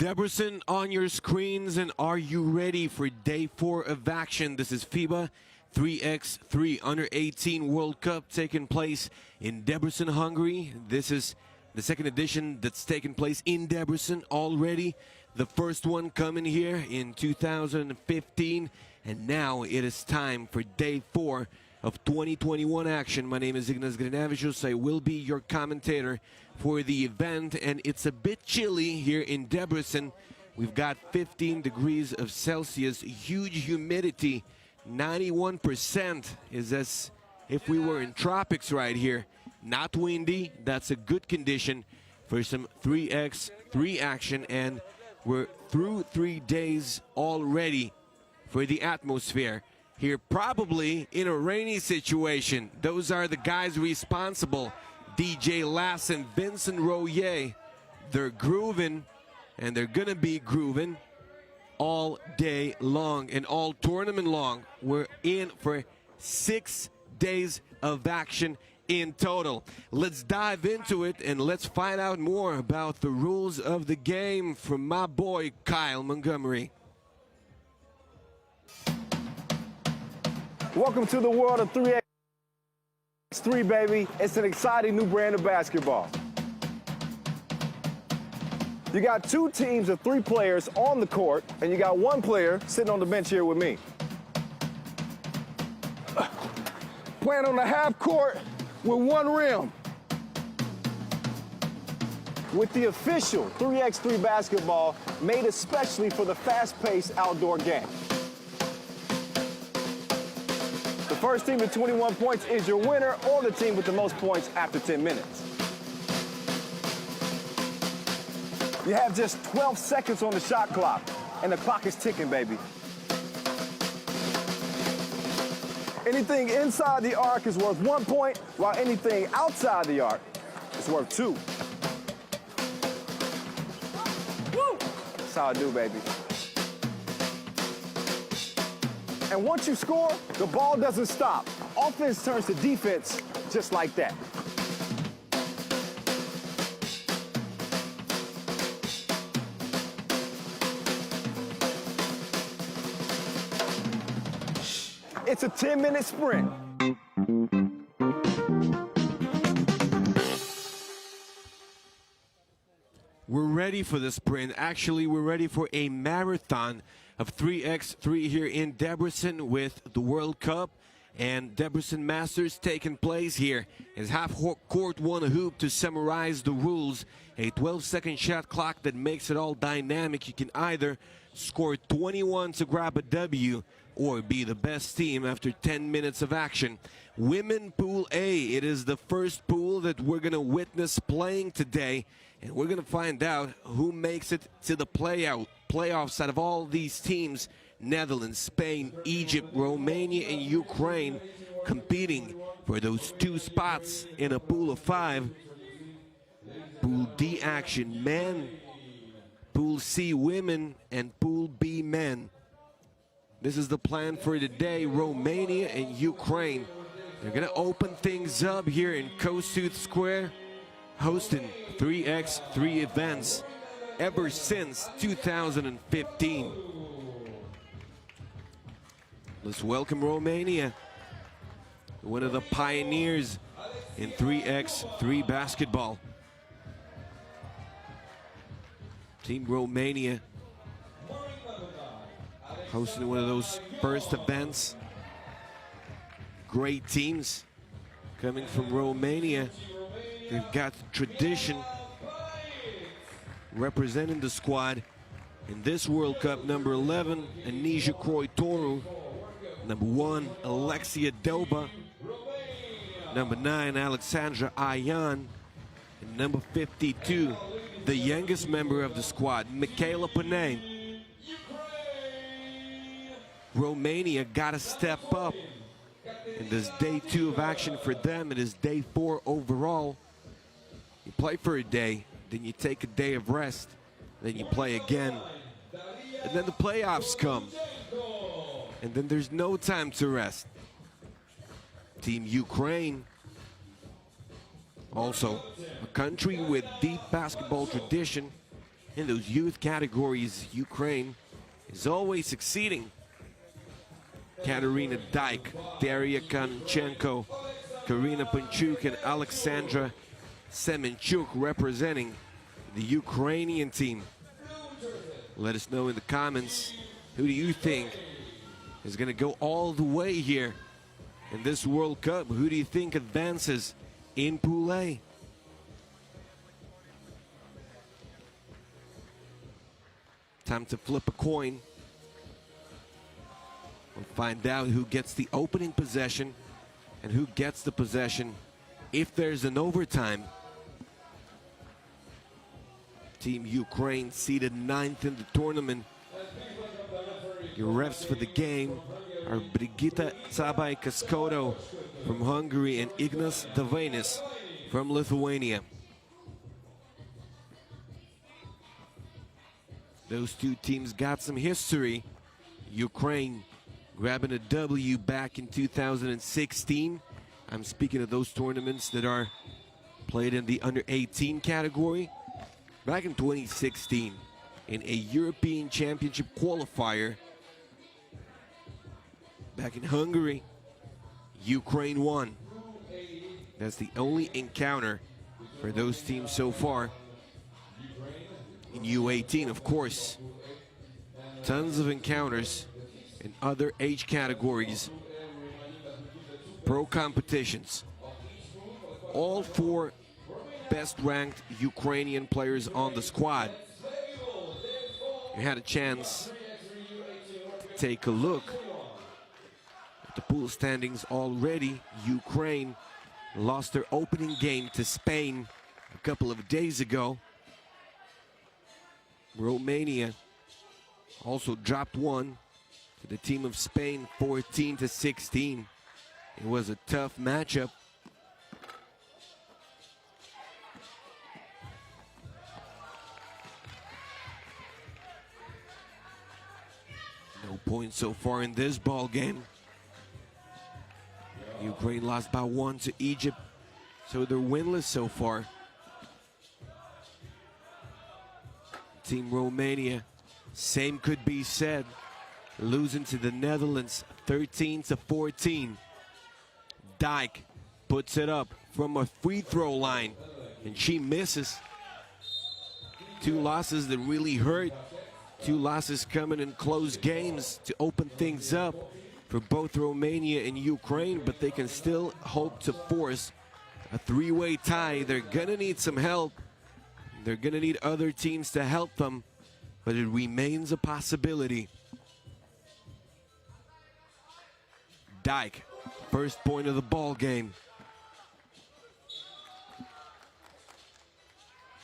Debrecen on your screens, and are you ready for day 4 of action? This is FIBA 3x3 U18 World Cup taking place in Debrecen, Hungary. This is the second edition that's taken place in Debrecen already. The first one coming here in 2015, and now it is time for day 4 of 2021 action. My name is Ignas Grinavicius. I will be your commentator for the event, and it's a bit chilly here in Debrecen. We've got 15 degrees of Celsius, huge humidity, 91%, is as if we were in tropics right here. Not windy, that's a good condition for some 3x3 action, and we're through 3 days already for the atmosphere here, probably in a rainy situation. Those are the guys responsible, DJ Lass and Vincent Royer. They're grooving, and they're gonna be grooving all day long and all tournament long. We're in for 6 days of action in total. Let's dive into it and let's find out more about the rules of the game from my boy Kyle Montgomery. Welcome to the world of 3x3, baby. It's an exciting new brand of basketball. You got 2 teams of 3 players on the court, and you got 1 player sitting on the bench here with me. Playing on the half court with 1 rim. With the official 3x3 basketball made especially for the fast-paced outdoor game. The first team to 21 points is your winner, or the team with the most points after 10 minutes. You have just 12 seconds on the shot clock, and the clock is ticking, baby. Anything inside the arc is worth 1 point, while anything outside the arc is worth 2. Woo! That's how I do, baby. And once you score, the ball doesn't stop. Offense turns to defense just like that. It's a 10-minute sprint. We're ready for the sprint. Actually, we're ready for a marathon of 3x3 here in Debrecen with the World Cup and Debrecen Masters taking place here. As half-court 1 hoop to summarize the rules. A 12-second shot clock that makes it all dynamic. You can either score 21 to grab a W or be the best team after 10 minutes of action. Women Pool A, it is the first pool that we're gonna witness playing today, and we're gonna find out who makes it to the playoffs out of all these teams. Netherlands, Spain, Egypt, Romania, and Ukraine competing for those 2 spots in a pool of 5. Pool D action, men, Pool C, women, and Pool B, men. This is the plan for today. Romania and Ukraine, they're gonna open things up here in Kossuth Square, hosting 3x3 events ever since 2015. Let's welcome Romania, one of the pioneers in 3x3 basketball. Team Romania hosting one of those first events. Great teams coming from Romania. They've got tradition representing the squad in this World Cup. Number 11, Anija Croitoru. Number 1, Alexia Doba. Number 9, Alexandra Ayan. And number 52, the youngest member of the squad, Michaela Panay. Romania got to step up in this day 2 of action for them. It is day 4 overall. You play for a day, then you take a day of rest, then you play again, and then the playoffs come, and then there's no time to rest. Team Ukraine, also a country with deep basketball tradition, In those youth categories, Ukraine is always succeeding. Katerina Dyke, Daria Kanchenko, Karina Panchuk, and Alexandra Semenchuk representing the Ukrainian team. Let us know in the comments, who do you think is going to go all the way here in this World Cup? Who do you think advances in Pool A? Time to flip a coin. We'll find out who gets the opening possession and who gets the possession if there's an overtime. Team Ukraine seated 9th in the tournament. Your refs for the game are Brigita Tsabay-Kaskoto from Hungary and Ignas Davanis from Lithuania. Those two teams got some history. Ukraine grabbing a W back in 2016. I'm speaking of those tournaments that are played in the under-18 category. Back in 2016, in a European Championship qualifier, back in Hungary, Ukraine won. That's the only encounter for those teams so far. In U18, of course, tons of encounters in other age categories, pro competitions. All four best-ranked Ukrainian players on the squad. You had a chance to take a look at the pool standings already. Ukraine lost their opening game to Spain a couple of days ago. Romania also dropped one to the team of Spain, 14-16. It was a tough matchup. No points so far in this ball game. Ukraine lost by 1 to Egypt, so they're winless so far. Team Romania, same could be said, losing to the Netherlands 13-14. Dyke puts it up from a free throw line, and she misses. Two losses that really hurt. Two losses coming in close games to open things up for both Romania and Ukraine, but they can still hope to force a three-way tie. They're gonna need some help. They're gonna need other teams to help them, but it remains a possibility. Dyke, first point of the ball game.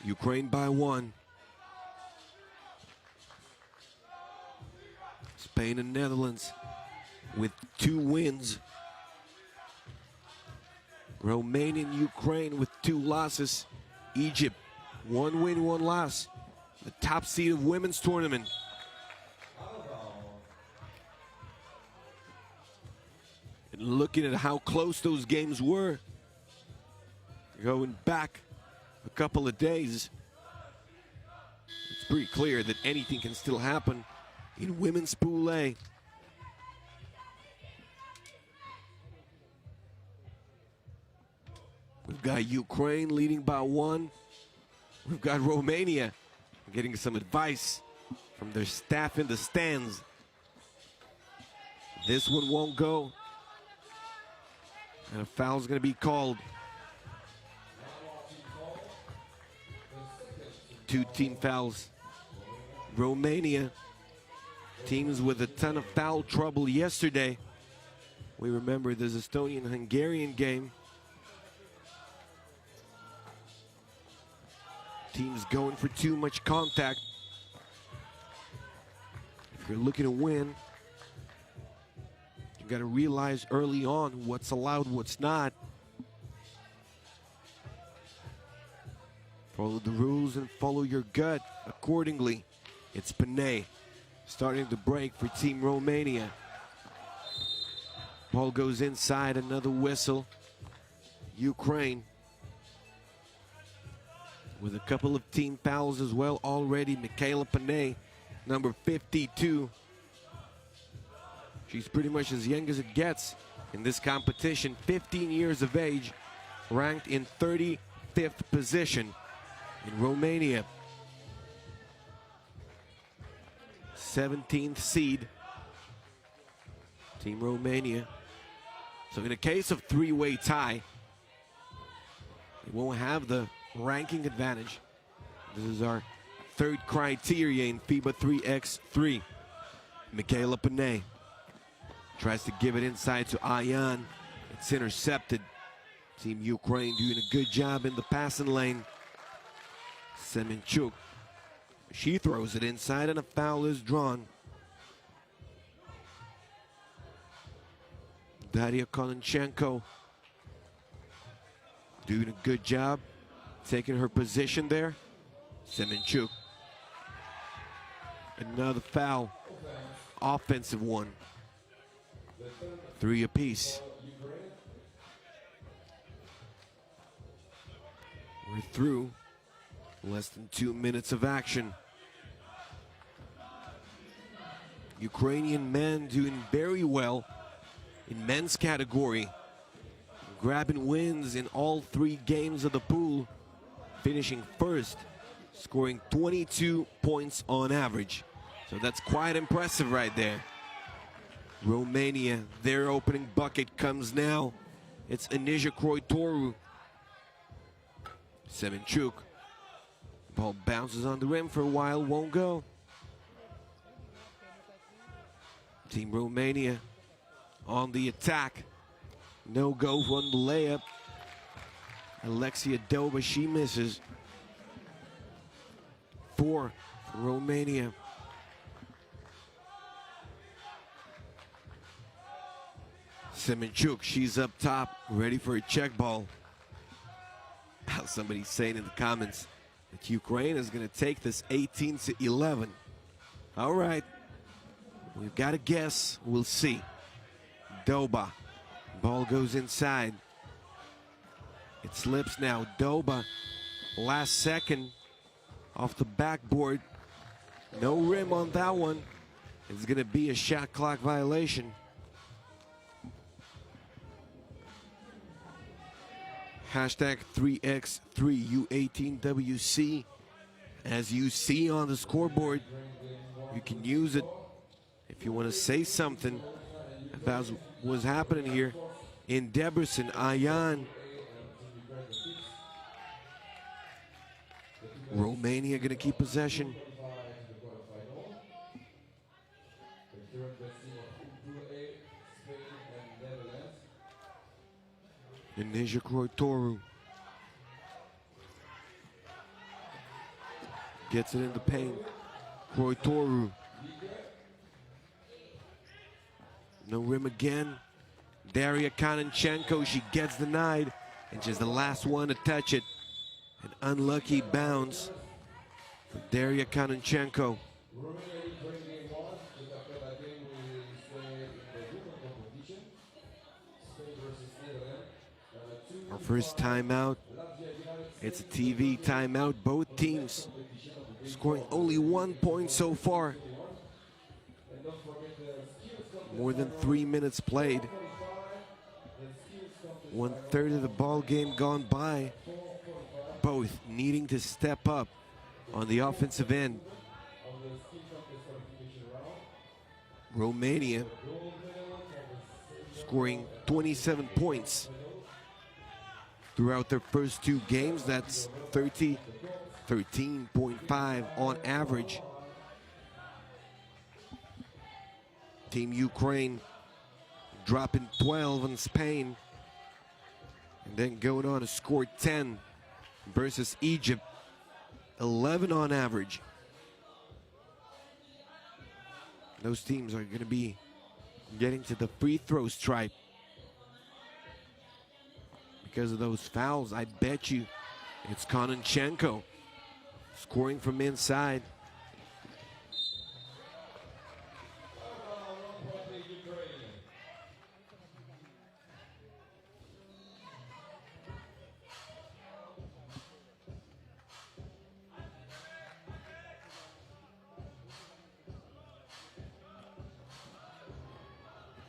Ukraine by 1. Spain and Netherlands with 2 wins. Romania and Ukraine with 2 losses. Egypt, 1 win, 1 loss. The top seed of women's tournament. And looking at how close those games were, going back a couple of days, it's pretty clear that anything can still happen in women's Pool A. We've got Ukraine leading by 1. We've got Romania getting some advice from their staff in the stands. This one won't go. And a foul's going to be called. 2 team fouls. Romania, teams with a ton of foul trouble yesterday. We remember this Estonian-Hungarian game. Teams going for too much contact. If you're looking to win, you got to realize early on what's allowed, what's not. Follow the rules and follow your gut accordingly. It's Panay starting the break for Team Romania. Ball goes inside, another whistle. Ukraine with a couple of team fouls as well already. Michaela Panay, number 52. She's pretty much as young as it gets in this competition, 15 years of age, ranked in 35th position in Romania. 17th seed, Team Romania. So in a case of three-way tie, they won't have the ranking advantage. This is our third criteria in FIBA 3x3. Michaela Panay tries to give it inside to Ayan. It's intercepted. Team Ukraine doing a good job in the passing lane. Semenchuk, she throws it inside and a foul is drawn. Daria Kononchenko doing a good job taking her position there. Semenchuk, another foul, offensive one. 3 apiece. We're through less than 2 minutes of action. Ukrainian men doing very well in men's category, grabbing wins in all 3 games of the pool, finishing first, scoring 22 points on average. So that's quite impressive right there. Romania, their opening bucket comes now. It's Anija Kroitoru. Semenchuk. Ball bounces on the rim for a while, won't go. Team Romania on the attack. No go on the layup. Alexia Doba, she misses. 4 for Romania. Semenchuk, she's up top, ready for a check ball. Somebody's saying in the comments that Ukraine is going to take this 18-11. All right, we've got to guess. We'll see. Doba, ball goes inside. It slips now. Doba, last second, off the backboard. No rim on that one. It's going to be a shot clock violation. Hashtag 3x3 U18 WC. As you see on the scoreboard, you can use it if you want to say something about what's happening here in Debrecen. Ayan. Romania going to keep possession. Anija Kroitoru gets it in the paint. Kroitoru. No rim again. Daria Kononchenko, she gets denied, and she's the last one to touch it. An unlucky bounce for Daria Kononchenko. Our first timeout. It's a TV timeout. Both teams scoring only 1 point so far. More than 3 minutes played. 1/3 of the ball game gone by. Both needing to step up on the offensive end. Romania scoring 27 points throughout their first 2 games. That's 13.5 on average. Team Ukraine dropping 12 on Spain and then going on to score 10 versus Egypt, 11 on average. Those teams are going to be getting to the free throw stripe because of those fouls. I bet you it's Kononchenko scoring from inside.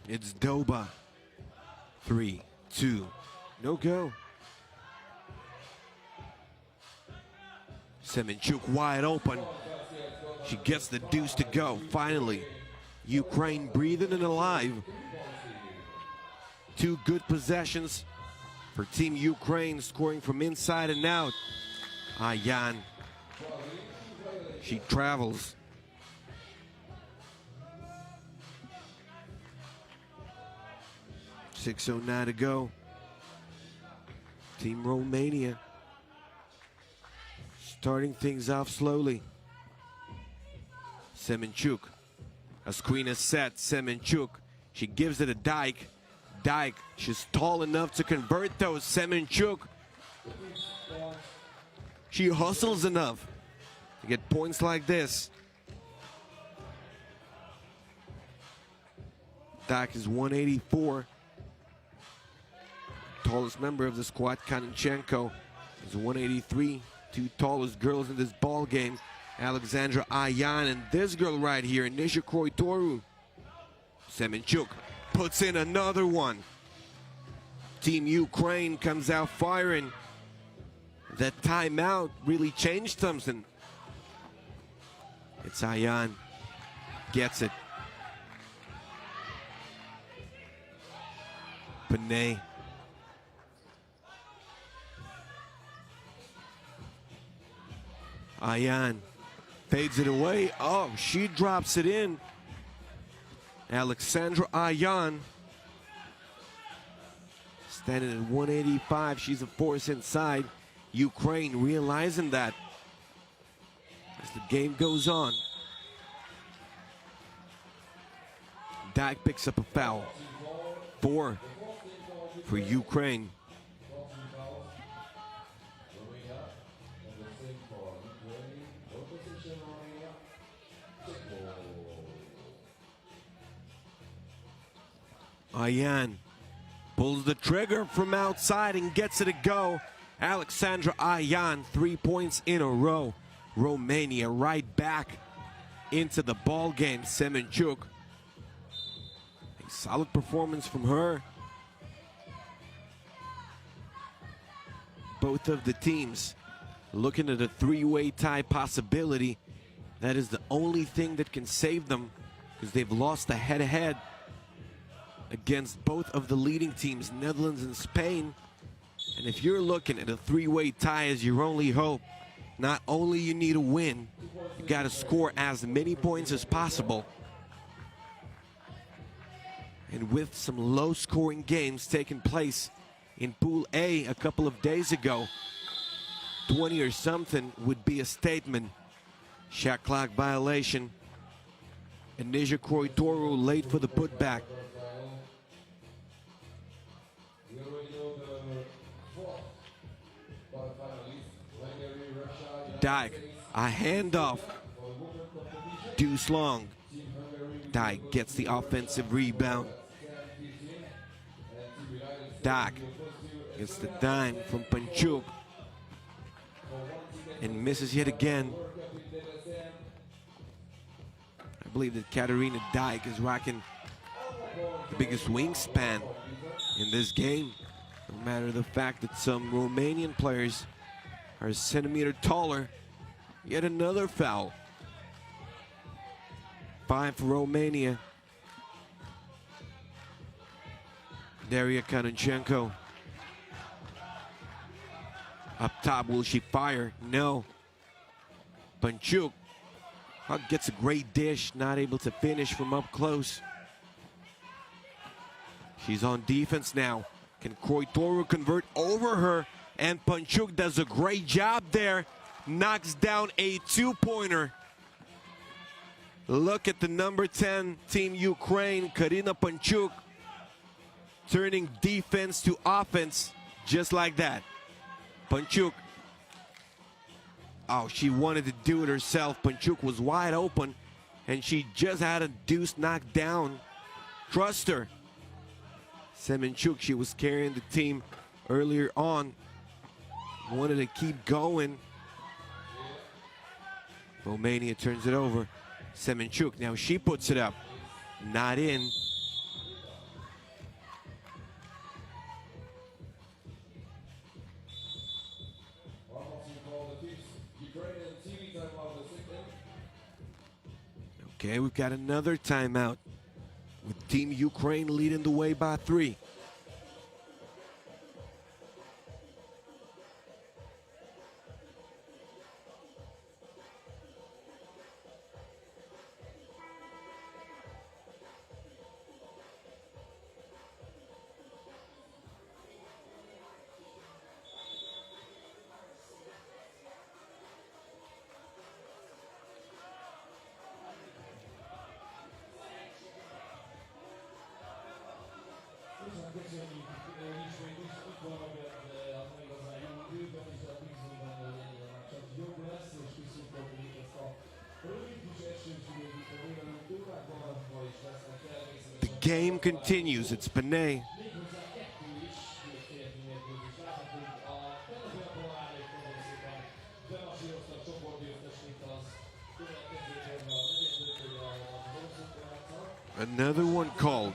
It's Doba. 3, 2, no go. Semenchuk wide open. She gets the deuce to go, finally. Ukraine breathing and alive. 2 good possessions for Team Ukraine, scoring from inside and out. Ayan, she travels. .609 to go. Team Romania starting things off slowly. Semenchuk, a screen is set. Semenchuk, she gives it to Dyke. Dyke, she's tall enough to convert those. Semenchuk, she hustles enough to get points like this. Dyke is 184. Tallest member of the squad, Kanichenko, is 183. 2 tallest girls in this ball game. Alexandra Ayan and this girl right here, Nisha Kroitoru. Semenchuk puts in another one. Team Ukraine comes out firing. That timeout really changed something. It's Ayan. Gets it. Panay. Ayan fades it away. Oh, she drops it in. Alexandra Ayan standing at 185. She's a force inside. Ukraine realizing that as the game goes on. Dyke picks up a foul. 4 for Ukraine. Ayan pulls the trigger from outside and gets it to go. Alexandra Ayan, 3 points in a row. Romania right back into the ball game. Semenchuk, a solid performance from her. Both of the teams looking at a 3-way tie possibility. That is the only thing that can save them, because they've lost the head-to-head against both of the leading teams, Netherlands and Spain. And if you're looking at a 3-way tie as your only hope, not only you need a win, you got to score as many points as possible. And with some low-scoring games taking place in Pool A a couple of days ago, 20 or something would be a statement. Shot clock violation. And Nisha Kroitoru late for the putback. Dyke, a handoff. Deuce long. Dyke gets the offensive rebound. Dyke gets the dime from Panchuk and misses yet again. I believe that Katarina Dyke is rocking the biggest wingspan in this game, no matter the fact that some Romanian players are a centimeter taller. Yet another foul. 5 for Romania. Daria Kanichenko. Up top, will she fire? No. Panchuk gets a great dish, not able to finish from up close. She's on defense now. Can Kroitoru convert over her? And Panchuk does a great job there. Knocks down a 2-pointer. Look at the number 10, Team Ukraine, Karina Panchuk, turning defense to offense just like that. Panchuk, oh, she wanted to do it herself. Panchuk was wide open, and she just had a deuce knocked down. Trust her. Semenchuk, she was carrying the team earlier on. Wanted to keep going. Romania turns it over. Semenchuk, now she puts it up. Not in. Okay, we've got another timeout with Team Ukraine leading the way by 3. The game continues. It's Panay. Another one called.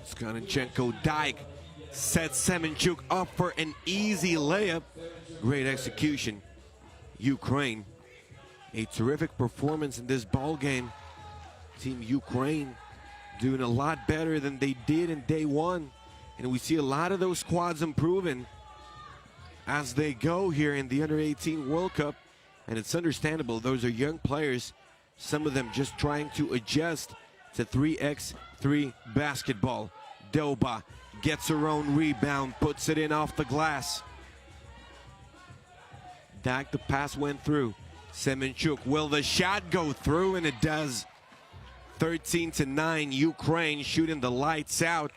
Skonanchenko Dyke sets Semenchuk up for an easy layup. Great execution. Ukraine, a terrific performance in this ball game. Team Ukraine doing a lot better than they did in day one. And we see a lot of those squads improving as they go here in the Under-18 World Cup. And it's understandable, those are young players, some of them just trying to adjust to 3x3 basketball. Doba gets her own rebound, puts it in off the glass. Dak, the pass went through. Semenchuk, will the shot go through? And it does. 13-9, Ukraine shooting the lights out.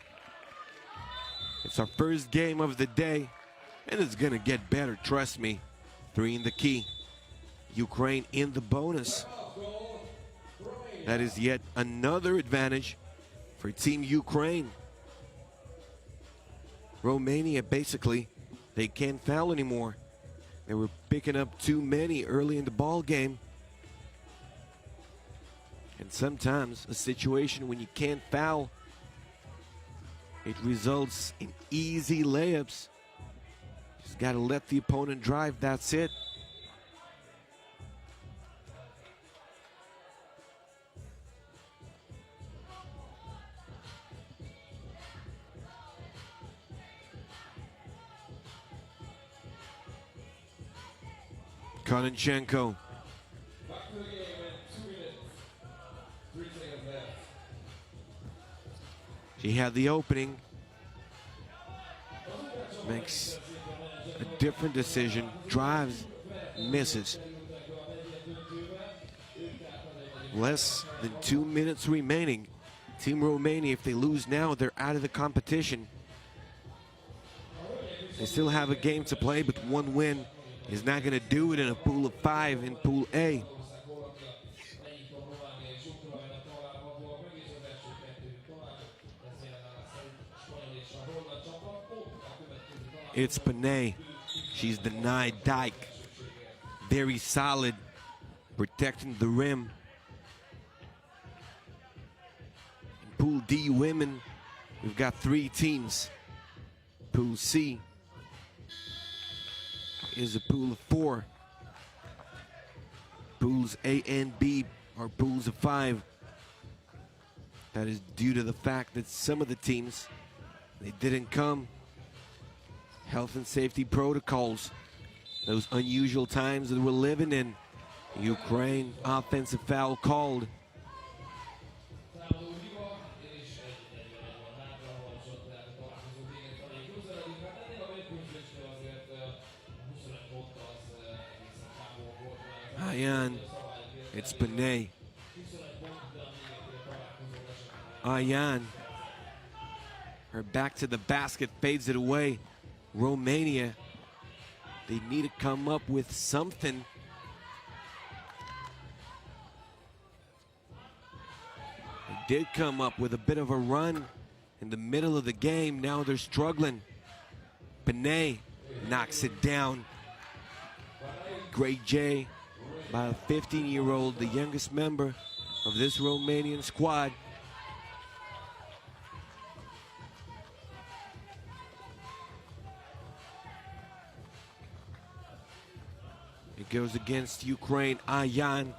It's our first game of the day, and it's gonna get better, trust me. 3 in the key. Ukraine in the bonus. That is yet another advantage for Team Ukraine. Romania, basically, they can't foul anymore. They were picking up too many early in the ball game. And sometimes a situation when you can't foul, it results in easy layups. Just got to let the opponent drive, that's it. Skonanchenko. She had the opening. Makes a different decision. Drives, misses. Less than 2 minutes remaining. Team Romania, if they lose now, they're out of the competition. They still have a game to play, but one win is not going to do it in a pool of 5 in Pool A. It's Panay. She's denied Dyke. Very solid, protecting the rim. In Pool D women, we've got 3 teams. Pool C is a pool of 4. Pools A and B are pools of 5. That is due to the fact that some of the teams, they didn't come. Health and safety protocols, those unusual times that we're living in. Ukraine, offensive foul called. Ayan, it's Panay. Ayan, her back to the basket, fades it away. Romania, they need to come up with something. They did come up with a bit of a run in the middle of the game. Now they're struggling. Panay knocks it down. Great J by a 15-year-old, the youngest member of this Romanian squad. It goes against Ukraine. Ayan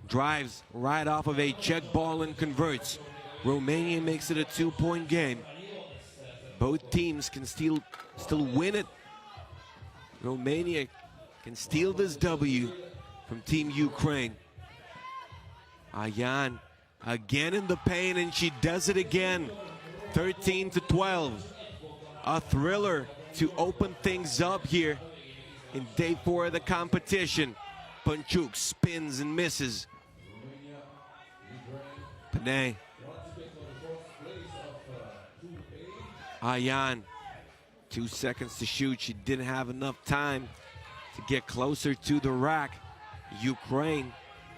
drives right off of a check ball and converts. Romania makes it a 2-point game. Both teams can still win it. Romania can steal this W from Team Ukraine. Ayan again in the paint, and she does it again. 13-12. A thriller to open things up here in day 4 of the competition. Panchuk spins and misses. Panay. Ayan, 2 seconds to shoot. She didn't have enough time to get closer to the rack. Ukraine,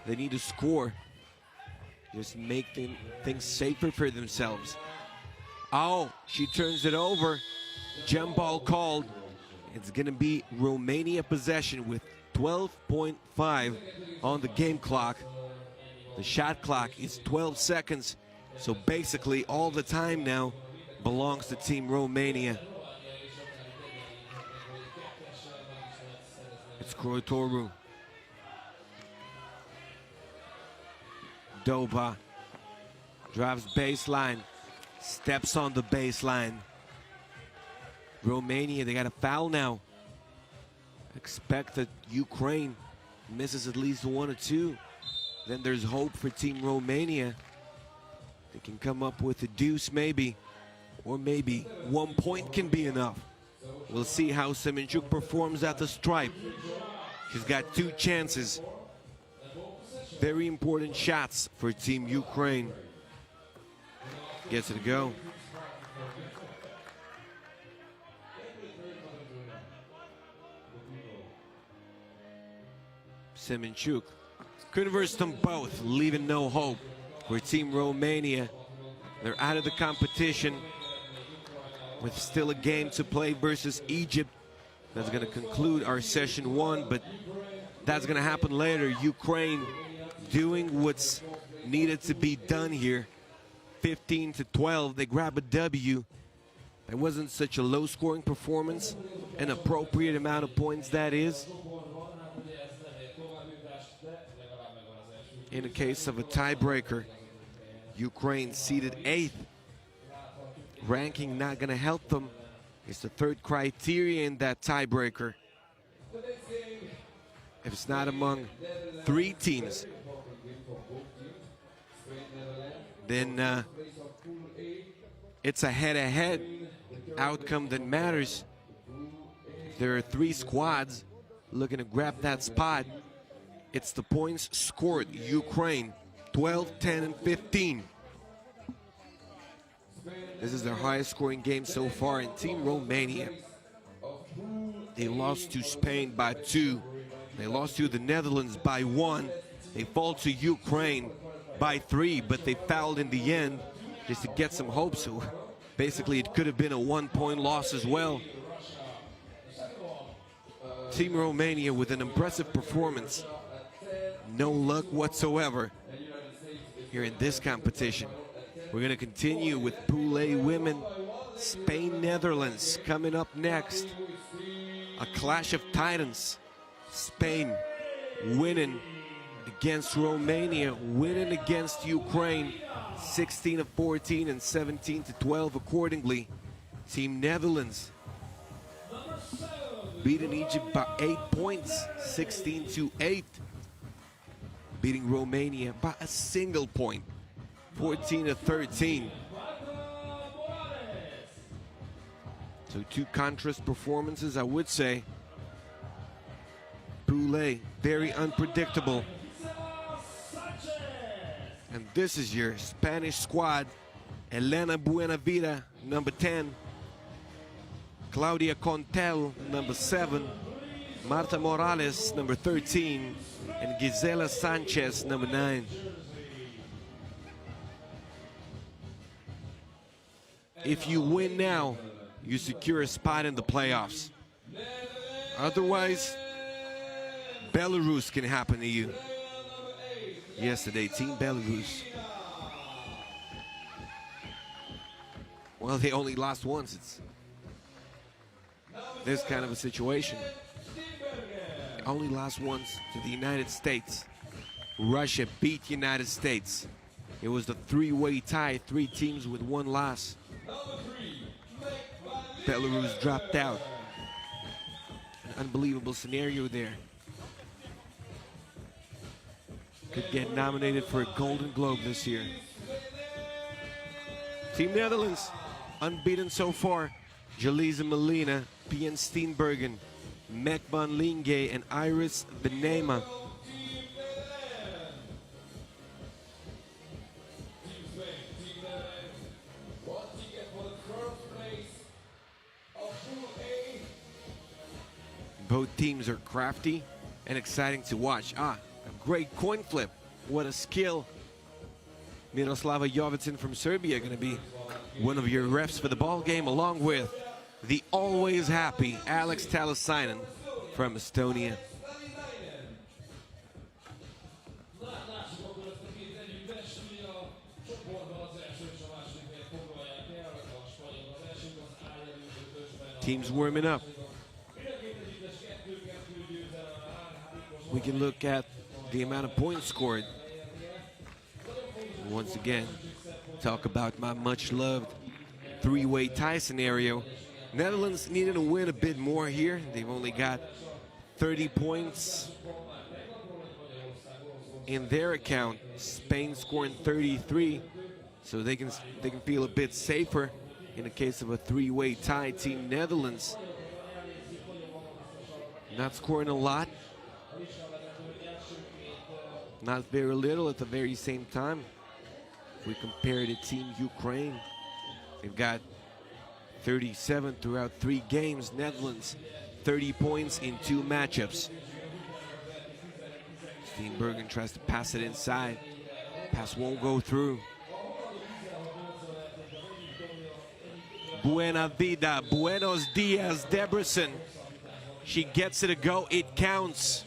they need to score. Just make things safer for themselves. Oh, she turns it over. Jump ball called. It's going to be Romania possession with 12.5 on the game clock. The shot clock is 12 seconds. So basically all the time now belongs to Team Romania. It's Croitoru. Doba drives baseline, steps on the baseline. Romania, they got a foul now. Expect that Ukraine misses at least 1 or 2. Then there's hope for Team Romania. They can come up with a deuce maybe, or maybe 1 point can be enough. We'll see how Semenchuk performs at the stripe. She's got 2 chances. Very important shots for Team Ukraine. Gets it to go. Semenchuk converts them both, leaving no hope for Team Romania. They're out of the competition with still a game to play versus Egypt. That's going to conclude our session 1, but that's going to happen later. Ukraine doing what's needed to be done here. 15-12, they grab a W. It wasn't such a low-scoring performance, an appropriate amount of points, that is. In the case of a tiebreaker, Ukraine seeded 8th. Ranking not going to help them. It's the 3rd criteria in that tiebreaker. If it's not among 3 teams, then it's a head-to-head outcome that matters. If there are 3 squads looking to grab that spot, it's the points scored. Ukraine, 12, 10, and 15. This is their highest scoring game so far. In Team Romania, they lost to Spain by 2. They lost to the Netherlands by 1. They fall to Ukraine by 3, but they fouled in the end just to get some hope. So basically it could have been a 1-point loss as well. Team Romania with an impressive performance. No luck whatsoever here in this competition. We're going to continue with Pool A women. Spain, Netherlands coming up next. A clash of titans. Spain winning against Romania, winning against Ukraine, 16-14 and 17-12 accordingly. Team Netherlands beating Egypt by 8 points, 16-8. Beating Romania by a single point, 14-13. So 2 contrast performances, I would say. Pool A, very unpredictable. And this is your Spanish squad. Elena Buenavida, number 10. Claudia Contel, number 7. Marta Morales, number 13. And Gisela Sanchez, number 9. If you win now, you secure a spot in the playoffs. Otherwise, Belarus can happen to you. Yesterday, Team Belarus. Well, they only lost once. It's this kind of a situation. They only lost once to the United States. Russia beat United States. It was the three-way tie, 3 teams with 1 loss. Belarus dropped out. An unbelievable scenario there. Could get nominated for a Golden Globe this year. Team Netherlands, unbeaten so far. Jaliza Molina, Pien Steenbergen, Mek van Linge, and Iris Venema. Both teams are crafty and exciting to watch. A great coin flip. What a skill. Miroslava Jovic from Serbia going to be one of your refs for the ball game, along with the always happy Alex Talasainen from Estonia. Teams warming up. We can look at the amount of points scored. Once again, talk about my much-loved three-way tie scenario. Netherlands needed to win a bit more here. They've only got 30 points in their account. Spain scoring 33, so they can feel a bit safer in the case of a three-way tie. Team Netherlands not scoring a lot. Not very little at the very same time. If we compare to Team Ukraine, they've got 37 throughout 3 games. Netherlands, 30 points in 2 matchups. Steenbergen tries to pass it inside. Pass won't go through. Buena vida, buenos dias, Debrecen. She gets it to go, it counts.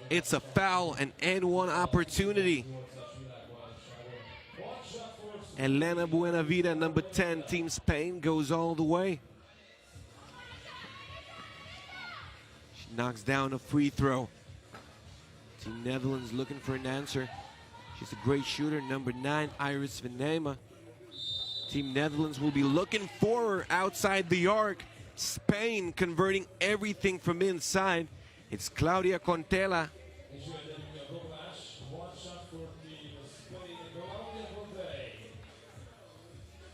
It's a foul, an N1 opportunity. Elena Buenavida, number 10, Team Spain, goes all the way. She knocks down a free throw. Team Netherlands looking for an answer. She's a great shooter, number 9, Iris Venema. Team Netherlands will be looking for her outside the arc. Spain converting everything from inside. It's Claudia Contela.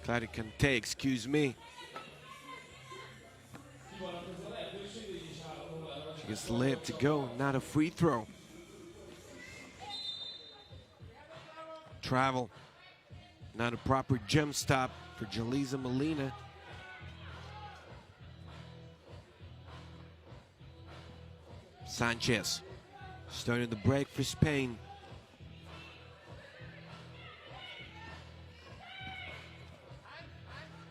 Claudia Conte, excuse me. She gets the layup to go, not a free throw. Travel, not a proper jump stop for Jaliza Molina. Sanchez starting the break for Spain.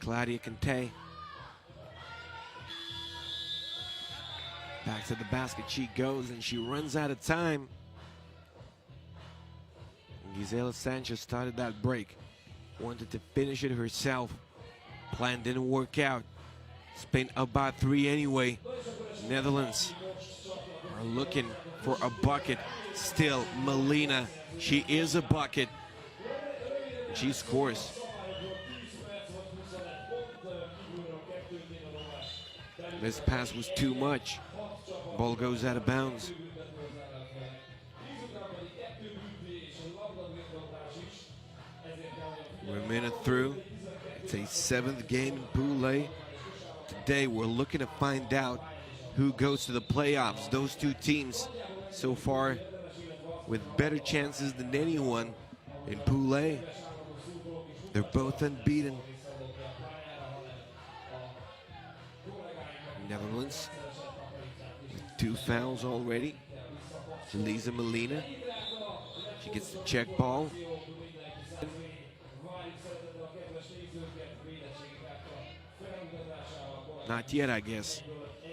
Claudia Conte. Back to the basket she goes, and she runs out of time. Gisela Sanchez started that break. Wanted to finish it herself. Plan didn't work out. Spain about 3 anyway. Netherlands are looking for a bucket. Still, Molina, she is a bucket. She scores. This pass was too much. Ball goes out of bounds. We're a minute through. It's a 7th game in Pool A. Today we're looking to find out who goes to the playoffs. Those 2 teams so far with better chances than anyone in Pool A. They're both unbeaten. Netherlands with 2 fouls already. Jaliza Molina. She gets the check ball. Not yet, I guess.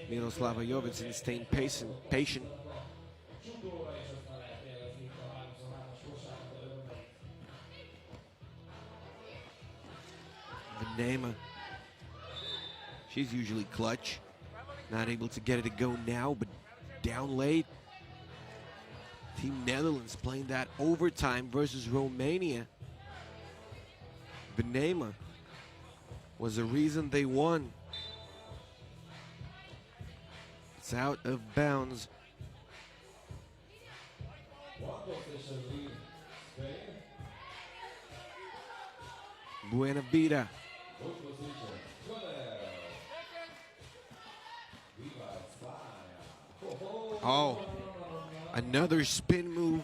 Miroslava Jovic staying patient. Venema. She's usually clutch. Not able to get it to go now, but down late. Team Netherlands playing that overtime versus Romania. Venema was the reason they won. It's out of bounds. Buena Vida. Oh, another spin move.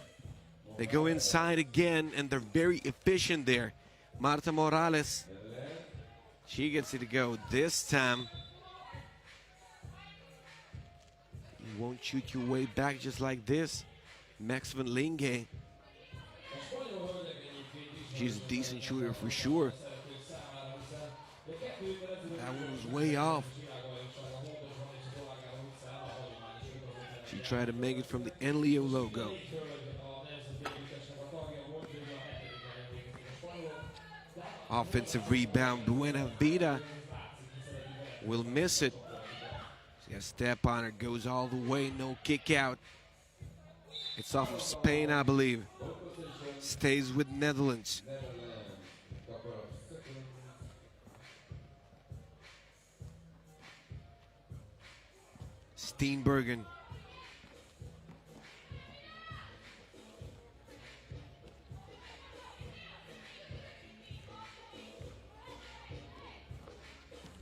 They go inside again, and they're very efficient there. Marta Morales, she gets it to go this time. You won't shoot your way back just like this. Max van Linge. She's a decent shooter for sure. That one was way off. She tried to make it from the Enlio logo. Offensive rebound, Buena Vida will miss it. She's got a step on her, goes all the way, no kick out. It's off of Spain, I believe. Stays with Netherlands. Steenbergen.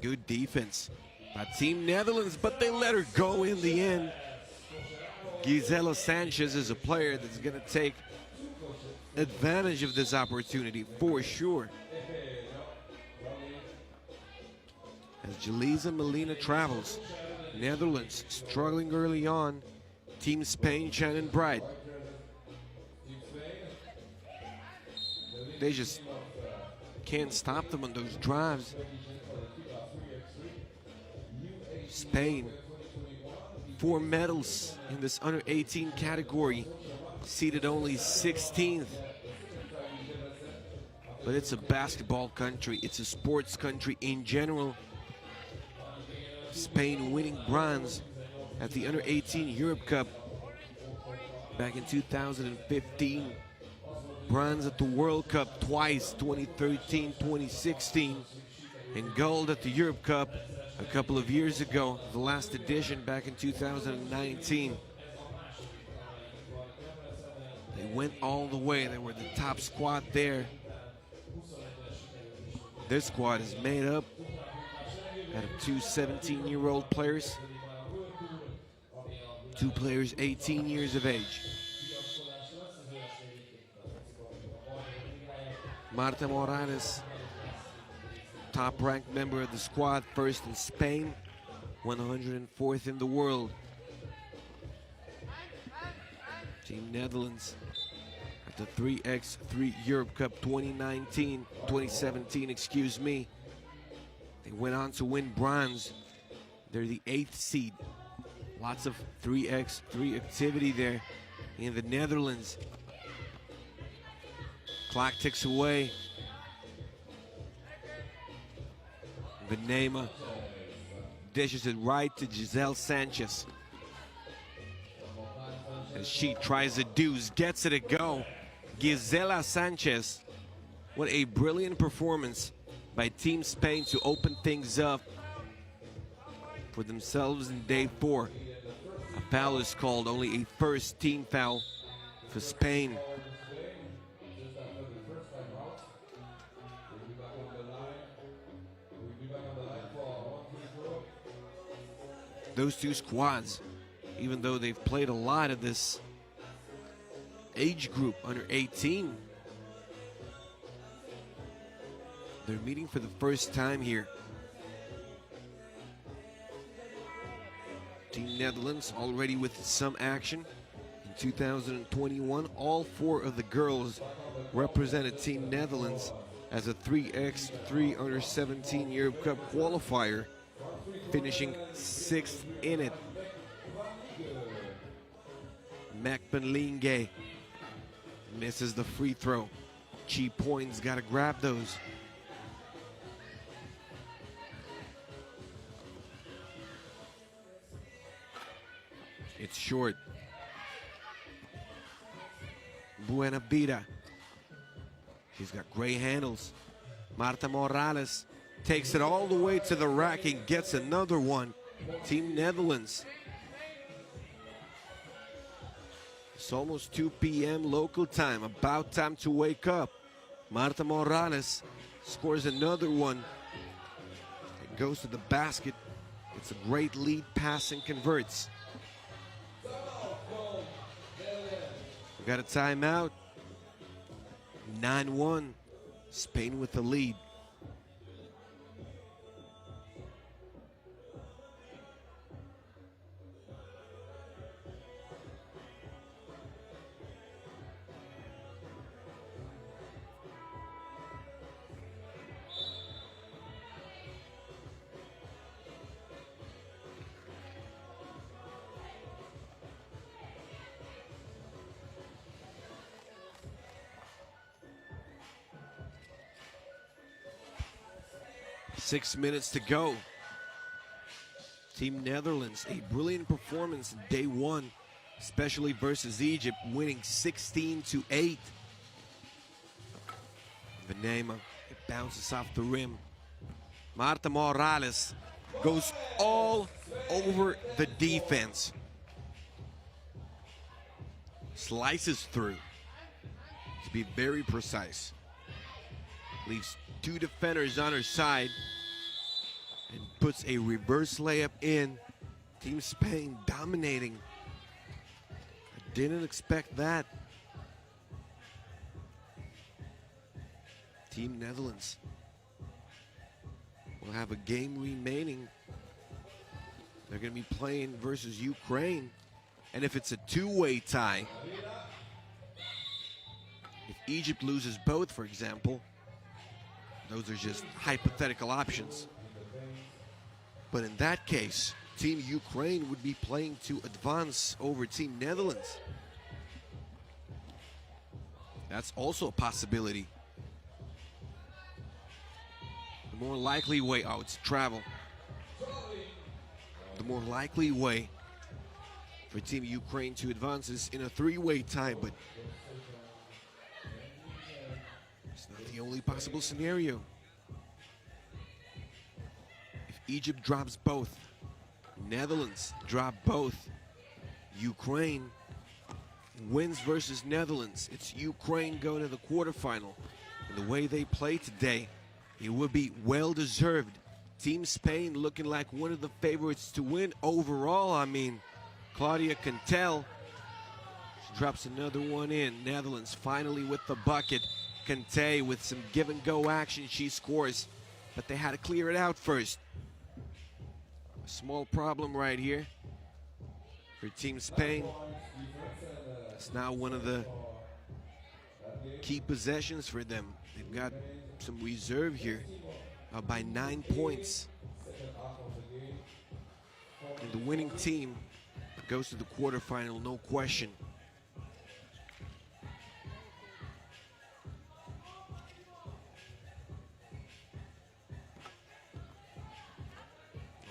Good defense by Team Netherlands, but they let her go in the end. Gisela Sanchez is a player that's going to take advantage of this opportunity for sure. As Jaliza Molina travels, Netherlands struggling early on. Team Spain, Shannon Bright. They just can't stop them on those drives. Spain, 4 medals in this under 18 category, seated only 16th. But it's a basketball country, it's a sports country in general. Spain winning bronze at the under 18 Europe Cup back in 2015. Bronze at the World Cup twice, 2013, 2016. And gold at the Europe Cup a couple of years ago, the last edition back in 2019. They went all the way. They were the top squad there. This squad is made up out of 2 17-year-old players, 2 players 18 years of age. Marta Morales, top-ranked member of the squad, first in Spain, 104th in the world. Team Netherlands at the 3x3 Europe Cup 2017, excuse me. They went on to win bronze. They're the 8th seed. Lots of 3x3 activity there in the Netherlands. Clock ticks away. Venema dishes it right to Giselle Sanchez. As she tries a deuce, gets it to go. Gisela Sanchez. What a brilliant performance by Team Spain to open things up for themselves in day 4. A foul is called, only a first team foul for Spain. Those two squads, even though they've played a lot of this age group under 18, they're meeting for the first time here. Team Netherlands already with some action. In 2021, all 4 of the girls represented Team Netherlands as a 3x3 under 17 Europe Cup qualifier, finishing 6th in it. Macpenlinge misses the free throw. Cheap points, gotta grab those. It's short. Buena vida. She's got great handles. Marta Morales takes it all the way to the rack and gets another one. Team Netherlands. It's almost 2 p.m. local time. About time to wake up. Marta Morales scores another one. It goes to the basket. It's a great lead pass and converts. We got a timeout. 9-1. Spain with the lead. Six minutes to go. Team Netherlands, a brilliant performance in day one, especially versus Egypt, winning 16-8. Venema, it bounces off the rim. Marta Morales goes all over the defense. Slices through, to be very precise. Leaves two defenders on her side and puts a reverse layup in. Team Spain dominating. I didn't expect that. Team Netherlands will have a game remaining. They're going to be playing versus Ukraine. And if it's a two-way tie, if Egypt loses both, for example, those are just hypothetical options. But in that case, Team Ukraine would be playing to advance over Team Netherlands. That's also a possibility. The more likely way, oh, it's travel. The more likely way for Team Ukraine to advance is in a three-way tie, but it's not the only possible scenario. If Egypt drops both, Netherlands drop both, Ukraine wins versus Netherlands, it's Ukraine going to the quarterfinal. And the way they play today, it would be well-deserved. Team Spain looking like one of the favorites to win overall. I mean, Claudia Cantel, she drops another one in. Netherlands finally with the bucket. Kante with some give-and-go action, she scores. But they had to clear it out first. A small problem right here for Team Spain. It's now one of the key possessions for them. They've got some reserve here by 9 points. And the winning team goes to the quarterfinal, no question.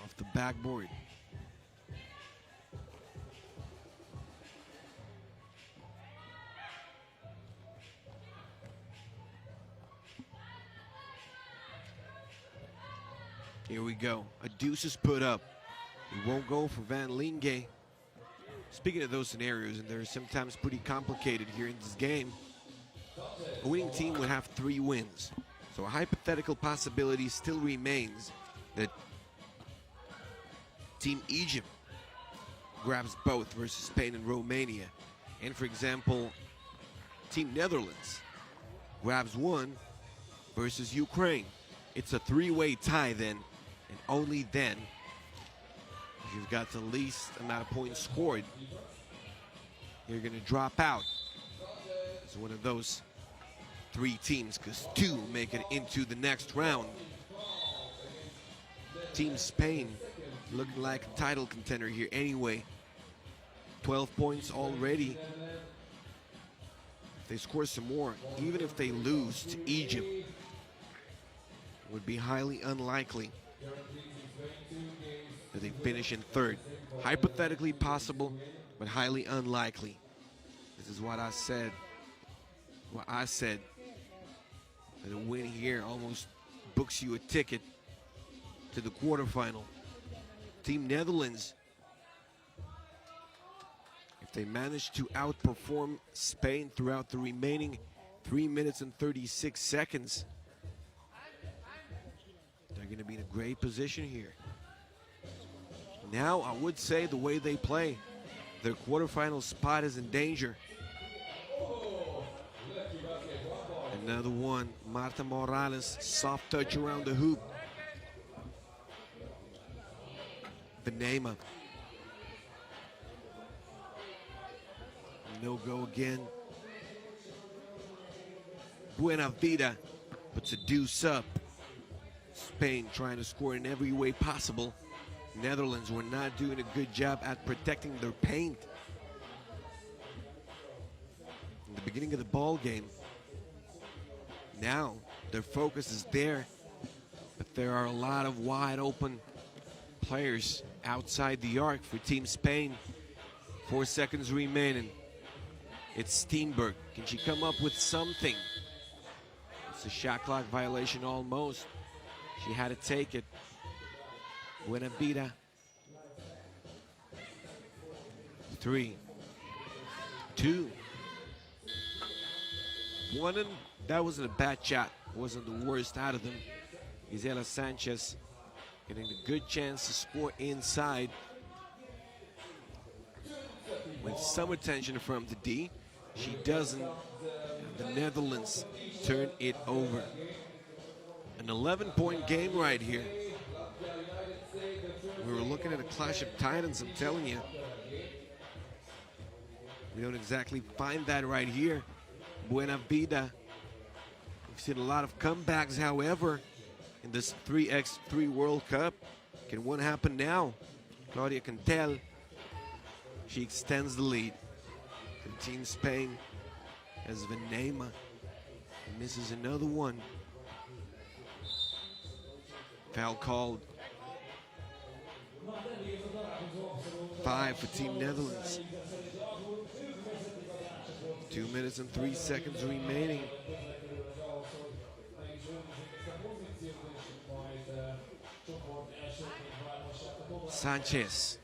Off the backboard. Here we go. A deuce is put up. It won't go for Van Linge. Speaking of those scenarios, and they're sometimes pretty complicated here in this game, a winning team would have 3 wins. So a hypothetical possibility still remains that Team Egypt grabs both versus Spain and Romania. And for example, Team Netherlands grabs one versus Ukraine. It's a 3-way tie then, and only then, if you've got the least amount of points scored, you're going to drop out. It's one of those 3 teams, because 2 make it into the next round. Team Spain looking like a title contender here anyway. 12 points already. If they score some more, even if they lose to Egypt, it would be highly unlikely that they finish in third. Hypothetically possible, but highly unlikely. This is what I said. That a win here almost books you a ticket to the quarterfinal. Team Netherlands, if they manage to outperform Spain throughout the remaining 3 minutes and 36 seconds, they're going to be in a great position here. Now, I would say the way they play, their quarterfinal spot is in danger. Another one, Marta Morales, soft touch around the hoop. Benema. No go again. Buena Vida puts a deuce up. Spain trying to score in every way possible. Netherlands were not doing a good job at protecting their paint. In the beginning of the ball game, now their focus is there, but there are a lot of wide open players outside the arc for Team Spain. 4 seconds remaining. It's Steenberg. Can she come up with something? It's a shot clock violation almost. She had to take it. Buena Vida. 3, 2, 1, and that wasn't a bad shot. Wasn't the worst out of them. Gisela Sanchez getting a good chance to score inside with some attention from the D. She doesn't. The Netherlands turn it over. An 11-point game right here. We were looking at a clash of titans, I'm telling you. We don't exactly find that right here. Buena Vida. We've seen a lot of comebacks, however, in this 3x3 World Cup. Can one happen now? Claudia Cantel. She extends the lead. For Team Spain, as Benema misses another one. Foul called. 5 for Team Netherlands. 2 minutes and 3 seconds remaining. Sanchez.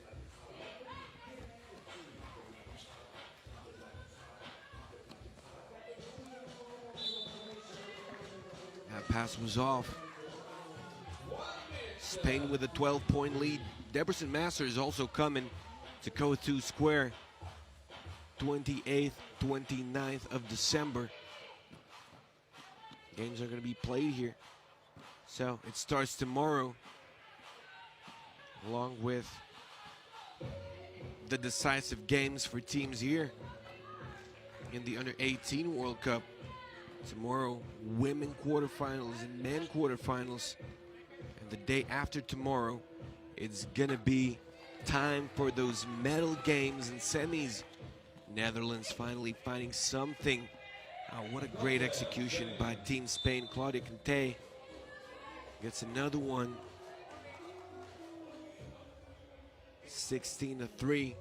That pass was off. Spain with a 12-point lead. Debrecen Masters also coming to Coatue Square. 28th, 29th of December. Games are going to be played here. So it starts tomorrow, along with the decisive games for teams here in the Under-18 World Cup. Tomorrow, women quarterfinals and men quarterfinals. And the day after tomorrow, it's going to be time for those medal games and semis. Netherlands finally finding something. What a great execution by Team Spain. Claudia Cante gets another one. 16-3.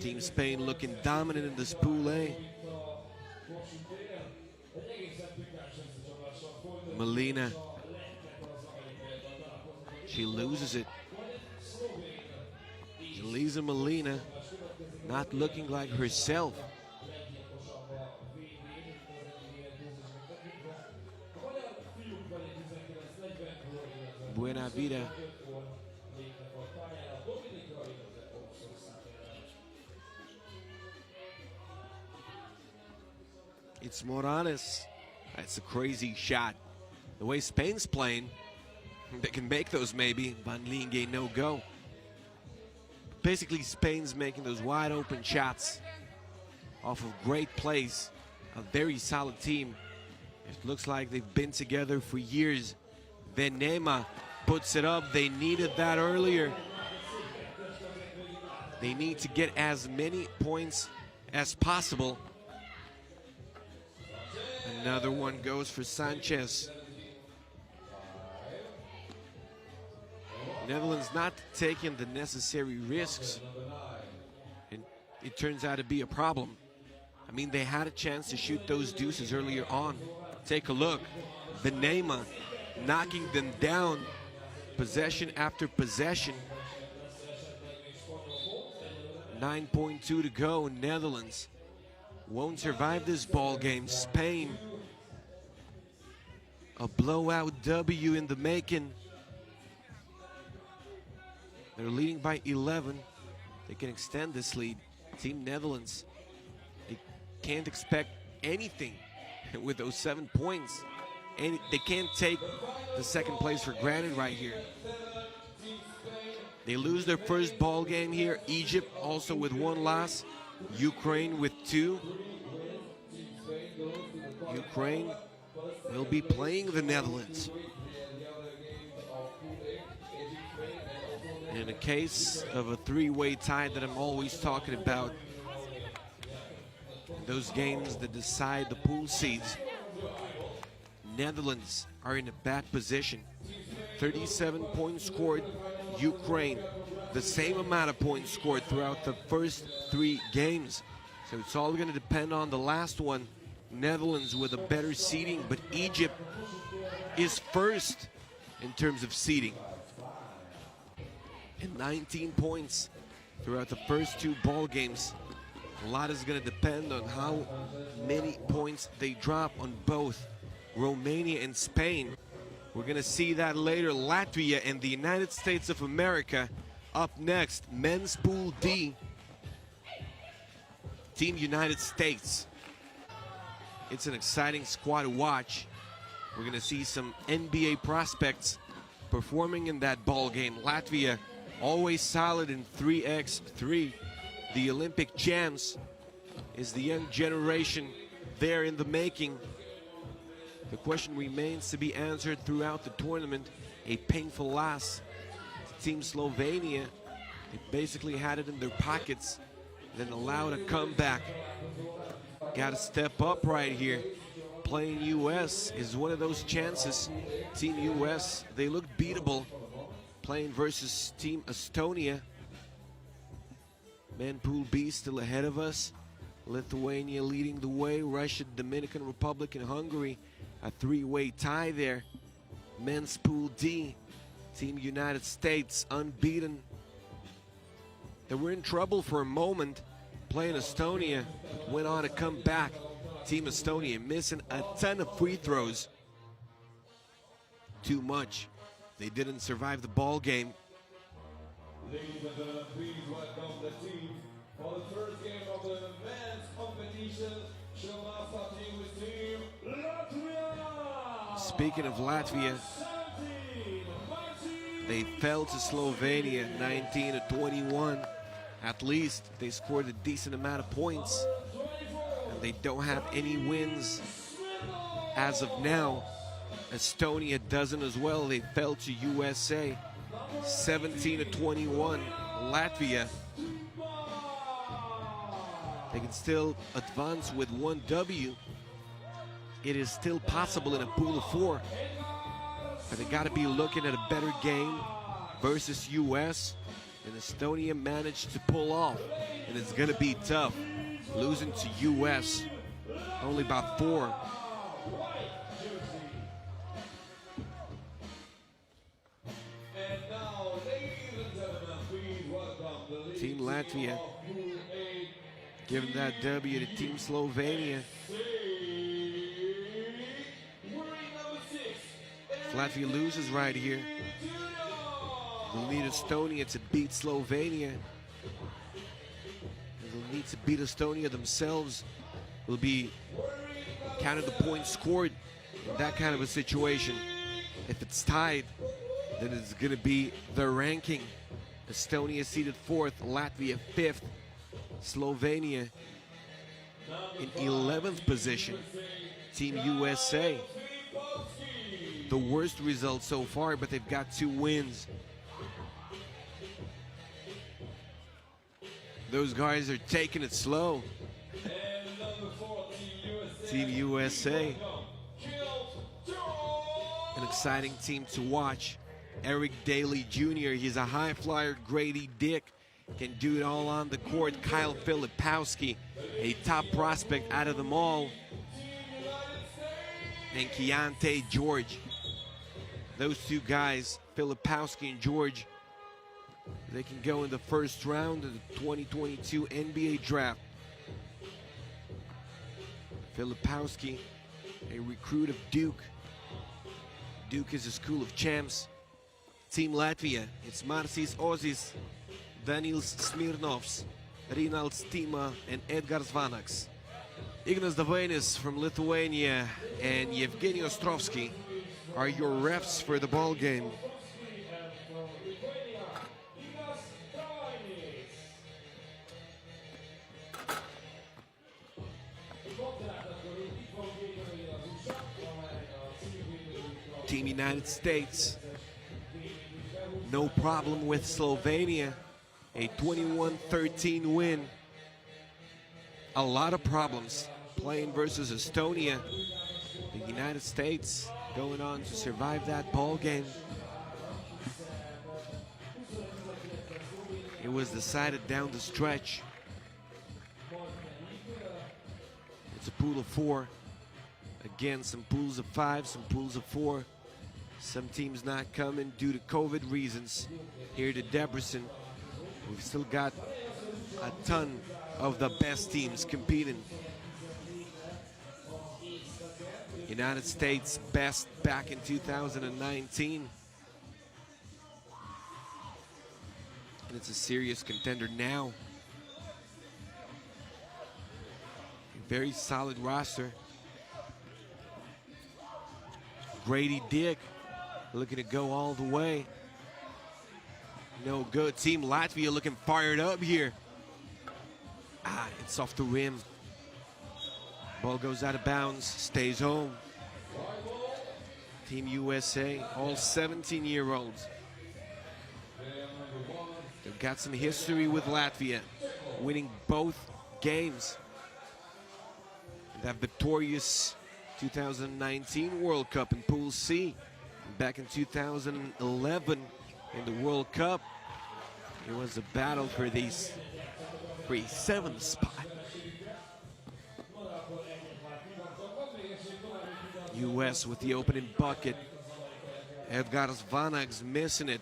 Team Spain looking dominant in this Pool A. Molina. She loses it. Elisa Molina not looking like herself. Buena Vida. It's Morales. That's a crazy shot. The way Spain's playing, they can make those maybe. Van Linge, no go. Basically, Spain's making those wide open shots off of great plays. A very solid team. It looks like they've been together for years. Benema puts it up. They needed that earlier. They need to get as many points as possible. Another one goes for Sanchez. Netherlands not taking the necessary risks, and it turns out to be a problem. I mean, they had a chance to shoot those deuces earlier on. Take a look. Benema knocking them down, possession after possession. 9.2 to go. Netherlands won't survive this ball game. Spain, a blowout W in the making. They're leading by 11. They can extend this lead. Team Netherlands, they can't expect anything with those 7 points. And they can't take the second place for granted right here. They lose their first ball game here. Egypt also with 1 loss. Ukraine with 2. Ukraine will be playing the Netherlands. In a case of a 3-way tie that I'm always talking about, those games that decide the pool seeds, Netherlands are in a bad position. 37 points scored. Ukraine, the same amount of points scored throughout the first 3 games. So it's all going to depend on the last one. Netherlands with a better seeding, but Egypt is first in terms of seeding. And 19 points throughout the first 2 ball games. A lot is going to depend on how many points they drop on both Romania and Spain. We're going to see that later. Latvia and the United States of America up next. Men's Pool D. Team United States. It's an exciting squad to watch. We're going to see some NBA prospects performing in that ball game. Latvia always solid in 3x3. The Olympic champs is the young generation there in the making. The question remains to be answered throughout the tournament. A painful loss to Team Slovenia. They basically had it in their pockets, then allowed a comeback. Got to step up right here. Playing US is one of those chances. Team US, they look beatable. Playing versus Team Estonia. Men Pool B still ahead of us. Lithuania leading the way. Russia, Dominican Republic, and Hungary. A 3-way tie there. Men's Pool D. Team United States unbeaten. They were in trouble for a moment playing Estonia. Went on to come back. Team Estonia missing a ton of free throws. Too much. They didn't survive the ball game. Ladies and gentlemen, please welcome the team for the first game of the men's competition. Starting with Team Latvia. Speaking of Latvia, they fell to Slovenia 19-21. At least they scored a decent amount of points. And they don't have any wins as of now. Estonia doesn't as well. They fell to USA 17-21. Latvia, they can still advance with 1 W. It is still possible in a pool of 4. But they got to be looking at a better game versus US. And Estonia managed to pull off. And it's going to be tough. Losing to US only by 4. Team Latvia giving that W to Team Slovenia. If Latvia loses right here, they'll need Estonia to beat Slovenia. And they'll need to beat Estonia themselves. Will be counted the points scored in that kind of a situation. If it's tied, then it's going to be the ranking. Estonia seated 4th, Latvia 5th, Slovenia in 11th position. Team USA, the worst result so far, but they've got 2 wins. Those guys are taking it slow. Team USA, an exciting team to watch. Eric Daly Jr. He's a high flyer. Grady Dick can do it all on the court. Kyle Filipowski, a top prospect out of them all. And Keontae George. Those two guys, Filipowski and George, they can go in the first round of the 2022 NBA draft. Filipowski, a recruit of Duke. Duke is a school of champs. Team Latvia, it's Marcis Ozis, Danils Smirnovs, Rinalds Tima, and Edgars Vanaks. Ignas Davainis from Lithuania and Evgeny Ostrovsky are your refs for the ball game. Team United States, no problem with Slovenia, a 21-13 win. A lot of problems playing versus Estonia. The United States going on to survive that ball game. It was decided down the stretch. It's a pool of 4. Again, some pools of 5, some pools of 4. Some teams not coming due to COVID reasons here to Debrecen. We've still got a ton of the best teams competing. United States best back in 2019. And it's a serious contender now. A very solid roster. Grady Dick looking to go all the way. No good. Team Latvia looking fired up here. It's off the rim. Ball goes out of bounds, stays home. Team USA, all 17-year-olds. They've got some history with Latvia, winning both games. That victorious 2019 World Cup in Pool C. Back in 2011 in the World Cup, it was a battle for a 7th spot. US with the opening bucket. Edgars Vanaks missing it.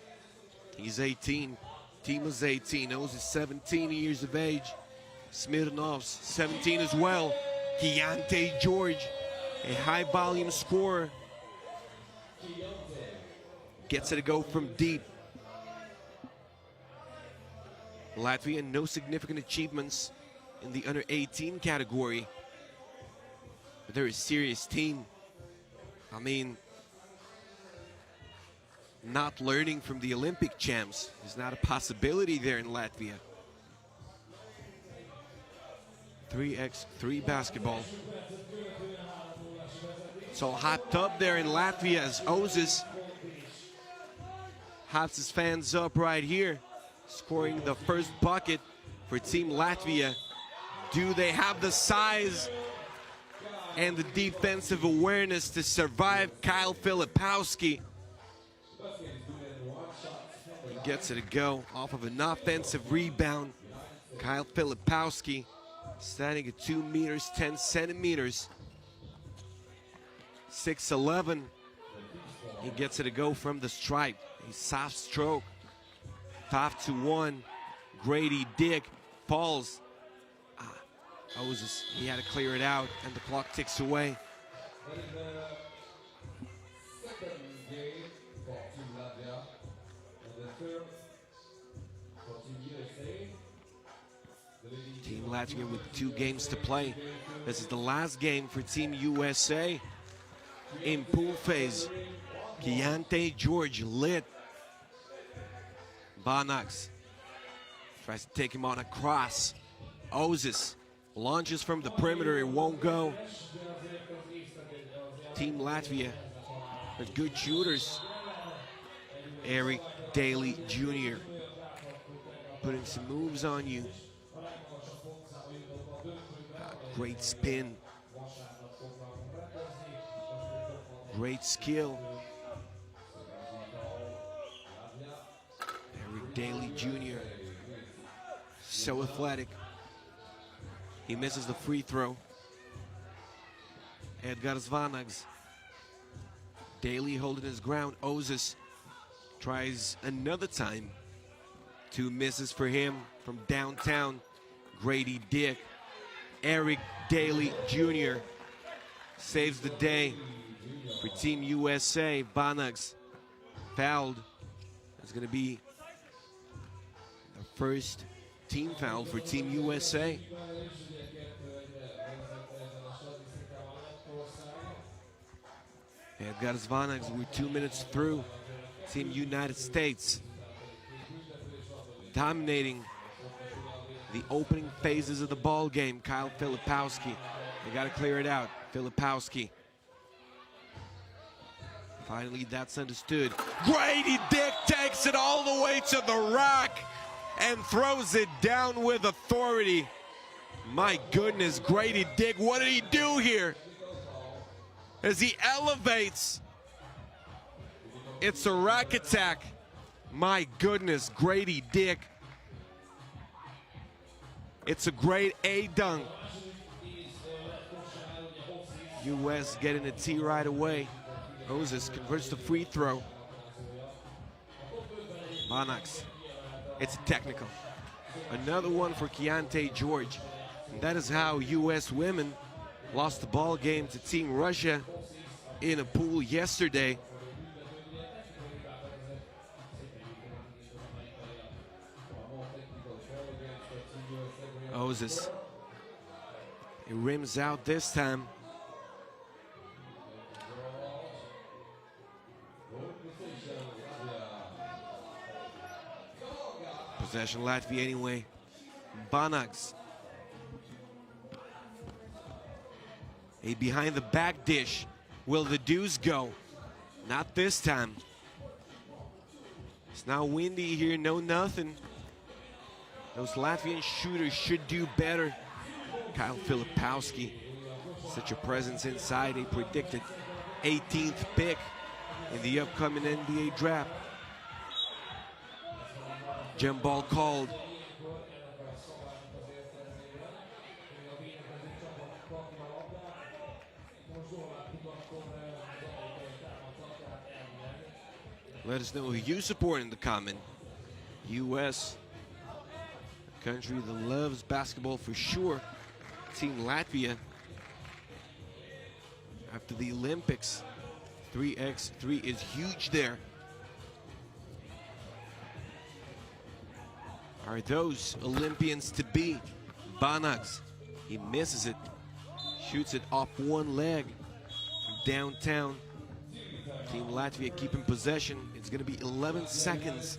He's 18. Team is 18. Oz is 17 years of age. Smirnovs, 17 as well. Keontae George, a high volume scorer. Gets it to go from deep. Latvia, no significant achievements in the under 18 category. But they're a serious team. I mean, not learning from the Olympic champs is not a possibility there in Latvia. 3x3 basketball. It's all hopped up there in Latvia as Ozis hops his fans up right here, scoring the first bucket for Team Latvia. Do they have the size and the defensive awareness to survive? Kyle Filipowski gets it to go off of an offensive rebound. Kyle Filipowski standing at 2 meters 10 centimeters, 6'11". He gets it to go from the stripe. A soft stroke. Top to 1. Grady Dick falls. Ozis, he had to clear it out, and the clock ticks away. That is the second game for Team Latvia, and the third for Team USA. Team Latvia with 2 games to play. This is the last game for Team USA. In pool phase, Keontae George lit. Vanaks tries to take him on a cross. Ozis launches from the perimeter, it won't go. Team Latvia with good shooters. Eric Daly Jr. putting some moves on you. Great spin. Great skill. Daly Jr. So athletic. He misses the free throw. Edgar Zvanags. Daly holding his ground. Ozis tries another time. 2 misses for him from downtown. Grady Dick. Eric Daly Jr. saves the day for Team USA. Banags fouled. It's going to be the first team foul for Team USA. Edgar Zvanags, we're 2 minutes through. Team United States dominating the opening phases of the ball game. Kyle Filipowski, they got to clear it out. Filipowski. Finally, that's understood. Grady Dick takes it all the way to the rack and throws it down with authority. My goodness, Grady Dick, what did he do here? As he elevates, it's a rack attack. My goodness, Grady Dick. It's a grade A dunk. US getting a tee right away. Moses converts the free throw. Banags. It's technical. Another one for Keontae George. And that is how US women lost the ball game to Team Russia in a pool yesterday. Moses. It rims out this time. Possession Latvia anyway. Banags. A behind the back dish. Will the deuce go? Not this time. It's now windy here, no nothing. Those Latvian shooters should do better. Kyle Filipowski, such a presence inside, a predicted 18th pick in the upcoming NBA draft. Jump ball called. Let us know who you support in the comment. US, a country that loves basketball for sure. Team Latvia, after the Olympics, 3x3 is huge there. Are those Olympians to be? Banags, he misses it, shoots it off one leg from downtown. Team Latvia keeping possession. It's going to be 11 seconds.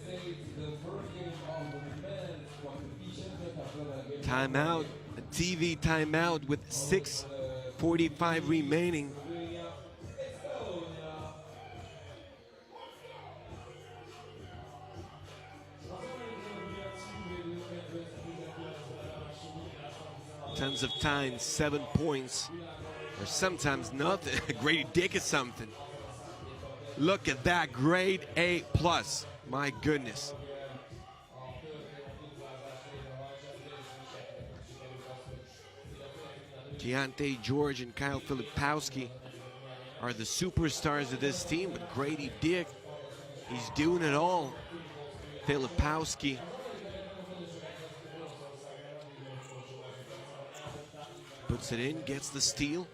Timeout, a TV timeout with 6:45 remaining. Tons of times, 7 points, or sometimes nothing. Grady Dick is something. Look at that, grade A+. My goodness. Keontae George and Kyle Filipowski are the superstars of this team, but Grady Dick, he's doing it all. Filipowski. Puts it in, gets the steal.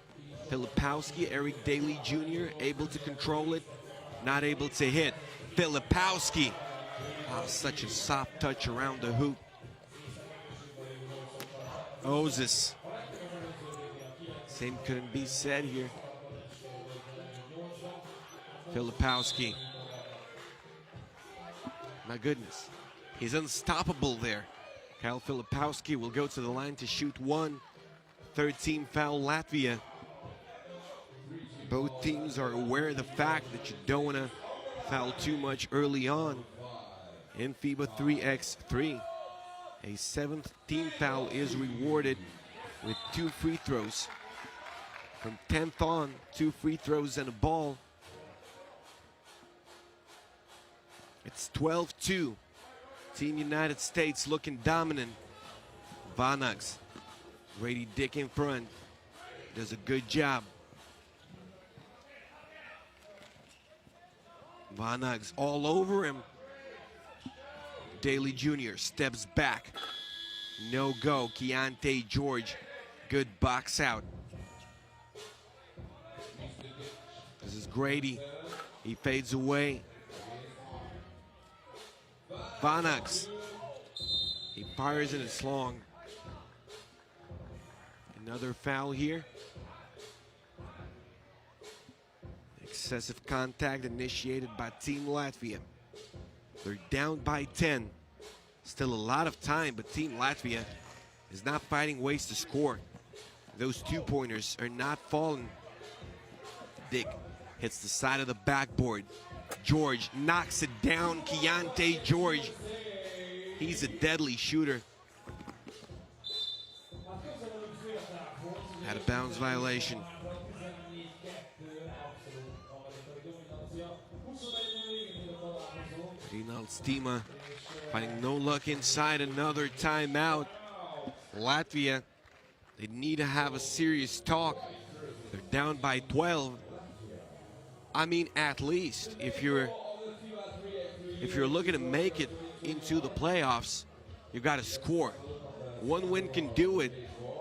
Filipowski, Eric Daly Jr. able to control it, not able to hit. Filipowski, oh, such a soft touch around the hoop. Ozis, same couldn't be said here. Filipowski, my goodness, he's unstoppable there. Kyle Filipowski will go to the line to shoot one. 13 foul Latvia. Both teams are aware of the fact that you don't want to foul too much early on in FIBA 3x3. A 7th team foul is rewarded with 2 free throws. From 10th on, 2 free throws and a ball. It's 12-2. Team United States looking dominant. Vanags, Grady Dick in front, does a good job. Vanags all over him. Daly Jr. steps back. No go. Keontae George, good box out. This is Grady. He fades away. Vanags. He fires and it's long. Another foul here. Excessive contact initiated by Team Latvia. They're down by 10. Still a lot of time, but Team Latvia is not finding ways to score. Those two-pointers are not falling. Dick hits the side of the backboard. George knocks it down. Keontae George, he's a deadly shooter. Had a bounce violation. Rinald Stima finding no luck inside. Another timeout. Latvia, they need to have a serious talk. They're down by 12. I mean, at least if you're looking to make it into the playoffs, you've got to score. One win can do it.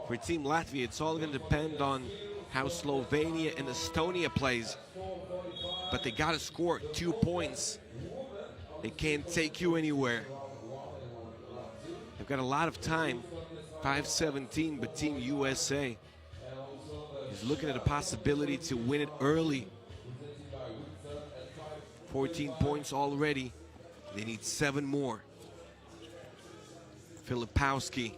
For Team Latvia, it's all going to depend on how Slovenia and Estonia plays. But they got to score 2 points. They can't take you anywhere. They've got a lot of time, 5:17, but Team USA is looking at a possibility to win it early. 14 points already. They need 7 more. Filipowski.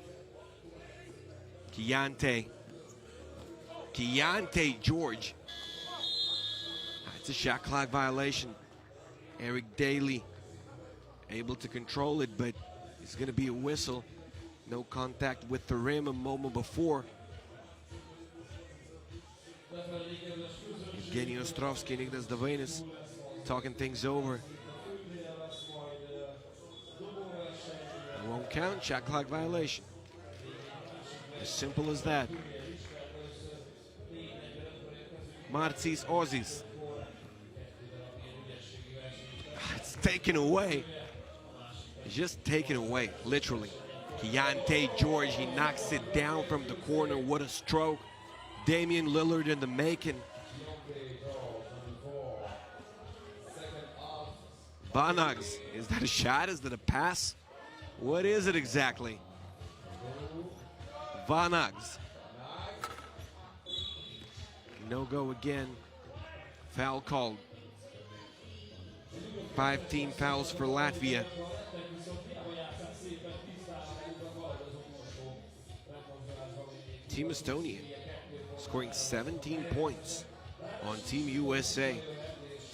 Keontae George. It's a shot clock violation. Eric Daly able to control it, but it's going to be a whistle. No contact with the rim a moment before. Evgeny Ostrovsky and Ignas Davanis talking things over. It won't count. Shot clock violation. As simple as that. Marcis Ozis. It's taken away. It's just taken away, literally. Keontae George, he knocks it down from the corner. What a stroke. Damian Lillard in the making. Vanags, is that a shot? Is that a pass? What is it exactly? Vanags. No go again. Foul called. 5 team fouls for Latvia. Team Estonia scoring 17 points on Team USA.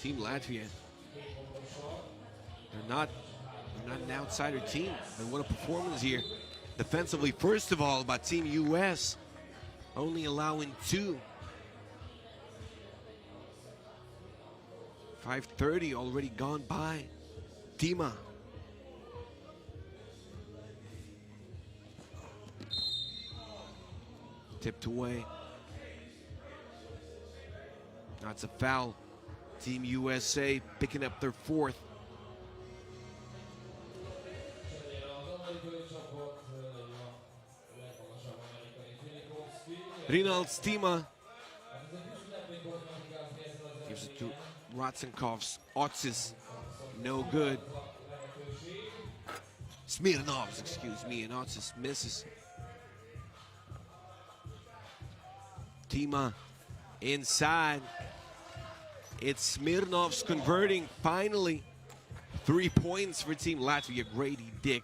Team Latvia, they're not an outsider team. And what a performance here. Defensively, first of all, by Team US, only allowing 2. 5:30 already gone by. Dima. Tipped away. That's a foul. Team USA picking up their 4th. Rinald Stima gives it to Ratzenkovs. Otsis, no good. Smirnovs, excuse me, and Otsis misses. Tima inside. It's Smirnovs converting finally. 3 points for Team Latvia. Grady Dick.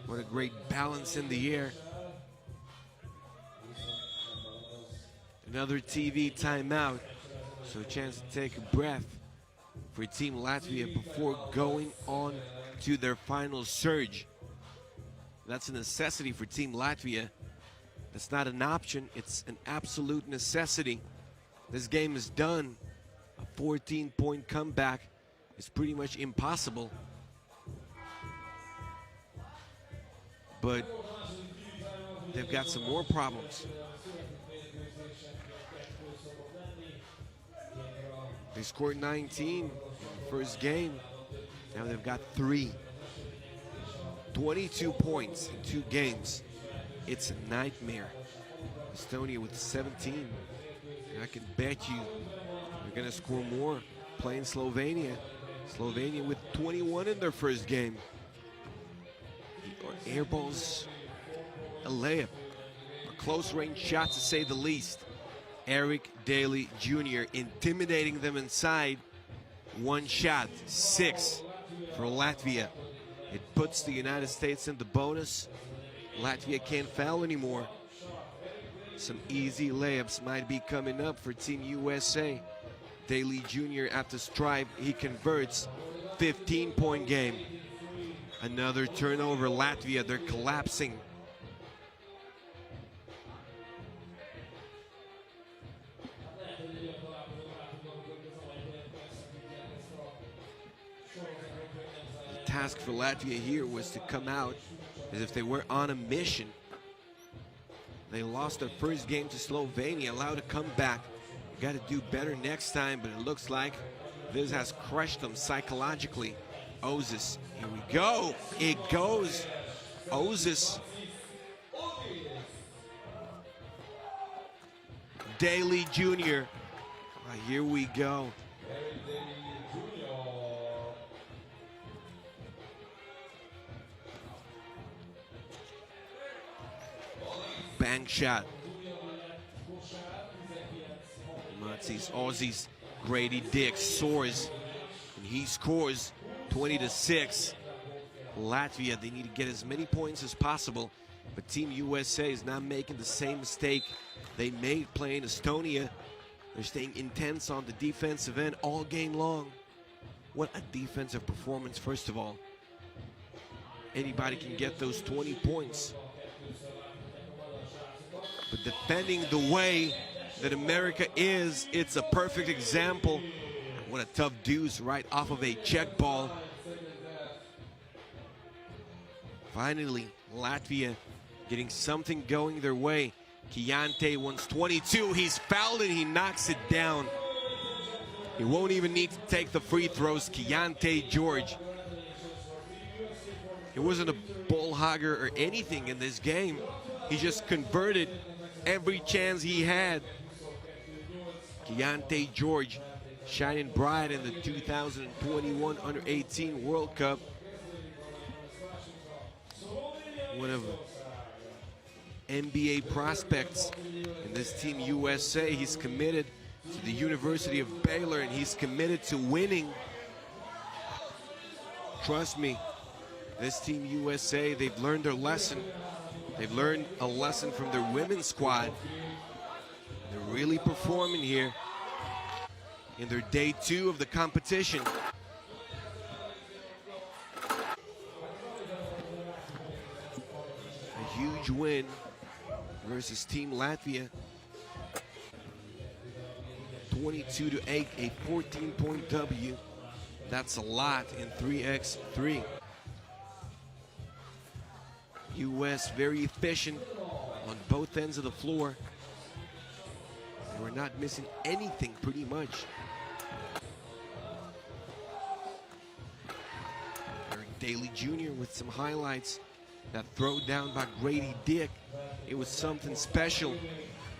What a great balance in the air. Another TV timeout. So a chance to take a breath for Team Latvia before going on to their final surge. That's a necessity for Team Latvia. That's not an option, it's an absolute necessity. This game is done. A 14-point comeback is pretty much impossible. but they've got some more problems. They scored 19 in the first game. Now they've got 3. 22 points in 2 games. It's a nightmare. Estonia with 17. I can bet you they're going to score more playing Slovenia. Slovenia with 21 in their first game. The air balls, a layup. A close range shot to say the least. Eric Daly Jr. intimidating them inside. 1 shot, 6 for Latvia. It puts the United States in the bonus. Latvia can't foul anymore. Some easy layups might be coming up for Team USA. Daly Jr. at the stripe, he converts. 15-point game. Another turnover, Latvia, they're collapsing. The task for Latvia here was to come out as if they were on a mission. They lost their first game to Slovenia, allowed a comeback. Got to do better next time, but it looks like this has crushed them psychologically. Ozis, here we go. It goes. Ozis. Daly Jr. Here we go. Bang shot. Matsis, Aussies, Grady Dick soars, and he scores 20-6. Latvia, they need to get as many points as possible, but Team USA is not making the same mistake they made playing Estonia. They're staying intense on the defensive end all game long. What a defensive performance, first of all. Anybody can get those 20 points. But defending the way that America is, it's a perfect example. What a tough deuce right off of a check ball. Finally, Latvia getting something going their way. Chiante wants 22. He's fouled and he knocks it down. He won't even need to take the free throws. Chiante George. He wasn't a ball hogger or anything in this game. He just converted every chance he had. Chiante George shining bright in the 2021 Under-18 World Cup. One of NBA prospects in this Team USA. He's committed to the University of Baylor and he's committed to winning. Trust me, this Team USA, they've learned their lesson. They've learned a lesson from their women's squad. They're really performing here in their day 2 of the competition. A huge win versus Team Latvia. 22-8, a 14-point W. That's a lot in 3x3. US very efficient on both ends of the floor. They were not missing anything pretty much. Eric Daly Jr. with some highlights. That throw down by Grady Dick, it was something special.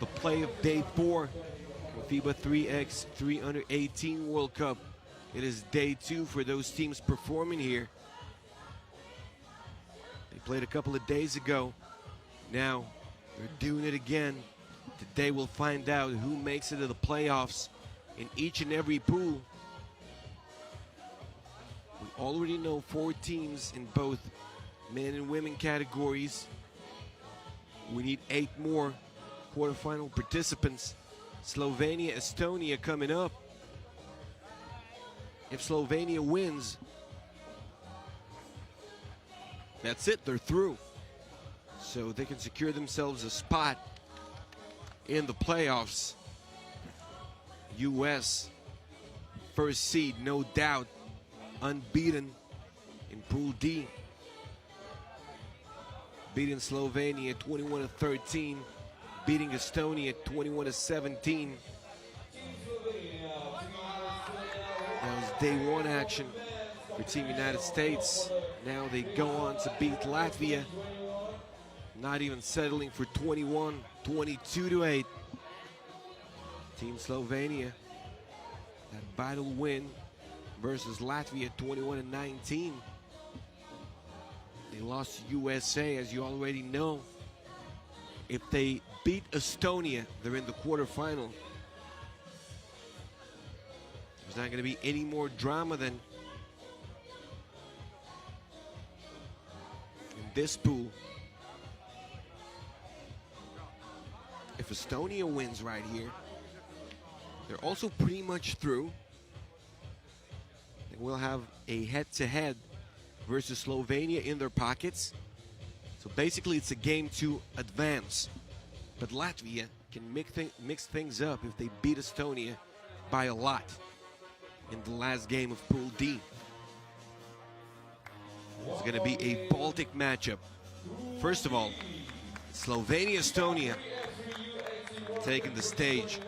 The play of day 4 for FIBA 3x3 Under-18 World Cup. It is day 2 for those teams performing here. They played a couple of days ago. Now they're doing it again. Today we'll find out who makes it to the playoffs in each and every pool. We already know 4 teams in both men and women categories. We need 8 more quarterfinal participants. Slovenia, Estonia coming up. If Slovenia wins, that's it, they're through. So they can secure themselves a spot in the playoffs. US, first seed, no doubt, unbeaten in Pool D. beating Slovenia 21-13, beating Estonia 21-17. That was day one action for Team United States. Now they go on to beat Latvia, not even settling for 21, 22-8. Team Slovenia, that vital win versus Latvia 21-19. They lost to USA, as you already know. If they beat Estonia, they're in the quarterfinal. There's not going to be any more drama than in this pool. If Estonia wins right here, they're also pretty much through. They will have a head-to-head versus Slovenia in their pockets. So basically it's a game to advance. But Latvia can mix things up if they beat Estonia by a lot in the last game of Pool D. It's going to be a Baltic matchup. First of all, Slovenia-Estonia taking the stage.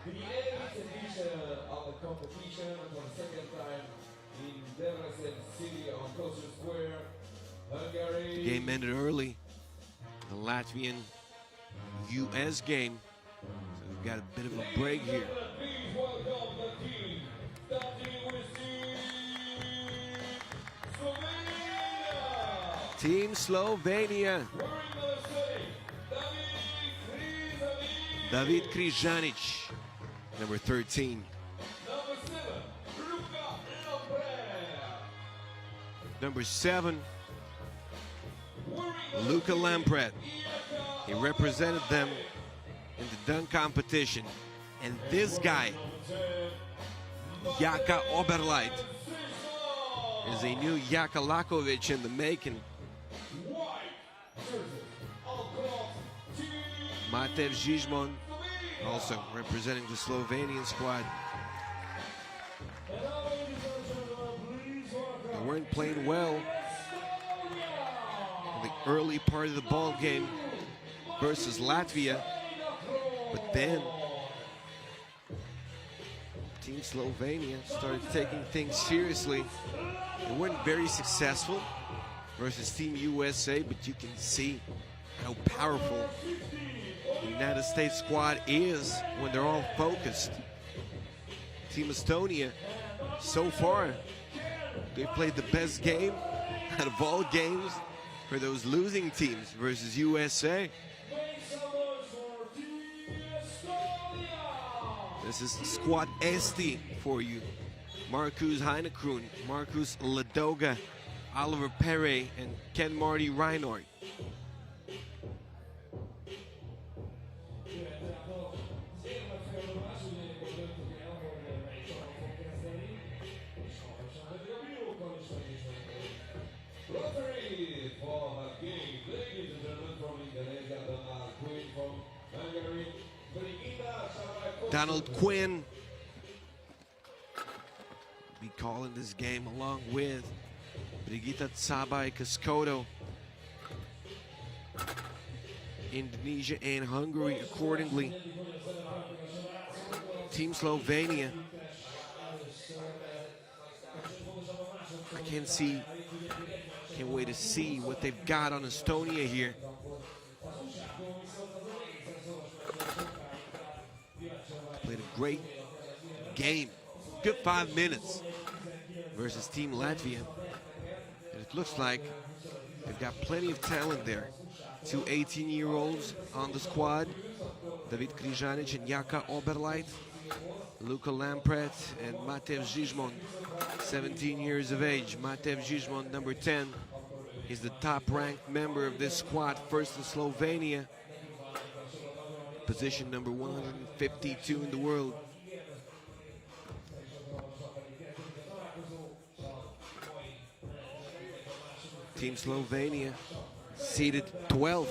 The 8th edition of the competition for the second time in Debrecen city on Kossuth Square, Hungary. The game ended early. The Latvian-US game. So we've got a bit of a break here. Please welcome the team. Starting with Team Slovenia. Team Slovenia. Wearing number 7, David Križanić, number 13. Number 7, Number 7, Wearing Luka Lampret. He represented them in the dunk competition. And this guy, Jaka Oberleit, is a new Jaka Lakovic in the making. Matev Žigman, also representing the Slovenian squad. They weren't playing well in the early part of the ball game versus Latvia, but then Team Slovenia started taking things seriously. They weren't very successful versus Team USA, but you can see how powerful the United States squad is when they're all focused. Team Estonia, so far, they played the best game out of all games for those losing teams versus USA. This is Squad Esti for you. Marcus Heinekrun, Marcus Ladoga, Oliver Perret, and Ken Marty Reinhardt. Referee for the game, ladies and gentlemen, from Indonesia, Donald Quinn, from Hungary, Donald Quinn will be calling this game along with Brigitte Cabai Kaskoto. Indonesia and Hungary accordingly. Team Slovenia, I can't wait to see what they've got on Estonia here. Played a great game, good 5 minutes versus Team Latvia. And it looks like they've got plenty of talent there. 2 18-year-olds on the squad, David Križanić and Jaka Oberleit, Luka Lampret and Matev Žigman, 17 years of age. Matev Žigman, number 10, is the top-ranked member of this squad, first in Slovenia, position number 152 in the world. Team Slovenia seeded 12th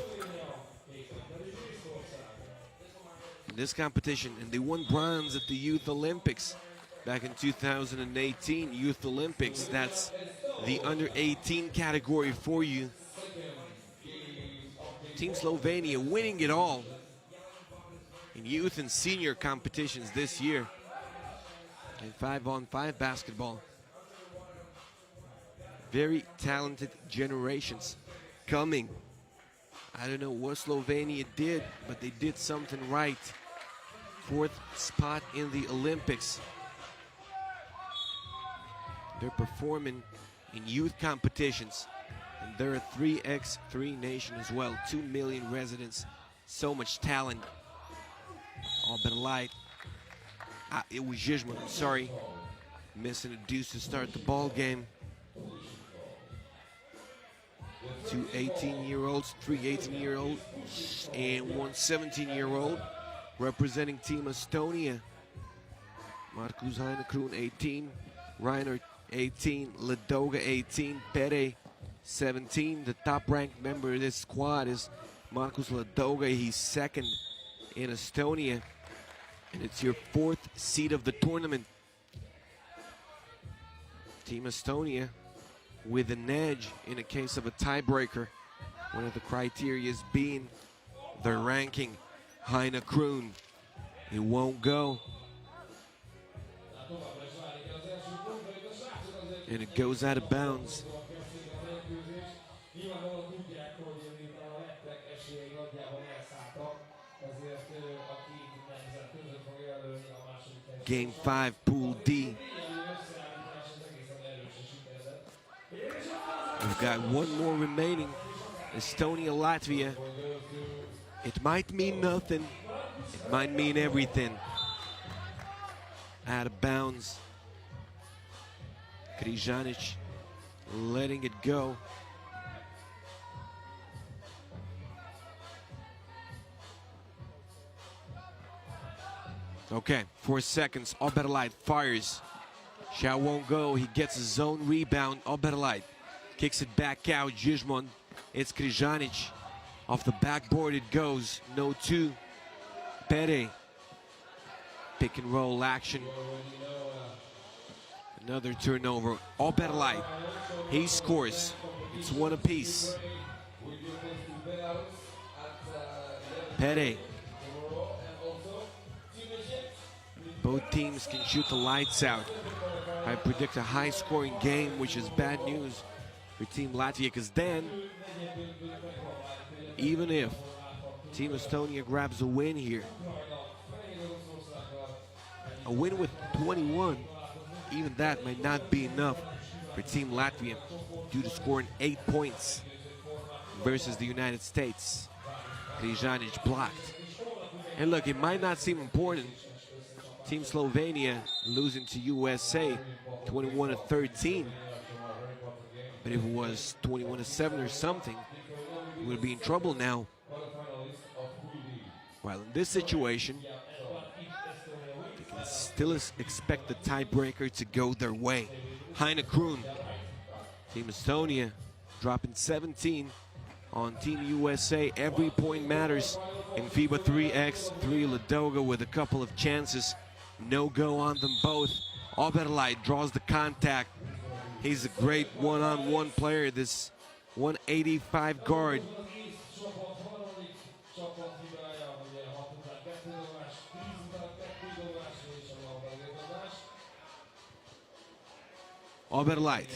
in this competition, and they won bronze at the Youth Olympics back in 2018. Youth Olympics, that's the under 18 category for you. Team Slovenia winning it all in youth and senior competitions this year. And 5-on-5 basketball. Very talented generations coming. I don't know what Slovenia did, but they did something right. 4th spot in the Olympics. They're performing in youth competitions. And they're a 3x3 nation as well. 2 million residents. So much talent. All but light. It was Zizman, I'm sorry. Missing a deuce to start the ball game. 2 18-year-olds, 3 18-year-olds, and 1 17-year-old representing Team Estonia. Markus Hajdú-Bihar, 18, Reiner, 18, Ladoga, 18, Pere, 17. The top-ranked member of this squad is Markus Ladoga. He's 2nd in Estonia, and it's your 4th seed of the tournament. Team Estonia with an edge in the case of a tiebreaker. One of the criteria being their ranking. Hajdú-Bihar, it won't go. And it goes out of bounds. Game 5, Pool D. We've got one more remaining. Estonia, Latvia. It might mean nothing. It might mean everything. Out of bounds. Križanić letting it go. Okay, 4 seconds. Oberleit fires. Shot won't go. He gets a zone rebound. Oberleit kicks it back out. Zizman. It's Križanić. Off the backboard it goes. No 2. Pere. Pick and roll action. Another turnover. Oberleit. He scores. It's 1 apiece. Pere. Both teams can shoot the lights out. I predict a high-scoring game, which is bad news for Team Latvia, because then, even if Team Estonia grabs a win here, a win with 21, even that might not be enough for Team Latvia due to scoring 8 points versus the United States. Križanić blocked. And look, it might not seem important. Team Slovenia losing to USA 21-13. But if it was 21-7 or something, we would be in trouble now. While in this situation, they can still expect the tiebreaker to go their way. Hajdú-Bihar, Team Estonia, dropping 17 on Team USA. Every point matters in FIBA 3x3. Ladoga with a couple of chances. No go on them both. Oberleit draws the contact. He's a great one-on-one player, this 185 guard. Oberleit.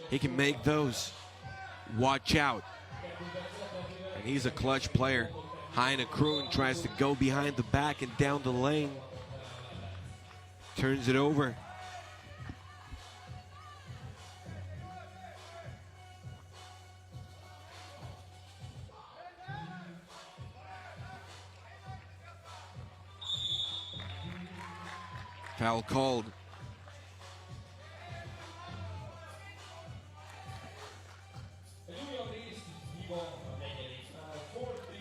He can make those. Watch out. And he's a clutch player. Hajdú-Bihar tries to go behind the back and down the lane. Turns it over. Foul called.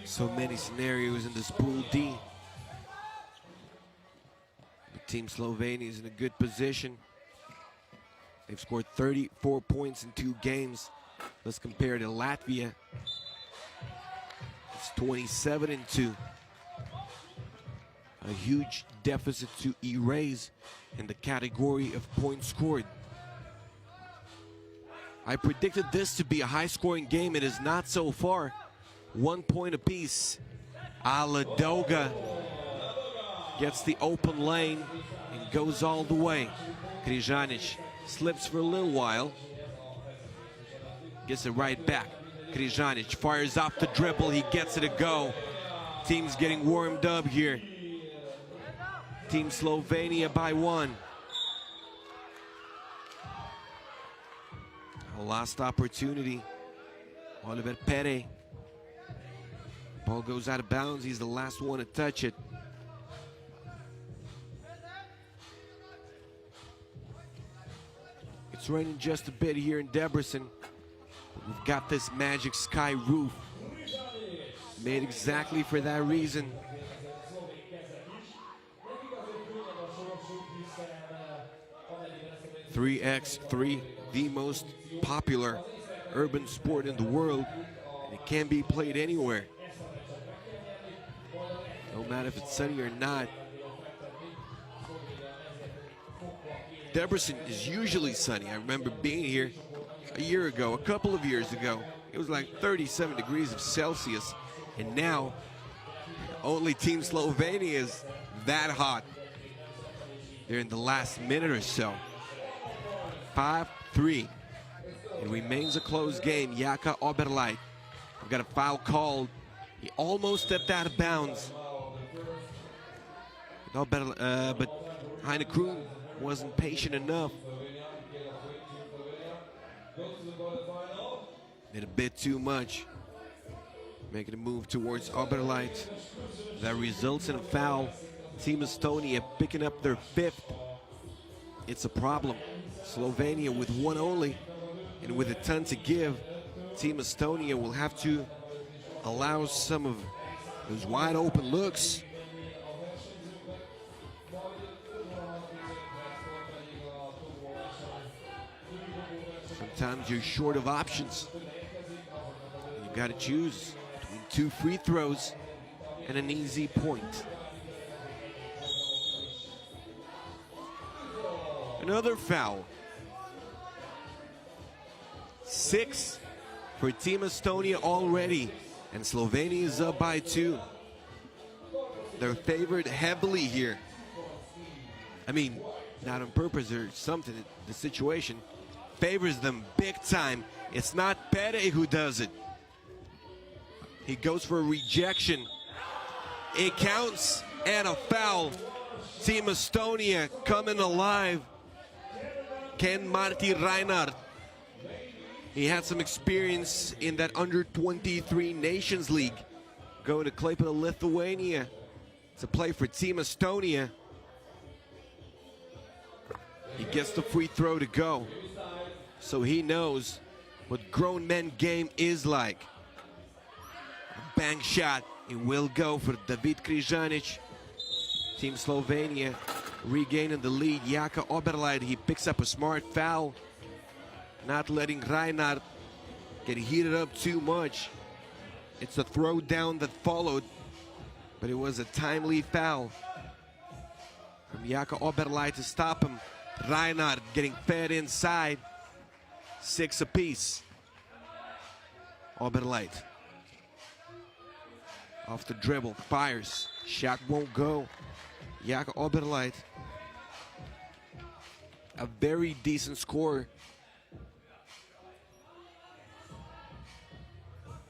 So many scenarios in this Pool D. But Team Slovenia is in a good position. They've scored 34 points in 2 games. Let's compare to Latvia. It's 27-2. A huge deficit to erase in the category of points scored. I predicted this to be a high-scoring game. It is not so far. 1 point apiece. Aladoga gets the open lane and goes all the way. Križanić slips for a little while. Gets it right back. Križanić fires off the dribble. He gets it to go. Team's getting warmed up here. Team Slovenia by 1. A lost opportunity. Oliver Pere. Ball goes out of bounds. He's the last one to touch it. It's raining just a bit here in Debrecen. We've got this magic sky roof made exactly for that reason. "3x3, the most popular urban sport in the world, and it can be played anywhere. No matter if it's sunny or not. Debrecen is usually sunny. I remember being here a year ago, a couple of years ago. It was like 37 degrees of Celsius, and now only Team Slovenia is that hot. They're in the last minute or so. 5-3. It remains a close game. Jaka Oberleit. We've got a foul called. He almost stepped out of bounds. But Heine Kroon wasn't patient enough. Did a bit too much. Making a move towards Oberleit. That results in a foul. Team Estonia picking up their 5th. It's a problem. Slovenia with 1 only, and with a ton to give, Team Estonia will have to allow some of those wide open looks. Sometimes you're short of options. You've got to choose between 2 free throws and an easy point. Another foul. 6 for Team Estonia already, and Slovenia is up by 2. They're favored heavily here. I mean, not on purpose or something. The situation favors them big time. It's not Pere who does it. He goes for a rejection. It counts, and a foul. Team Estonia coming alive. Ken Marti Reinhardt. He had some experience in that under-23 Nations League, going to Klaipėda, Lithuania, to play for Team Estonia. He gets the free throw to go, so he knows what grown men game is like. A bank shot, it will go for David Križanić. Team Slovenia regaining the lead. Jaka Oberleit, he picks up a smart foul, not letting Reinhardt get heated up too much. It's a throw down that followed, but it was a timely foul from Jaka Oberleit to stop him. Reinhardt getting fed inside. 6 apiece. Oberleit off the dribble, fires. Shot won't go. Jaka Oberleit, a very decent scorer.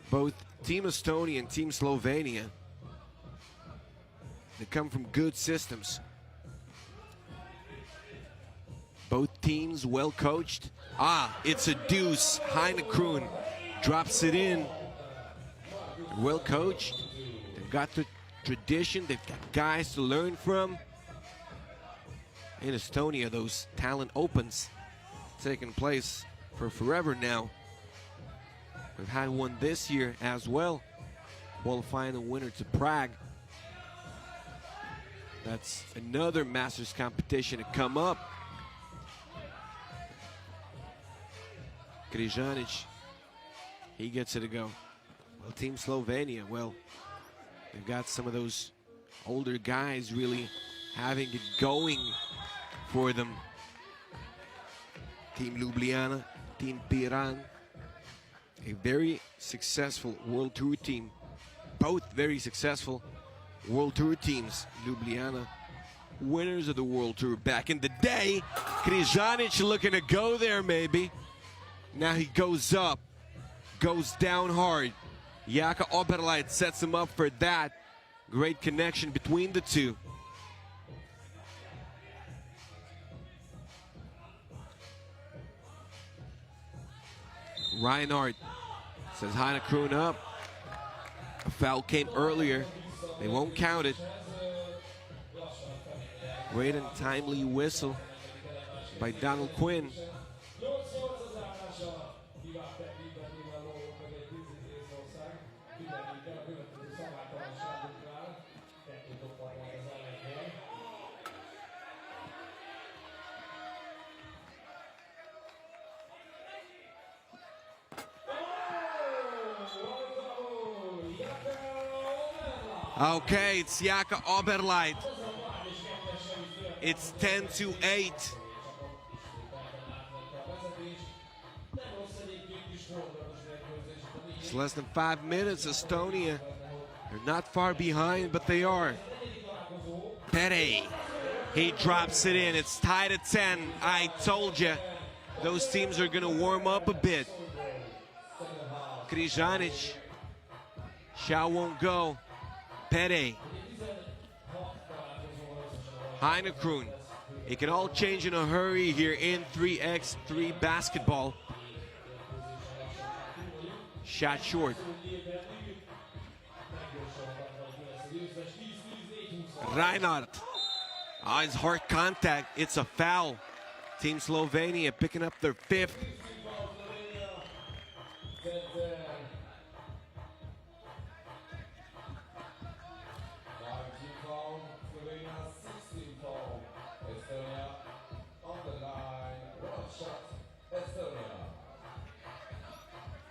Both Team Estonia and Team Slovenia, they come from good systems. Both teams well coached. It's a deuce. Heine Kroon drops it in. Well coached. They've got the tradition. They've got guys to learn from. In Estonia, those talent opens taking place for forever now. We've had one this year as well, qualifying the winner to Prague. That's another Masters competition to come up. Križanić, he gets it to go. Well, Team Slovenia, well, they've got some of those older guys really having it going for them. Team Ljubljana, Team Piran, a very successful World Tour team. Both very successful World Tour teams. Ljubljana, winners of the World Tour back in the day. Križanić looking to go there maybe. Now he goes up, goes down hard. Jaka Oberleit sets him up for that. Great connection between the two. Reinhardt says Heinekroon up. A foul came earlier. They won't count it. Great and timely whistle by Donald Quinn. Okay, it's Jaka Oberleit. It's 10-8. It's less than 5 minutes. Estonia, they're not far behind, but they are. Pere, he drops it in. It's tied at 10. I told you, those teams are going to warm up a bit. Križanić, Shao won't go. Pere, Heinekroon. It can all change in a hurry here in 3x3 basketball. Shot short. Reinhardt. Oh, it's hard contact. It's a foul. Team Slovenia picking up their 5th.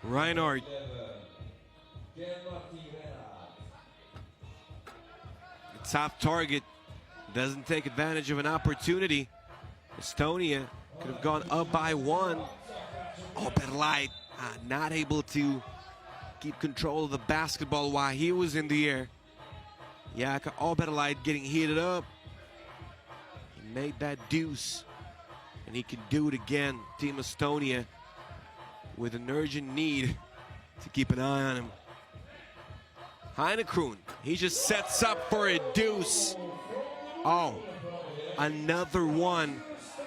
Reinhardt. A top target. Doesn't take advantage of an opportunity. Estonia could have gone up by 1. Oberleit not able to keep control of the basketball while he was in the air. Jaka Oberleit getting heated up. He made that deuce, and he can do it again. Team Estonia with an urgent need to keep an eye on him. Heinekroon, he just sets up for a deuce. Oh, another one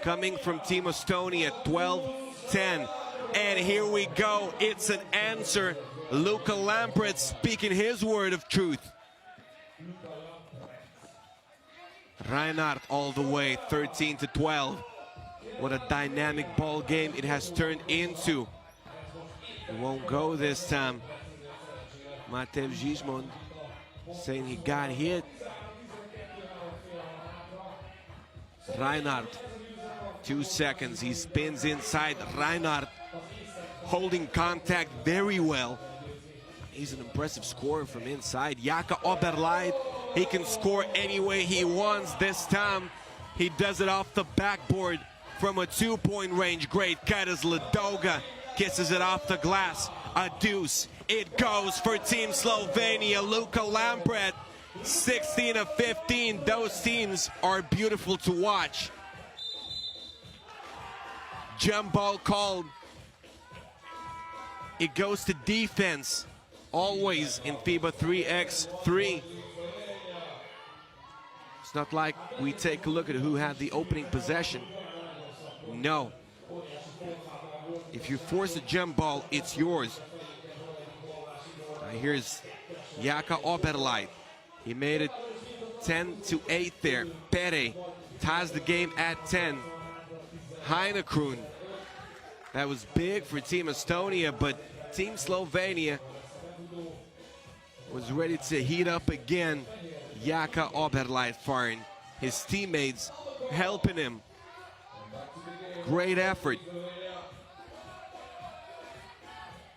coming from Team Estonia, 12-10. And here we go, it's an answer. Luka Lampret speaking his word of truth. Reinhardt all the way, 13-12. What a dynamic ball game it has turned into. It won't go this time. Matev Zizmond saying he got hit. Reinhardt, 2 seconds. He spins inside. Reinhardt holding contact very well. He's an impressive scorer from inside. Jaka Oberleit, he can score any way he wants. This time, he does it off the backboard from a 2-point range. Great cut as Ladoga kisses it off the glass. A deuce. It goes for Team Slovenia. Luka Lampret, 16-15. Those teams are beautiful to watch. Jump ball called. It goes to defense. Always in FIBA 3x3. It's not like we take a look at who had the opening possession. No. If you force a jump ball, it's yours. Here's Jaka Oberleit. He made it 10-8 there. Pere ties the game at 10. Heinekroon. That was big for Team Estonia, but Team Slovenia was ready to heat up again. Jaka Oberleit firing. His teammates helping him. Great effort.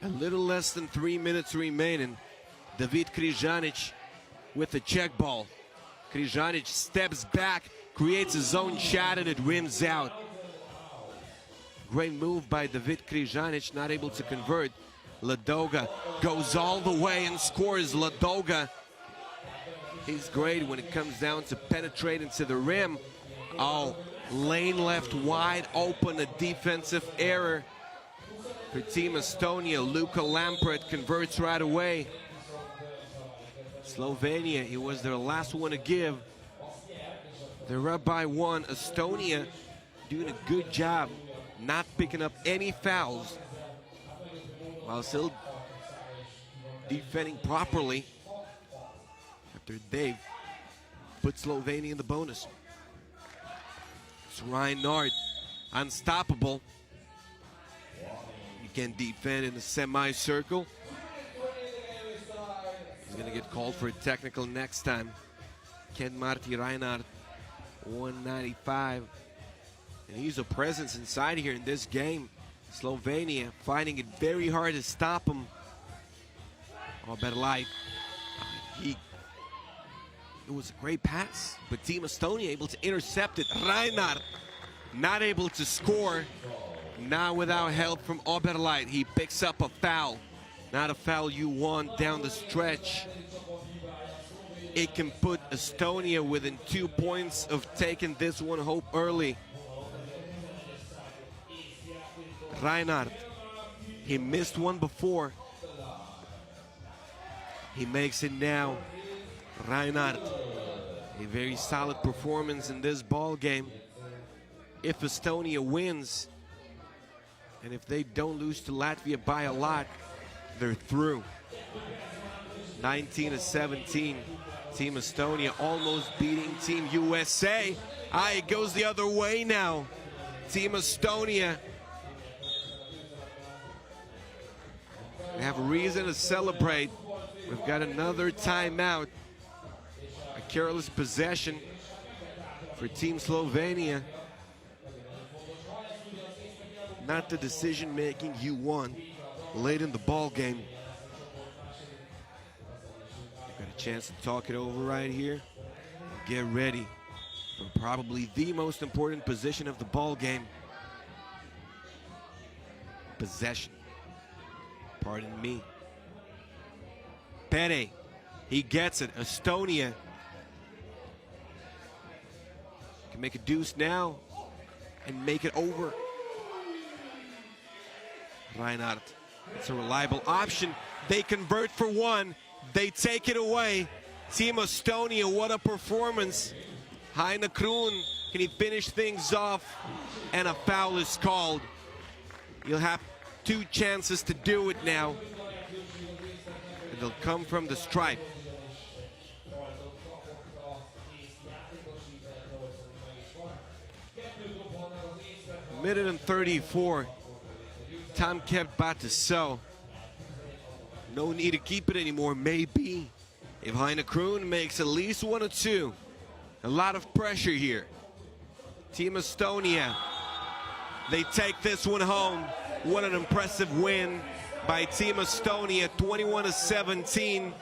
A little less than 3 minutes remaining. David Križanić with the check ball. Križanić steps back, creates his own shot, and it rims out. Great move by David Križanic, not able to convert. Ladoga goes all the way and scores. Ladoga, he's great when it comes down to penetrating to the rim. Oh, lane left wide open, a defensive error for Team Estonia. Luka Lampret converts right away. Slovenia, it was their last one to give. They're up by one. Estonia doing a good job not picking up any fouls while still defending properly after they've put Slovenia in the bonus. It's Reinhardt, unstoppable. You can defend in a semicircle. He's gonna get called for a technical next time. Ken Marty Reinhardt, 195. And he's a presence inside here in this game. Slovenia finding it very hard to stop him. Oh, better life. It was a great pass, but Team Estonia able to intercept it. Reinhardt not able to score. Now without help from Oberleit, he picks up a foul. Not a foul you want down the stretch. It can put Estonia within 2 points of taking this one home early. Reinhardt, he missed one before. He makes it now. Reinhardt, a very solid performance in this ball game. If Estonia wins, and if they don't lose to Latvia by a lot, they're through. 19-17. Team Estonia almost beating Team USA. It goes the other way now. Team Estonia, we have a reason to celebrate. We've got another timeout. A careless possession for Team Slovenia. Not the decision-making you want late in the ball game. Got a chance to talk it over right here. Get ready for probably the most important position of the ball game. Possession. Pardon me. Pere, he gets it. Estonia can make a deuce now and make it over. Reinhardt, it's a reliable option. They convert for one. They take it away. Team Estonia, what a performance. Heine Kroon, can he finish things off? And a foul is called. You'll have 2 chances to do it now. And they'll come from the stripe. Minute and 34. Time kept Batisseau. No need to keep it anymore, maybe. If Heine Kroon makes at least 1 or 2. A lot of pressure here. Team Estonia, they take this one home. What an impressive win by Team Estonia, 21-17.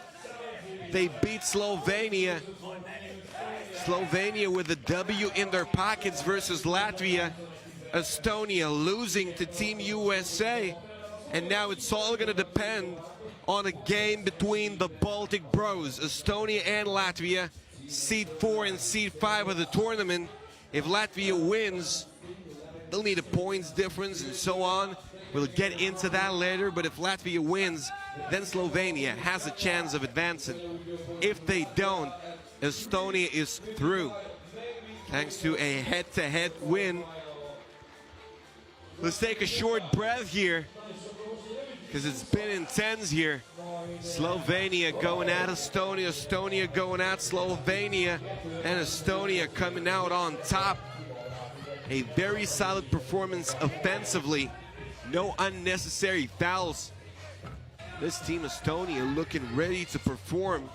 They beat Slovenia. Slovenia with a W in their pockets versus Latvia. Estonia losing to Team USA. And now it's all going to depend on a game between the Baltic Bros, Estonia and Latvia, seed 4 and seed 5 of the tournament. If Latvia wins, they'll need a points difference and so on. We'll get into that later, but if Latvia wins, then Slovenia has a chance of advancing. If they don't, Estonia is through, thanks to a head-to-head win. Let's take a short breath here, because it's been intense here. Slovenia going at Estonia, Estonia going at Slovenia, and Estonia coming out on top. A very solid performance offensively. No unnecessary fouls. This team Estonia looking ready to perform.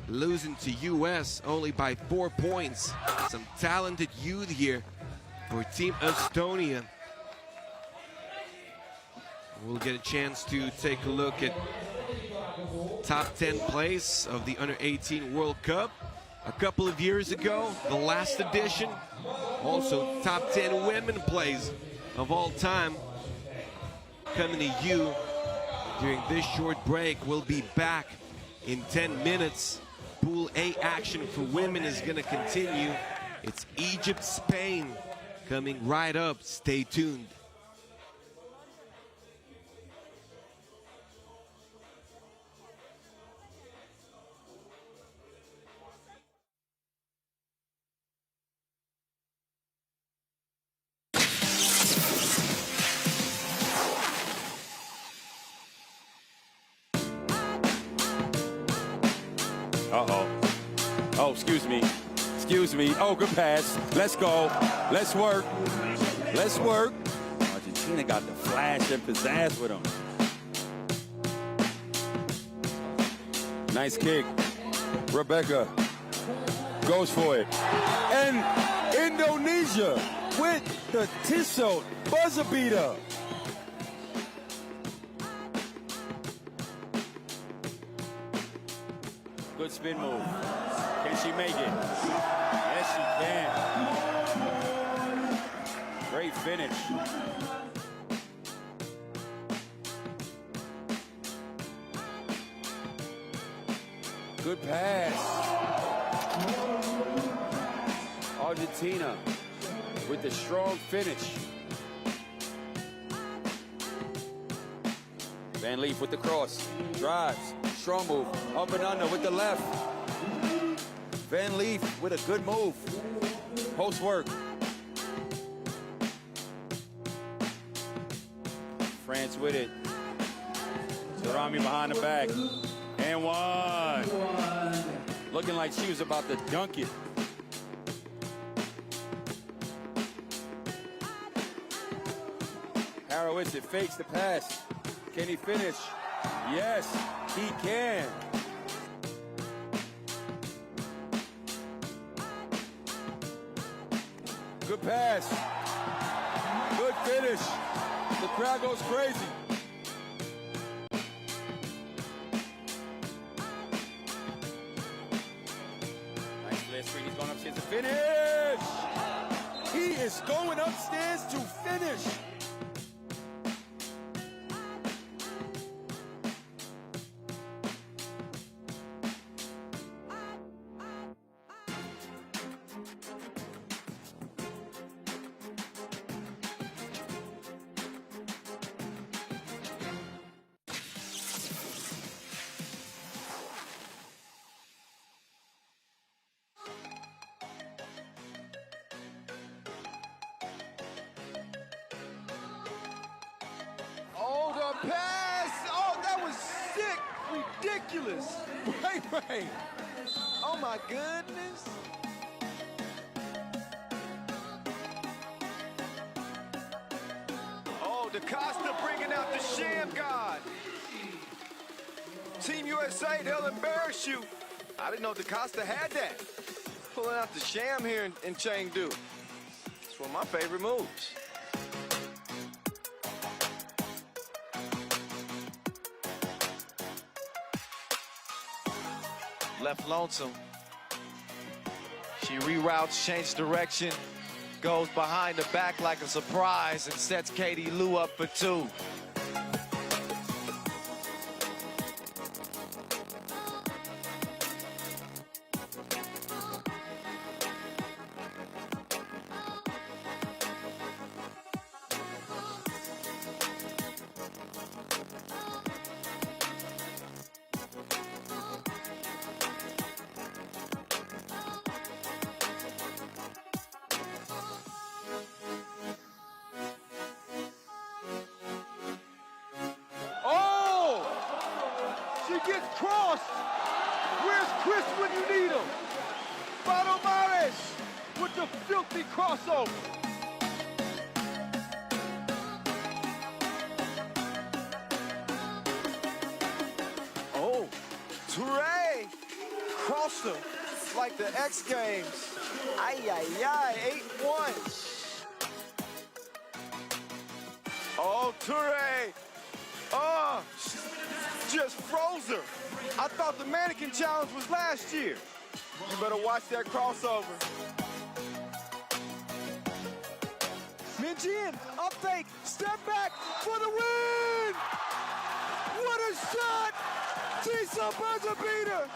Losing to US only by 4 points. Some talented youth here for Team Estonia. We'll get a chance to take a look at top 10 place of the U18 World Cup. A couple of years ago, the last edition. Also top 10 women plays of all time coming to you during this short break. We'll be back in 10 minutes. Pool A action for women is going to continue. It's Egypt, Spain coming right up. Stay tuned. Uh-oh. Oh, excuse me. Excuse me. Oh, good pass. Let's go. Let's work. Let's work. Argentina got the flash and pizzazz with them. Nice kick. Rebecca goes for it. And Indonesia with the Tissot buzzer beater. Good spin move. Can she make it? Yes, she can. Great finish. Good pass. Argentina with the strong finish. Van Leef with the cross. Drives. Strong move. Up and under with the left. Van Leef with a good move. Post work. France with it. Sarami behind the back. And one. Looking like she was about to dunk it. Harrowitz, it fakes the pass. Can he finish? Yes, he can. Good pass. Good finish. The crowd goes crazy. Nice flare screen. He's going upstairs to finish. He is going upstairs to finish. Pass! Oh, that was sick! Ridiculous! Right. Oh my goodness! Oh, DaCosta bringing out the sham god. Team USA, they'll embarrass you. I didn't know DaCosta had that. Pulling out the sham here in Chengdu. It's one of my favorite moves. Left lonesome. She reroutes, changes direction, goes behind the back like a surprise and sets Katie Lou up for two. She gets crossed. Where's Chris when you need him? Palomares with the filthy crossover. Oh, Touré crossed him like the X Games. Ay, ay, ay, 8-1. Oh, Touré. Oh, just froze her. I thought the mannequin challenge was last year. You better watch that crossover. Pinch in, up fake, step back for the win! What a shot! T-Sub buzzer beater!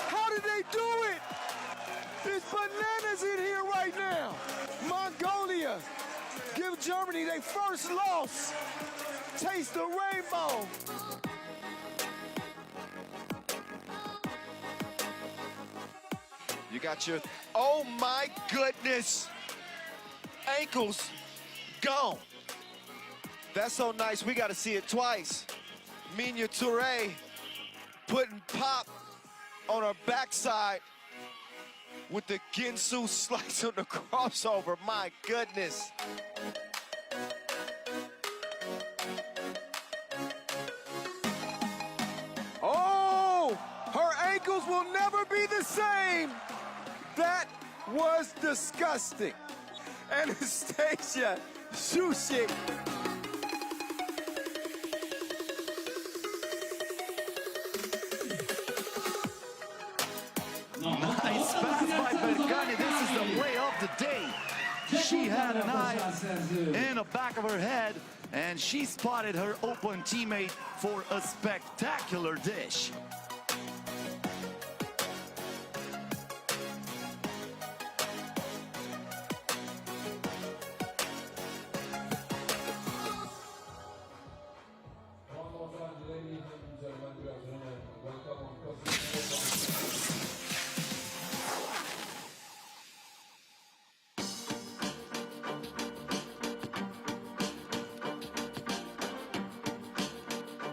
How did they do it? There's bananas in here right now. Mongolia give Germany their first loss. Taste the rainbow. You got your, oh my goodness, ankles gone. That's so nice, we gotta see it twice. Minya Touré putting pop on her backside with the Ginsu slice on the crossover, my goodness. Oh, her ankles will never be the same. That was disgusting. Anastasia Shusik. Nice pass by Berkani. This is the play of the day. She had an eye in the back of her head, and she spotted her open teammate for a spectacular dish. One more time, ladies and gentlemen, good afternoon. Welcome on Costa.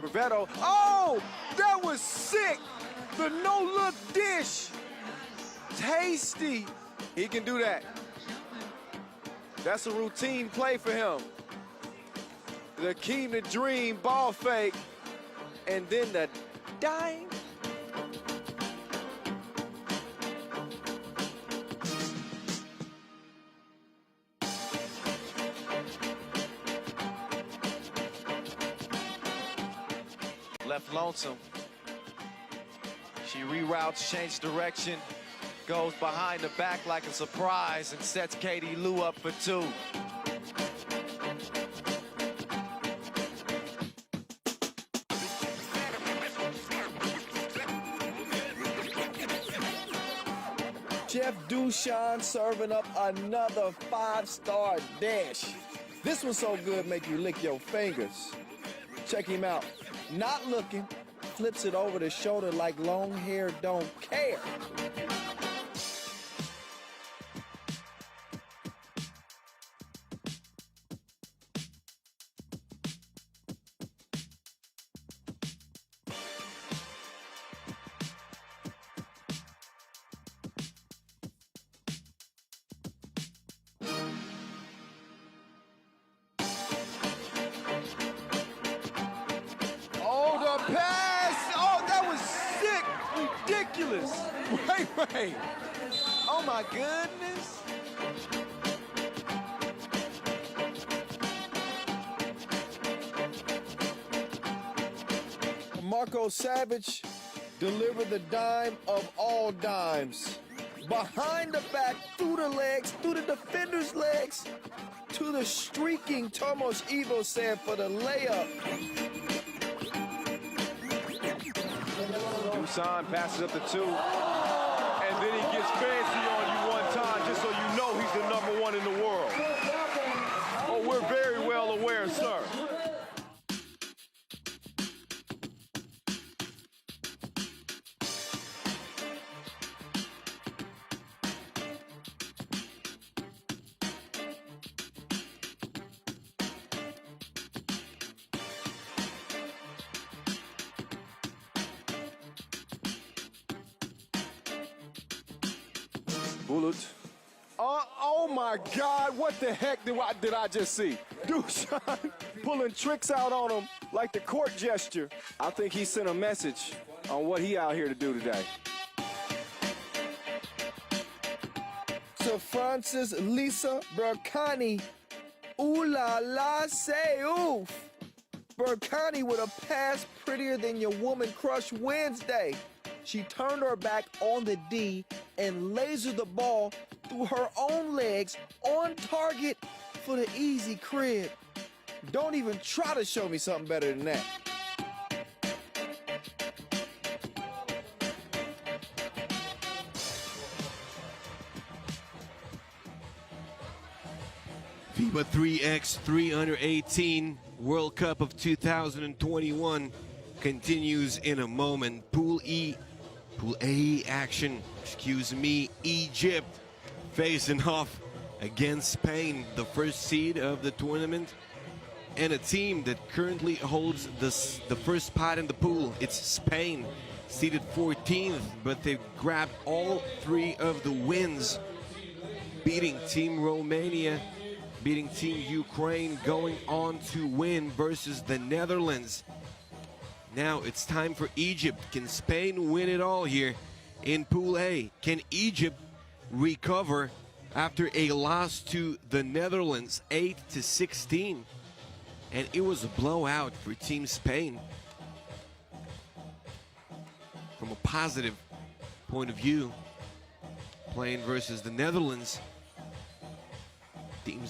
Rivetto. Oh, that was sick. The no-look dish. Tasty. He can do that. That's a routine play for him. The Keem the Dream ball fake. And then the dime. Left lonesome. She reroutes, changes direction, goes behind the back like a surprise and sets Katie Lou up for two. Jeff Dushan serving up another five-star dish. This one's so good, make you lick your fingers. Check him out. Not looking, flips it over the shoulder like long hair don't care. Pass! Oh, that was sick! Ridiculous! Wait. Oh my goodness! Marco Savage delivered the dime of all dimes. Behind the back, through the legs, through the defender's legs, to the streaking Tomos Evosan for the layup. Dusan passes up the two, and then he gets fancy on you one time just so you know he's the #1 in the world. Oh, we're very well aware, sir. Bulut. Oh my God, what the heck did I just see? Dushan pulling tricks out on him like the court gesture. I think he sent a message on what he out here to do today. Sir Francis Lisa Berkani. Ooh la la, say oof. Berkani with a pass prettier than your woman crush Wednesday. She turned her back on the D and lasered the ball through her own legs on target for the easy crib. Don't even try to show me something better than that. FIBA 3x3 Under-18 World Cup of 2021 continues in a moment. Pool A action, Egypt facing off against Spain, the first seed of the tournament, and a team that currently holds the first spot in the pool. It's Spain, seeded 14th, but they've grabbed all three of the wins, beating Team Romania, beating Team Ukraine, going on to win versus the Netherlands. Now it's time for Egypt. Can Spain win it all here in Pool A? Can Egypt recover after a loss to the Netherlands 8-16? And it was a blowout for Team Spain. From a positive point of view, playing versus the Netherlands, Team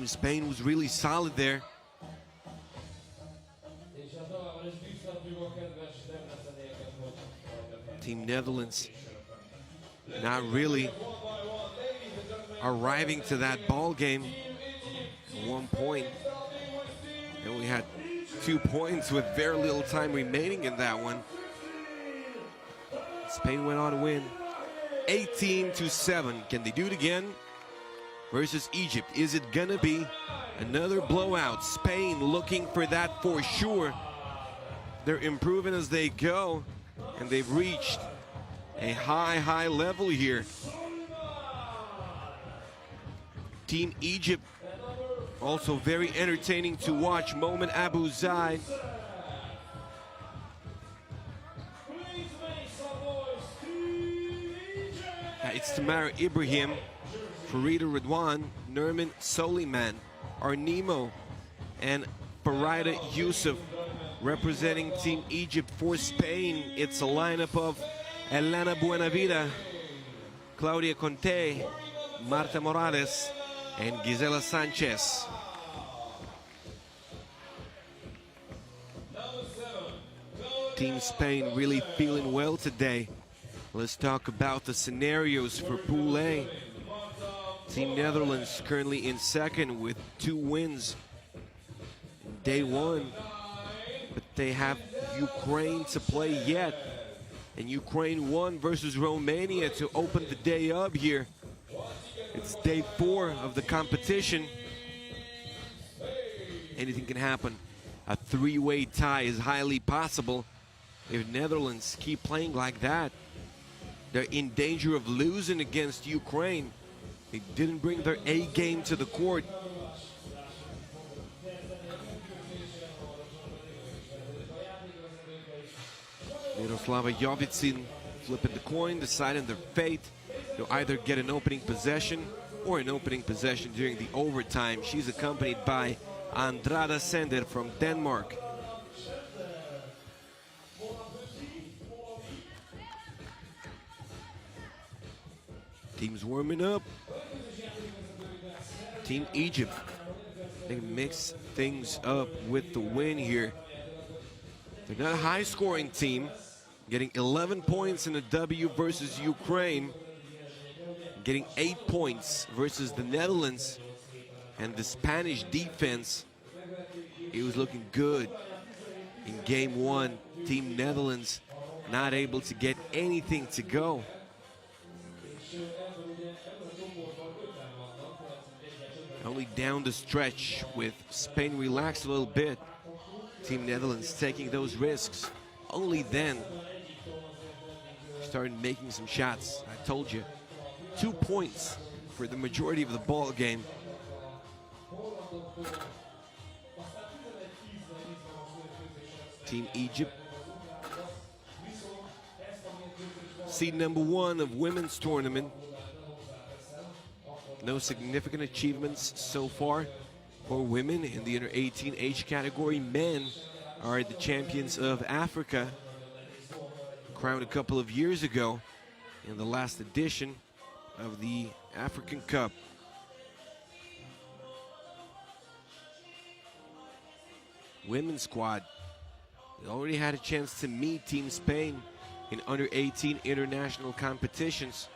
Spain was really solid there. Team Netherlands not really arriving to that ball game. 1 point. And we had 2 points with very little time remaining in that one. Spain went on to win 18-7. Can they do it again versus Egypt? Is it gonna be another blowout? Spain looking for that for sure. They're improving as they go, and they've reached a high level here. Team Egypt also very entertaining to watch. Moment Abu Zaid. It's Tamara Ibrahim, Farida Ridwan, Nermin Soliman, Arnimo, and Farida Yusuf representing Team Egypt. For Spain, it's a lineup of Elena Buenavida, Claudia Conte, Marta Morales, and Gisela Sanchez. Team Spain really feeling well today. Let's talk about the scenarios for Pool A. Team Netherlands currently in second with 2 wins in day 1. But they have Ukraine to play yet. And Ukraine won versus Romania to open the day up here. It's day 4 of the competition. Anything can happen. A 3-way tie is highly possible if Netherlands keep playing like that. They're in danger of losing against Ukraine. They didn't bring their A game to the court. Miroslava Jovicin flipping the coin, deciding their fate. They'll either get an opening possession or an opening possession during the overtime. She's accompanied by Andrada Sender from Denmark. Teams warming up. Team Egypt, they mix things up with the win here. They're not a high-scoring team, getting 11 points in a W versus Ukraine, getting 8 points versus the Netherlands, and the Spanish defense, it was looking good in game 1. Team Netherlands not able to get anything to go. Only down the stretch with Spain relaxed a little bit. Team Netherlands taking those risks. Only then started making some shots. I told you, 2 points for the majority of the ball game. Team Egypt, seed number 1 of women's tournament. No significant achievements so far for women in the under-18 age category. Men are the champions of Africa, crowned a couple of years ago in the last edition. of the African Cup. Women's squad, they already had a chance to meet Team Spain in under 18 international competitions.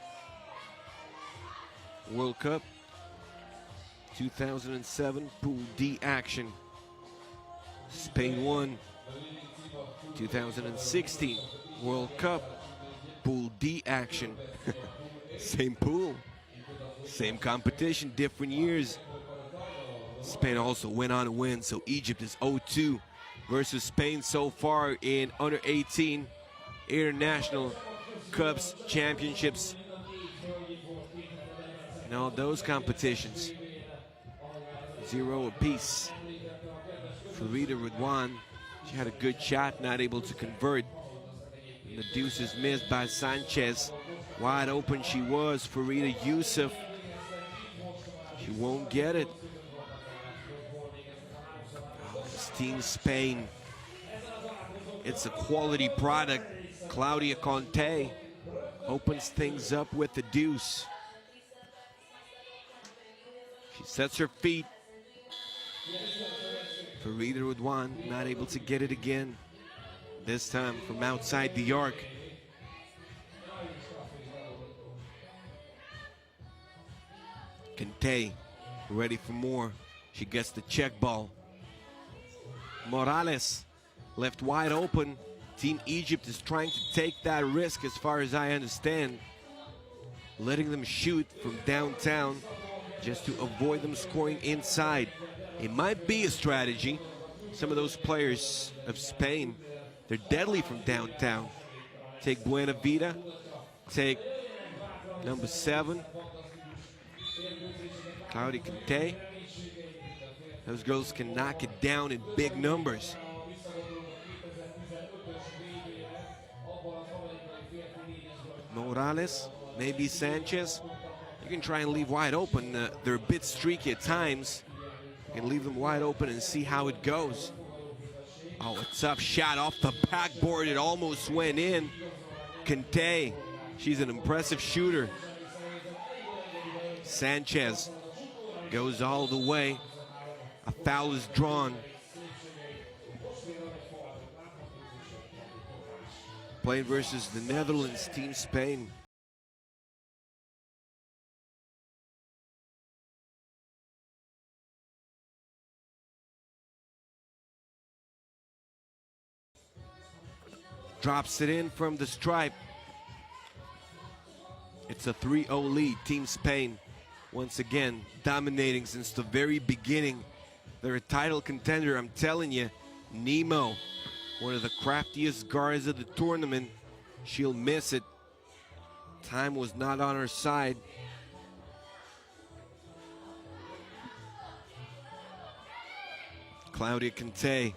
World Cup 2007 Pool D action. Spain won. 2016 World Cup Pool D action. Same pool, same competition, different years. Spain also went on to win, so Egypt is 0-2 versus Spain so far in under 18 international cups, championships, and all those competitions. 0 apiece. Farida Redouane, she had a good shot, not able to convert. And the deuce is missed by Sanchez. Wide open she was, Farida Youssef. She won't get it. This Team Spain, it's a quality product. Claudia Conte opens things up with the deuce. She sets her feet. Farida Redouane not able to get it again. This time from outside the arc. Conte ready for more. She gets the check ball. Morales left wide open. Team Egypt is trying to take that risk, as far as I understand, letting them shoot from downtown just to avoid them scoring inside. It might be a strategy. Some of those players of Spain, they're deadly from downtown. Take Buena Vida, take number 7, Claudia Conte. Those girls can knock it down in big numbers. Morales, maybe Sanchez. You can try and leave wide open. They're a bit streaky at times. You can leave them wide open and see how it goes. Oh, a tough shot off the backboard. It almost went in. Conte, she's an impressive shooter. Sanchez goes all the way. A foul is drawn. Playing versus the Netherlands, Team Spain. Drops it in from the stripe. It's a 3-0 lead, Team Spain. Once again, dominating since the very beginning. They're a title contender, I'm telling you. Nemo, one of the craftiest guards of the tournament. She'll miss it. Time was not on her side. Claudia Conte,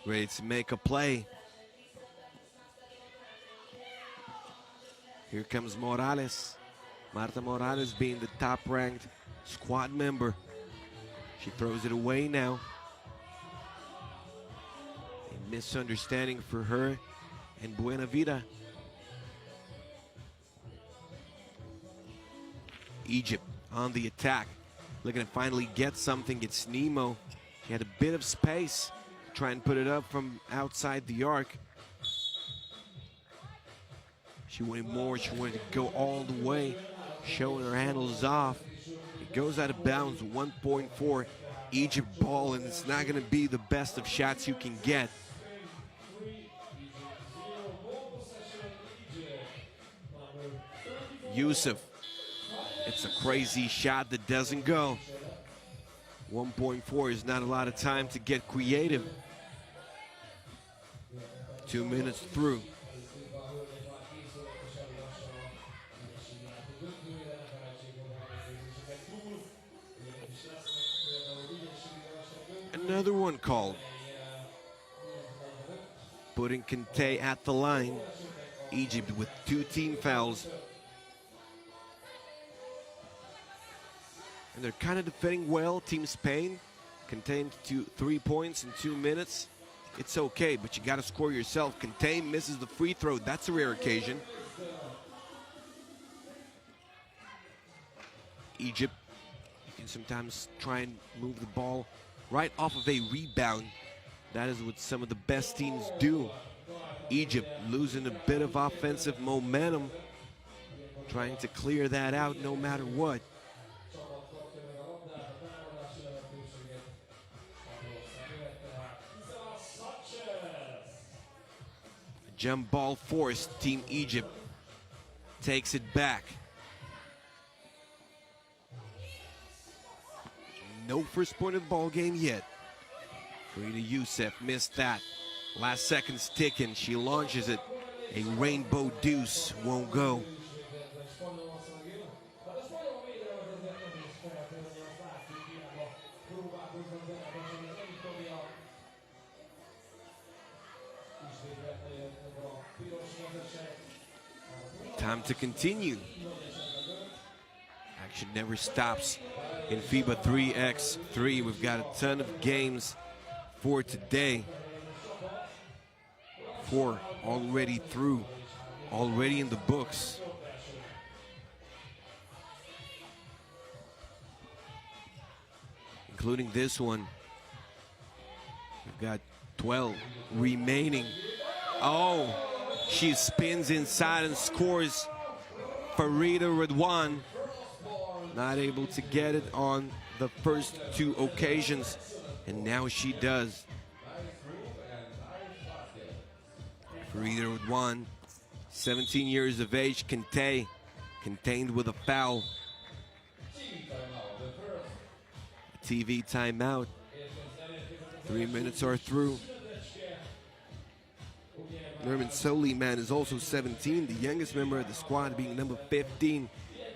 ready to make a play. Here comes Morales. Marta Morales being the top-ranked squad member. She throws it away now. A misunderstanding for her and Buena Vida. Egypt on the attack, looking to finally get something. It's Nemo. She had a bit of space to try and put it up from outside the arc. She wanted more. She wanted to go all the way, showing her handles off. It goes out of bounds, 1.4. Egypt ball, and it's not going to be the best of shots you can get. Youssef, it's a crazy shot that doesn't go. 1.4 is not a lot of time to get creative. 2 minutes through. Another one called. Putting Conte at the line. Egypt with 2 team fouls. And they're kind of defending well, Team Spain. Contained to 3 points in 2 minutes. It's okay, but you got to score yourself. Conte misses the free throw. That's a rare occasion. Egypt. You can sometimes try and move the ball right off of a rebound. That is what some of the best teams do. Egypt losing a bit of offensive momentum, trying to clear that out no matter what. Jump ball forced, Team Egypt takes it back. No first point of the ball game yet. Farida Youssef missed that. Last seconds ticking, she launches it. A rainbow deuce won't go. Time to continue. Action never stops in FIBA 3x3. We've got a ton of games for today. 4 already through, already in the books. Including this one. We've got 12 remaining. Oh, she spins inside and scores. Farida Redwan not able to get it on the first 2 occasions, and now she does. Farida Redwan, 17 years of age, contained with a foul. TV timeout. 3 minutes are through. Nermin Soliman is also 17, the youngest member of the squad being number 15,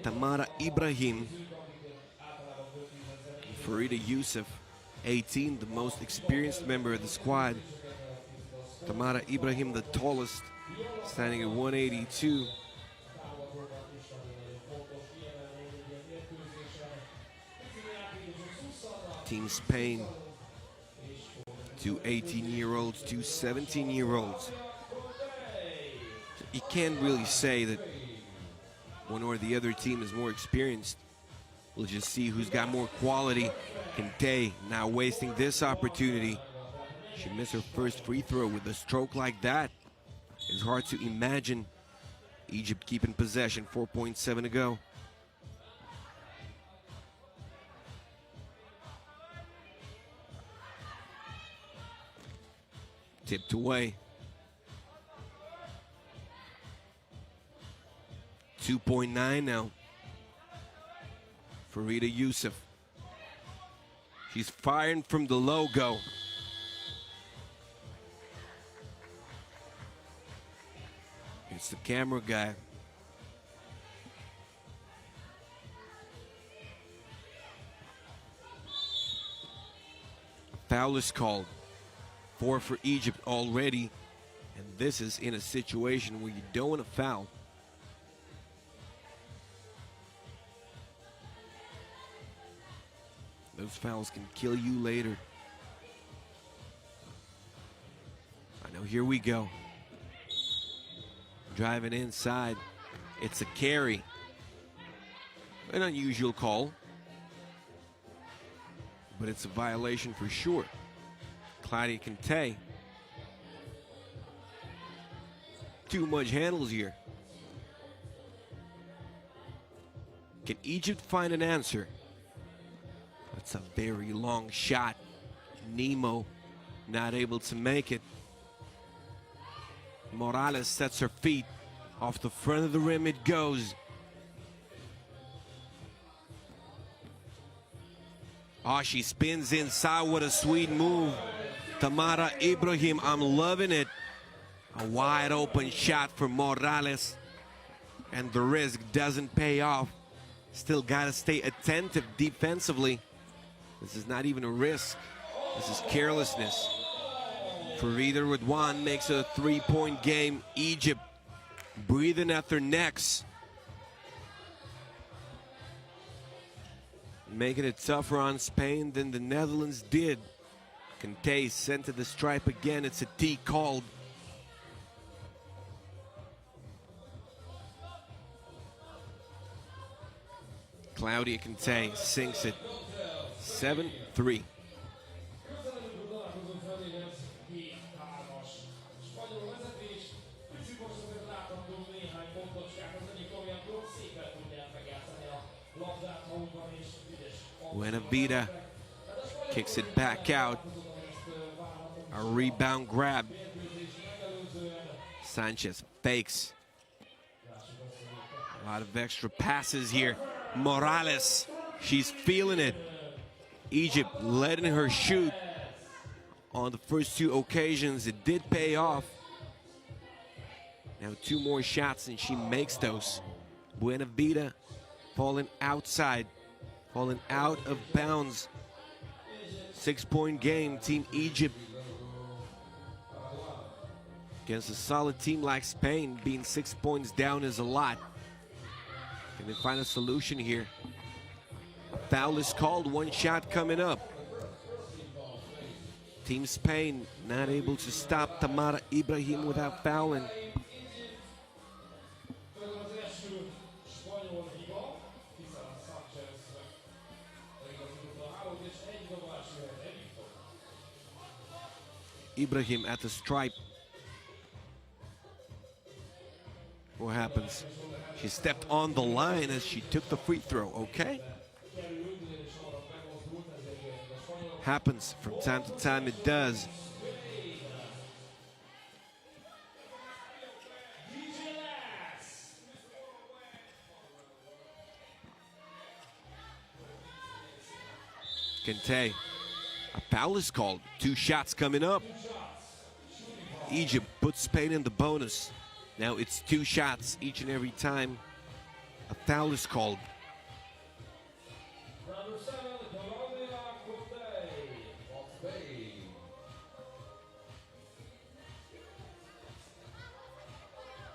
Tamara Ibrahim. Farida Youssef, 18, the most experienced member of the squad. Tamara Ibrahim, the tallest, standing at 182. Team Spain, 2 18-year-olds, 2 17-year-olds. You can't really say that one or the other team is more experienced. We'll just see who's got more quality. Kante now wasting this opportunity. She missed her first free throw with a stroke like that. It's hard to imagine Egypt keeping possession. 4.7 to go. Tipped away. 2.9 now. Farida Youssef. She's firing from the logo. It's the camera guy. Foul is called. 4 for Egypt already. And this is in a situation where you don't want to foul. Those fouls can kill you later. I know, here we go. Driving inside. It's a carry. An unusual call, but it's a violation for sure. Claudia Kante. Too much handles here. Can Egypt find an answer? That's a very long shot. Nemo not able to make it. Morales sets her feet. Off the front of the rim it goes. Oh, she spins inside. What a sweet move. Tamara Ibrahim, I'm loving it. A wide open shot for Morales. And the risk doesn't pay off. Still got to stay attentive defensively. This is not even a risk. This is carelessness. Farida Redwan makes it a 3-point game. Egypt breathing at their necks. Making it tougher on Spain than the Netherlands did. Kante sent to the stripe again. It's a tee called. Claudia Conte sinks it 7-3. Buena Vida kicks it back out. A rebound grab. Sanchez fakes. A lot of extra passes here. Morales, she's feeling it. Egypt letting her shoot on the first two occasions. It did pay off. Now 2 more shots and she makes those. Buena Vida falling outside, falling out of bounds. 6-point game, Team Egypt. Against a solid team like Spain, being 6 points down is a lot. Can they find a solution here? A foul is called, 1 shot coming up. Team Spain not able to stop Tamara Ibrahim without fouling. Ibrahim at the stripe. What happens? She stepped on the line as she took the free throw, okay? Happens from time to time, it does. Kente, a foul is called. 2 shots coming up. Egypt puts Spain in the bonus. Now it's 2 shots each and every time a foul is called.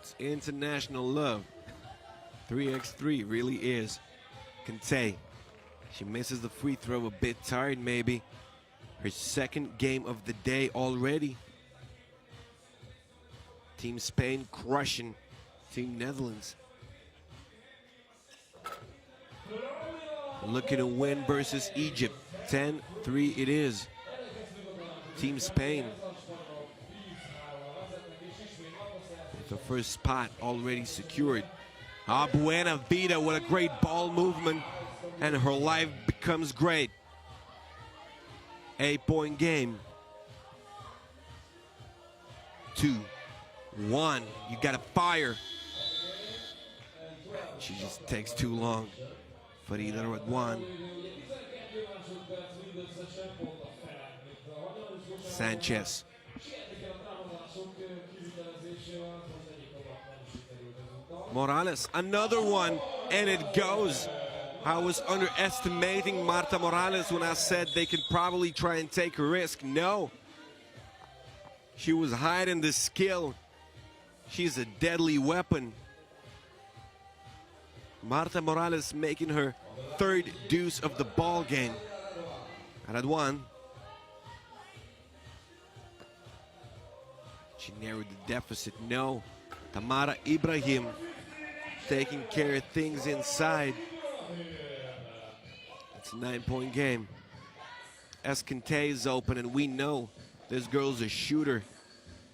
It's international love. 3x3 really is. Kente, she misses the free throw, a bit tired maybe. Her 2nd game of the day already. Team Spain crushing Team Netherlands. Looking to win versus Egypt. 10-3 it is. Team Spain with the first spot already secured. Buena Vida, what a great ball movement. And her life becomes great. 8-point game. 2-1. You gotta fire. She just takes too long. Farida at 1. Sanchez. Morales, another one, and it goes. I was underestimating Marta Morales when I said they could probably try and take a risk. No. She was hiding the skill. She's a deadly weapon. Marta Morales making her 3rd deuce of the ball game. Radwan. She narrowed the deficit. No. Tamara Ibrahim taking care of things inside. It's a 9-point game. Kente is open, and we know this girl's a shooter.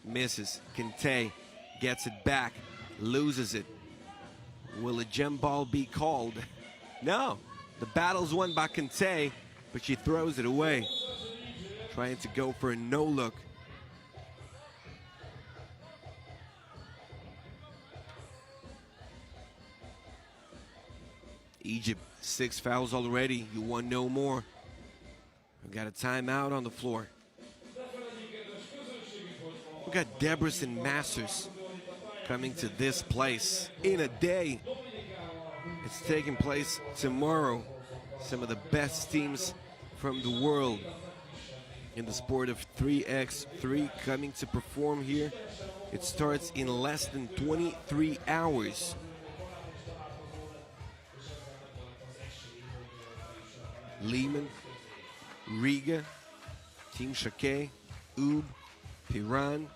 Misses. Kente gets it back, loses it. Will a gem ball be called? No. The battle's won by Kente, but she throws it away. Trying to go for a no-look. Egypt, 6 fouls already. You want no more. We got a timeout on the floor. We got Debrecen Masters coming to this place in a day. It's taking place tomorrow. Some of the best teams from the world in the sport of 3x3 coming to perform here. It starts in less than 23 hours. Lehman, Riga, Team Shake, Ub, Piran,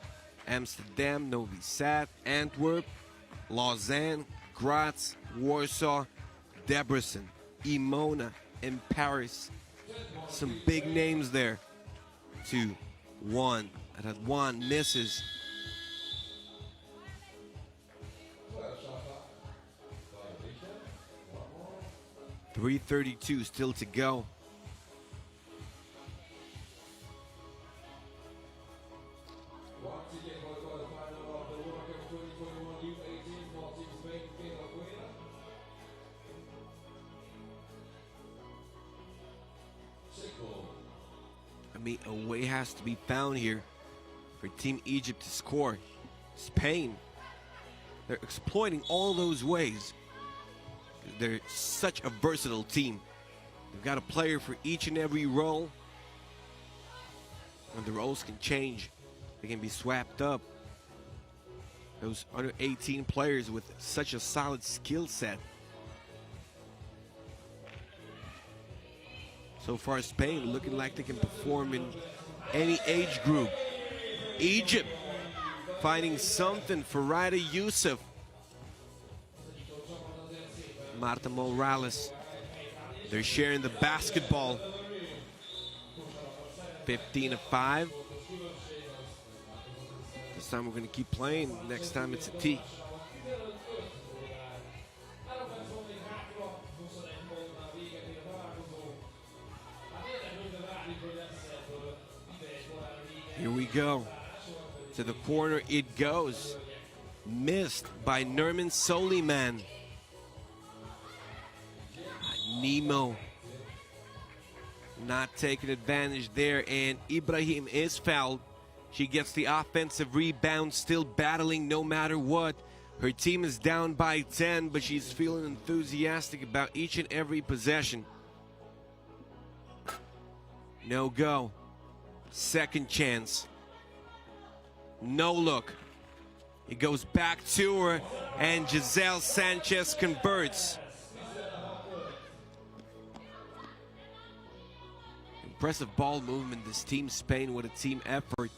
Amsterdam, Novi Sad, Antwerp, Lausanne, Graz, Warsaw, Debrecen. Emona, and Paris. Some big names there. 2-1. Radwan misses. 3:32 still to go. Once again, for the quarterfinal of the World Cup 2021 U18 for Team Spain, Kayla Quinn. I mean, a way has to be found here for Team Egypt to score. Spain, they're exploiting all those ways. They're such a versatile team. They've got a player for each and every role. And the roles can change. They can be swapped up. Those under 18 players with such a solid skill set. So far, Spain looking like they can perform in any age group. Egypt finding something for Ryder Youssef. Marta Morales. They're sharing the basketball. 15-5. This time we're going to keep playing. Next time it's a T. Here we go. To the corner it goes. Missed by Nerman Soliman. Nemo not taking advantage there, and Ibrahim is fouled. She gets the offensive rebound, still battling no matter what. Her team is down by 10, but she's feeling enthusiastic about each and every possession. No go. Second chance. No look. It goes back to her, and Giselle Sanchez converts. Impressive ball movement, this team Spain, with a team effort.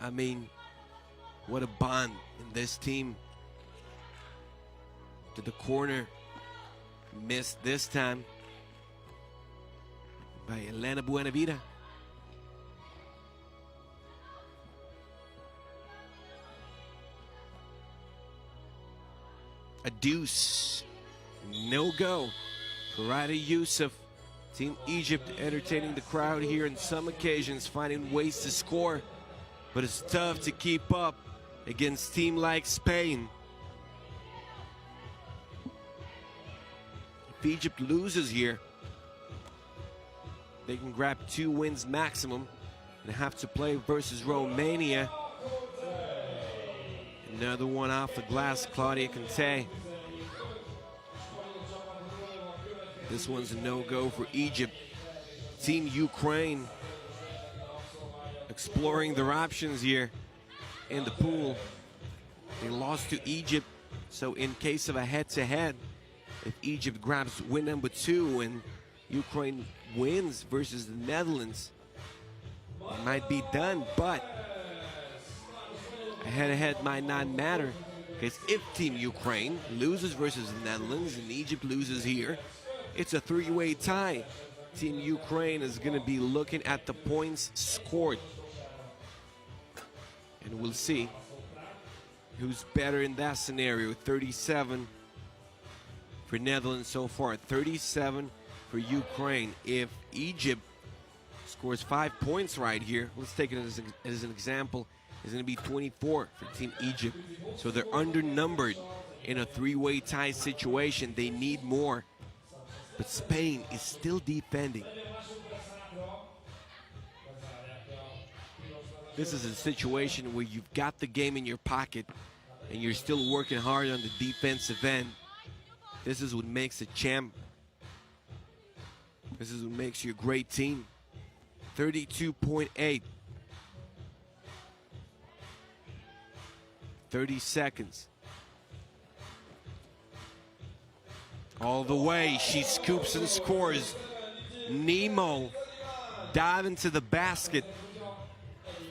I mean, what a bond in this team. To the corner, missed this time by Elena Buenavida. A deuce, no go for Ryder Youssef. Team Egypt entertaining the crowd here on some occasions, finding ways to score, but it's tough to keep up against a team like Spain. If Egypt loses here, they can grab 2 wins maximum and have to play versus Romania. Another one off the glass, Claudia Conte. This one's a no-go for Egypt. Team Ukraine exploring their options here in the pool. They lost to Egypt, so in case of a head-to-head, if Egypt grabs win number 2 and Ukraine wins versus the Netherlands, it might be done, but a head-to-head might not matter, because if Team Ukraine loses versus the Netherlands and Egypt loses here, it's a 3-way tie. Team Ukraine is going to be looking at the points scored. And we'll see who's better in that scenario. 37 for Netherlands so far, 37 for Ukraine. If Egypt scores 5 points right here, let's take it as an example, it's going to be 24 for Team Egypt. So they're undernumbered in a 3-way tie situation. They need more. But Spain is still defending. This is a situation where you've got the game in your pocket and you're still working hard on the defensive end. This is what makes a champ. This is what makes you a great team. 32.8. 30 seconds. All the way, she scoops and scores. Nemo dive into the basket.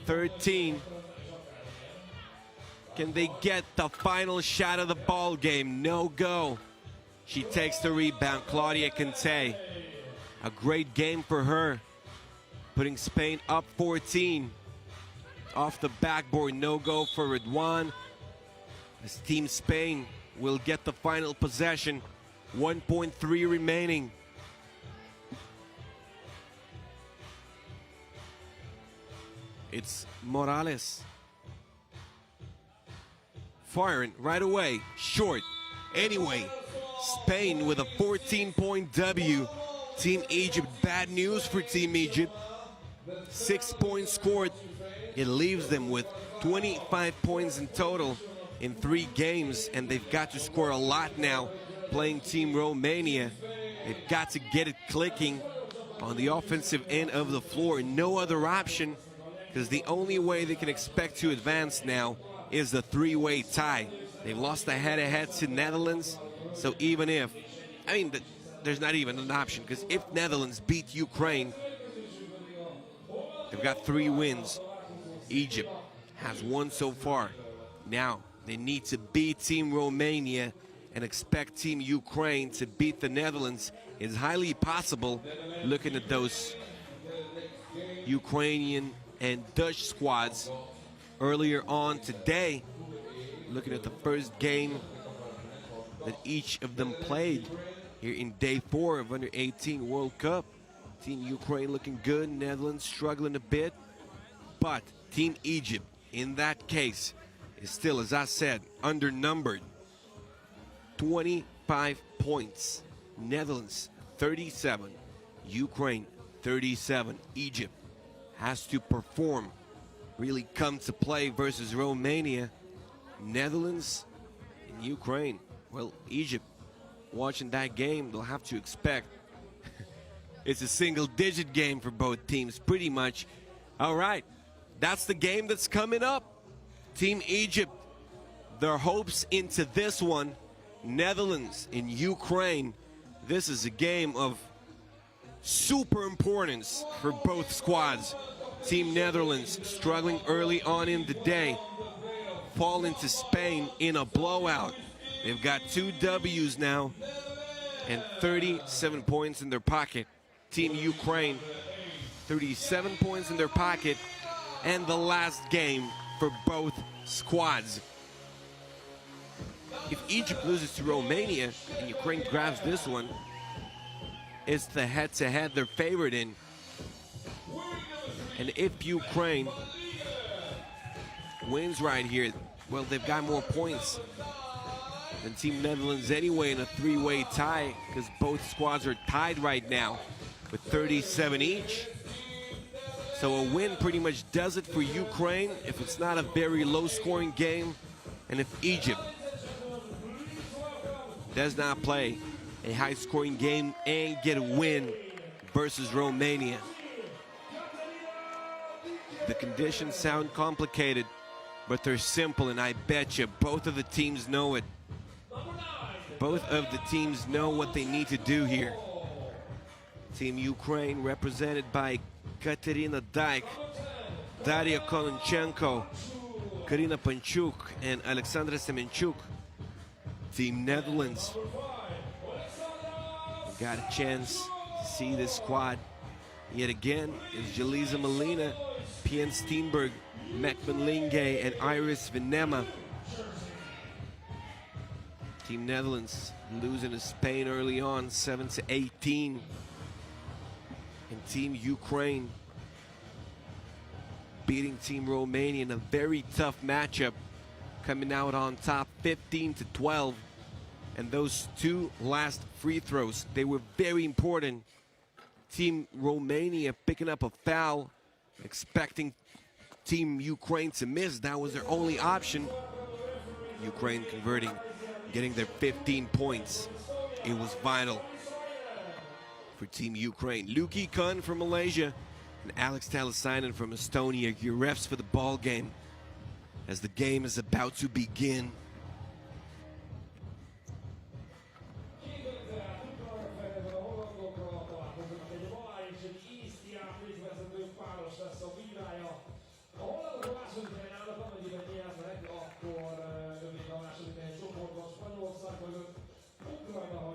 13. Can they get the final shot of the ball game? No go. She takes the rebound. Claudia Conte. A great game for her. Putting Spain up 14. Off the backboard, no go for Redouane. As Team Spain will get the final possession. 1.3 remaining. It's Morales. Firing right away, short. Anyway, Spain with a 14-point W. Team Egypt, bad news for Team Egypt. 6 points scored. It leaves them with 25 points in total in 3 games, and they've got to score a lot now playing Team Romania. They've got to get it clicking on the offensive end of the floor. No other option, because the only way they can expect to advance now is the 3-way tie. They've lost the head-to-head to Netherlands, so even if, I mean, there's not even an option, because if Netherlands beat Ukraine, they've got 3 wins. Egypt has 1 so far. Now, they need to beat Team Romania and expect Team Ukraine to beat the Netherlands. It's highly possible, looking at those Ukrainian and Dutch squads earlier on today, looking at the first game that each of them played here in day 4 of Under-18 World Cup. Team Ukraine looking good, Netherlands struggling a bit, but Team Egypt, in that case, is still, as I said, undernumbered. 25 points. Netherlands, 37. Ukraine, 37. Egypt has to perform, really come to play versus Romania. Netherlands and Ukraine. Well, Egypt, watching that game, they'll have to expect it's a single-digit game for both teams, pretty much. All right, that's the game that's coming up. Team Egypt, their hopes into this one. Netherlands and Ukraine. This is a game of super importance for both squads. Team Netherlands struggling early on in the day, falling to Spain in a blowout. They've got 2 W's now and 37 points in their pocket. Team Ukraine, 37 points in their pocket, and the last game for both squads. If Egypt loses to Romania and Ukraine grabs this one, it's the head-to-head they're favored in. And if Ukraine wins right here, well, they've got more points than Team Netherlands anyway in a 3-way tie, because both squads are tied right now with 37 each. So a win pretty much does it for Ukraine if it's not a very low-scoring game, and if Egypt does not play a high-scoring game and get a win versus Romania. The conditions sound complicated, but they're simple, and I bet you both of the teams know it. Both of the teams know what they need to do here. Team Ukraine, represented by Katerina Dyke, Daria Kolenchenko, Karina Panchuk, and Alexandra Semenchuk. Team Netherlands got a chance to see this squad yet again. Is Jeliza Molina, Pien Steenberg, Mekman Linge, and Iris Venema. Team Netherlands losing to Spain early on, 7-18. And Team Ukraine beating Team Romania in a very tough matchup, coming out on top 15-12. And those 2 last free throws, they were very important. Team Romania picking up a foul, expecting Team Ukraine to miss. That was their only option. Ukraine converting, getting their 15 points. It was vital for Team Ukraine. Luki Kun from Malaysia and Alex Talasainen from Estonia, your refs for the ball game as the game is about to begin. Akkor rövid a második helyen csoportban Spanyolország mögött, Ukrajna, ha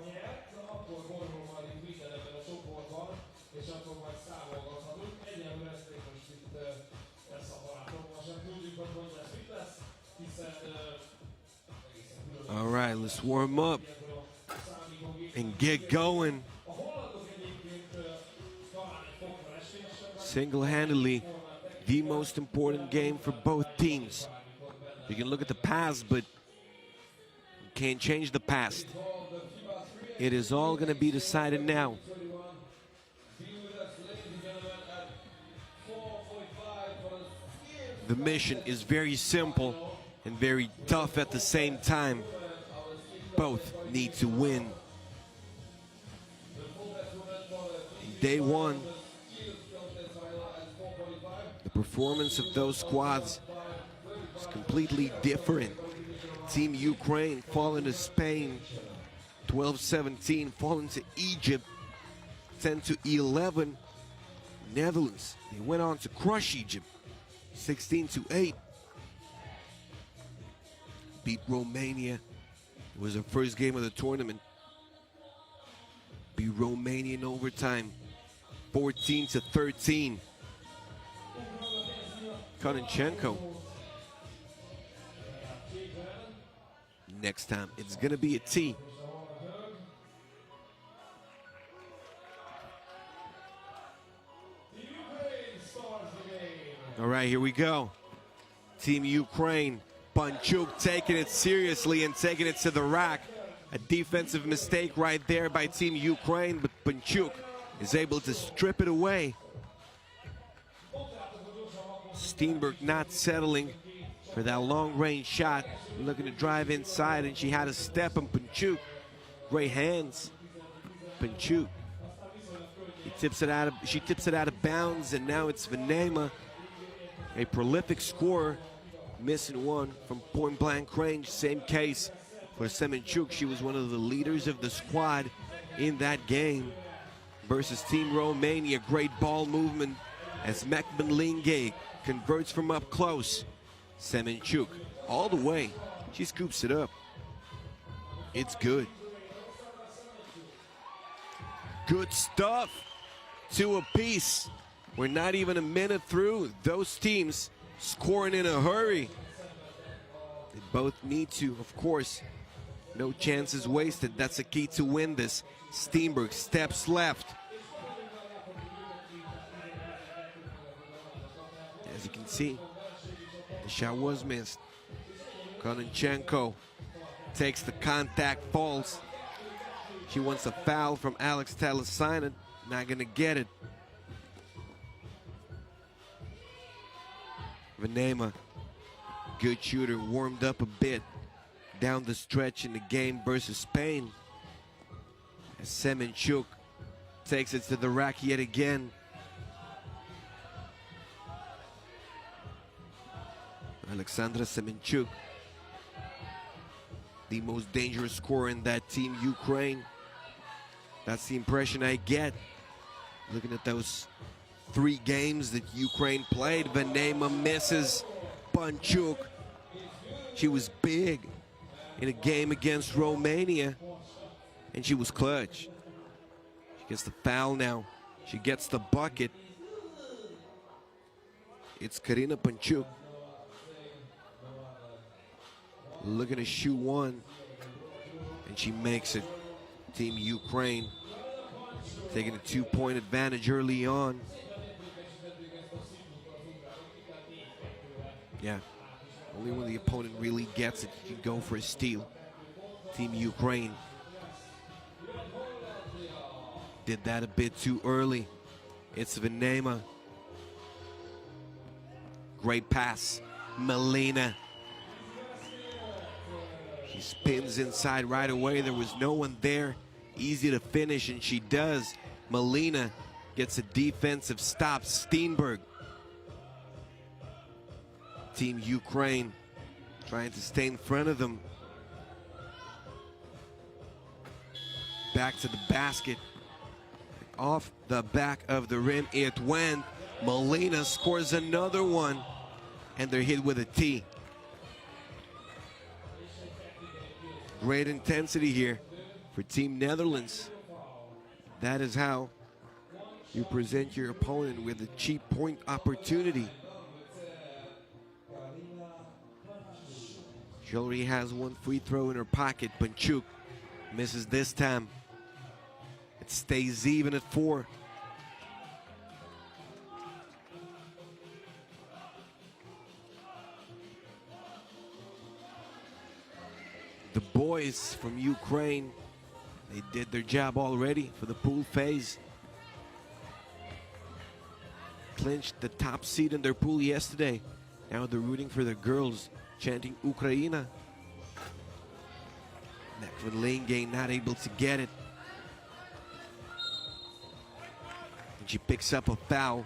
Let's warm up and get going. Single-handedly, the most important game for both teams. You can look at the past, but you can't change the past. It is all going to be decided now. The mission is very simple and very tough at the same time. Both need to win. Day one, the performance of those squads is completely different. Team Ukraine falling to Spain, 12-17, falling to Egypt, 10-11. Netherlands, they went on to crush Egypt, 16-8. Beat Romania. It was the first game of the tournament. Beat Romania in overtime, 14-13. Kononchenko. Next time, it's gonna be a T. All right, here we go. Team Ukraine. Panchuk taking it seriously and taking it to the rack. A defensive mistake right there by Team Ukraine, but Panchuk is able to strip it away. Steenberg not settling for that long-range shot, looking to drive inside, and she had a step on Panchuk. Great hands. Panchuk. She tips it out of bounds, and now it's Venema, a prolific scorer, missing one from point-blank range. Same case for Semenchuk. She was one of the leaders of the squad in that game versus Team Romania. Great ball movement as Mekbenlinge converts from up close. Semenchuk all the way. She scoops it up. It's good. Good stuff. Two apiece. We're not even a minute through. Those teams scoring in a hurry. They both need to, of course. No chances wasted. That's the key to win this. Steenberg steps left. As you can see, the shot was missed. Kononchenko takes the contact, falls. She wants a foul from Alex Talasina. Not gonna get it. Venema, good shooter, warmed up a bit down the stretch in the game versus Spain. As Semenchuk takes it to the rack yet again. Alexandra Semenchuk, the most dangerous scorer in that team, Ukraine. That's the impression I get looking at those 3 games that Ukraine played. Venema misses. Panchuk, she was big in a game against Romania, and she was clutch. She gets the foul now. She gets the bucket. It's Karina Panchuk looking to shoot one, and she makes it. Team Ukraine taking a 2-point advantage early on. Yeah, only when the opponent really gets it, you can go for a steal. Team Ukraine did that a bit too early. It's Venema. Great pass. Melina. She spins inside right away. There was no one there. Easy to finish, and she does. Melina gets a defensive stop. Steenberg. Team Ukraine trying to stay in front of them. Back to the basket. Off the back of the rim it went. Melina scores another one, and they're hit with a T. Great intensity here for Team Netherlands. That is how you present your opponent with a cheap point opportunity. She already has one free throw in her pocket. Panchuk misses this time. It stays even at 4. The boys from Ukraine, they did their job already for the pool phase. Clinched the top seed in their pool yesterday. Now they're rooting for their girls, chanting Ukraina. Nekvan Lane not able to get it. And she picks up a foul.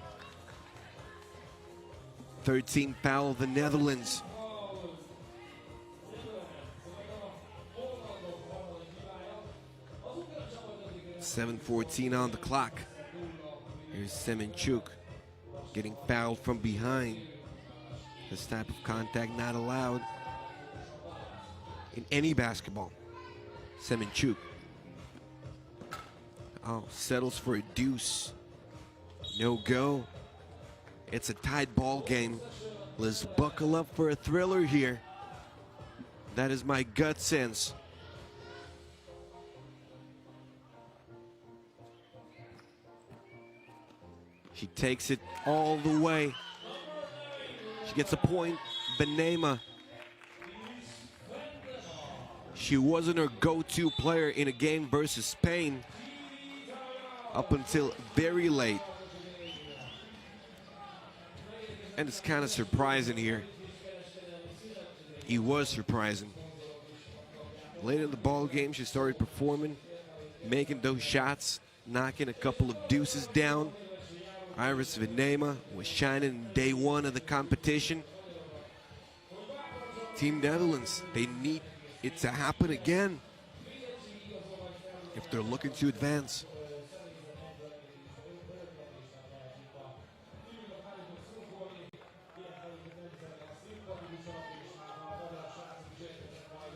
13th foul of the Netherlands. 7:14 on the clock. Here's Semenchuk getting fouled from behind. This type of contact not allowed in any basketball. Semenchuk. Oh, settles for a deuce. No go. It's a tight ball game. Let's buckle up for a thriller here. That is my gut sense. She takes it all the way. She gets a point. Benema. She wasn't her go-to player in a game versus Spain up until very late. And it's kind of surprising here. It was surprising. Late in the ball game, she started performing, making those shots, knocking a couple of deuces down. Iris Venema was shining in day one of the competition. Team Netherlands, they need it to happen again if they're looking to advance.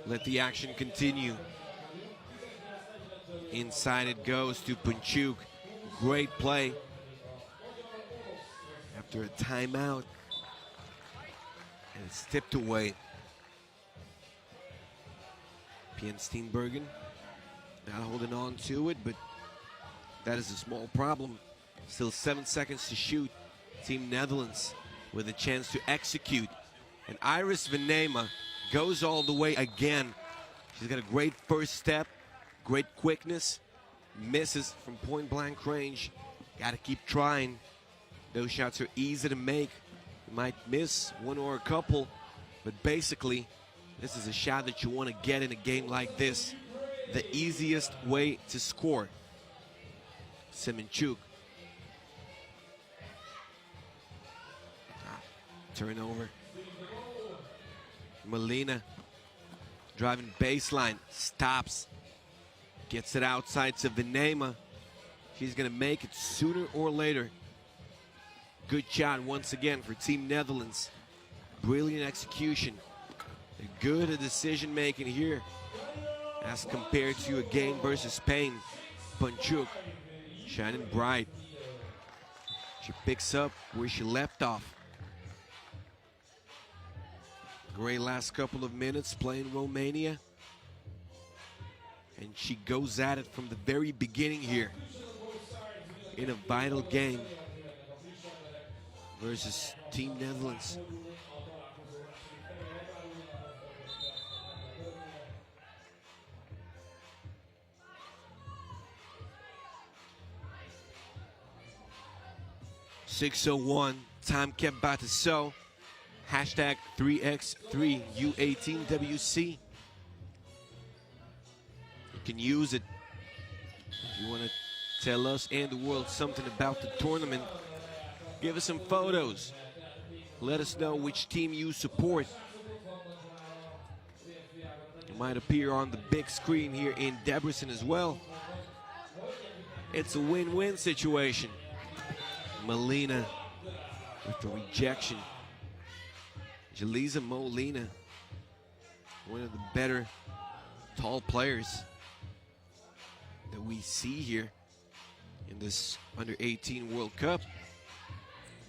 Let the action continue. Inside it goes to Panchuk. Great play. After a timeout. And it's tipped away. Pien Steenbergen not holding on to it, but that is a small problem. Still 7 seconds to shoot. Team Netherlands with a chance to execute. And Iris Venema goes all the way again. She's got a great first step, great quickness, misses from point blank range. Got to keep trying. Those shots are easy to make. You might miss one or a couple, but basically, this is a shot that you want to get in a game like this. The easiest way to score. Semenchuk. Turnover. Molina driving baseline, stops, gets it outside to Venema. She's gonna make it sooner or later. Good shot once again for Team Netherlands. Brilliant execution. Good decision making here as compared to a game versus Spain. Panchuk shining bright. She picks up where she left off. Great last couple of minutes playing Romania. And she goes at it from the very beginning here in a vital game versus Team Netherlands. .601, time kept by to sew. Hashtag 3x3 U18 WC. You can use it if you want to tell us and the world something about the tournament. Give us some photos. Let us know which team you support. It might appear on the big screen here in Debrecen as well. It's a win-win situation. Molina with the rejection. Jaliza Molina, one of the better tall players that we see here in this Under-18 World Cup.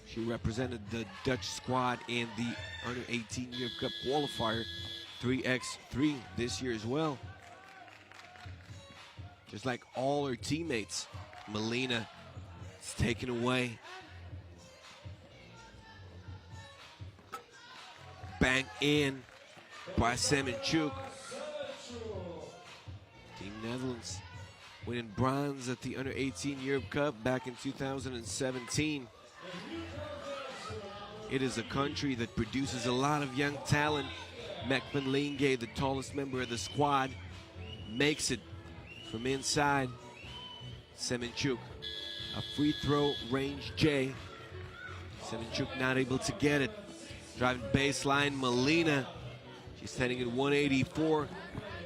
She represented the Dutch squad in the Under-18 Europe Cup qualifier 3x3 this year as well. Just like all her teammates. Melina is taken away. Bang in by Semenchuk. Team Netherlands winning bronze at the Under-18 Europe Cup back in 2017. It is a country that produces a lot of young talent. Mek van Linge, the tallest member of the squad, makes it from inside. Semenchuk, a free throw range J. Semenchuk not able to get it. Driving baseline, Melina. She's standing at 184.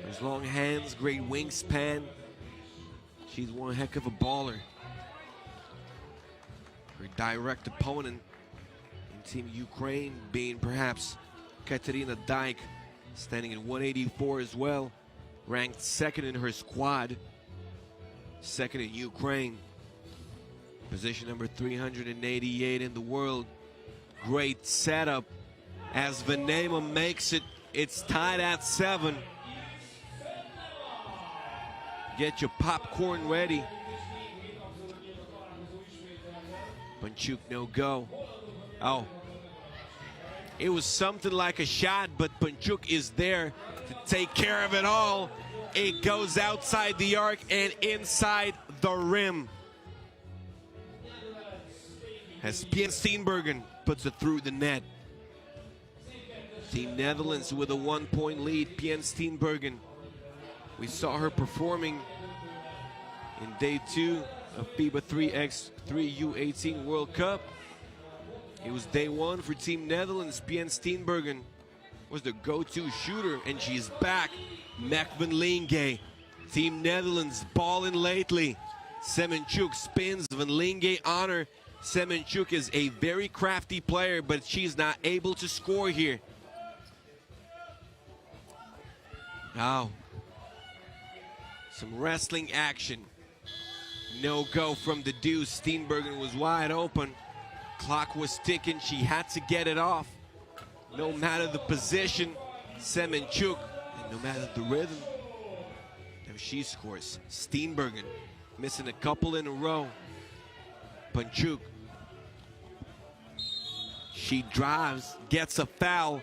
There's long hands, great wingspan. She's one heck of a baller. Her direct opponent in Team Ukraine being perhaps Katerina Dyke, standing at 184 as well. Ranked second in her squad. Second in Ukraine. Position number 388 in the world. Great setup as Venema makes it. It's tied at 7. Get your popcorn ready. Panchuk no go. Oh. It was something like a shot, but Panchuk is there to take care of it all. It goes outside the arc and inside the rim. As Pien Steenbergen puts it through the net. Team Netherlands with a 1-point lead. Pien Steenbergen. We saw her performing in day 2 of FIBA 3x3 U18 World Cup. It was day 1 for Team Netherlands. Pien Steenbergen was the go-to shooter, and she's back. Mek van Linge. Team Netherlands balling lately. Semenchuk spins. Van Linge on her. Semenchuk is a very crafty player, but she's not able to score here. Now, some wrestling action. No go from the deuce. Steenbergen was wide open. Clock was ticking. She had to get it off. No matter the position, Semenchuk, and no matter the rhythm, there she scores. Steenbergen missing a couple in a row. Panchuk. She drives, gets a foul.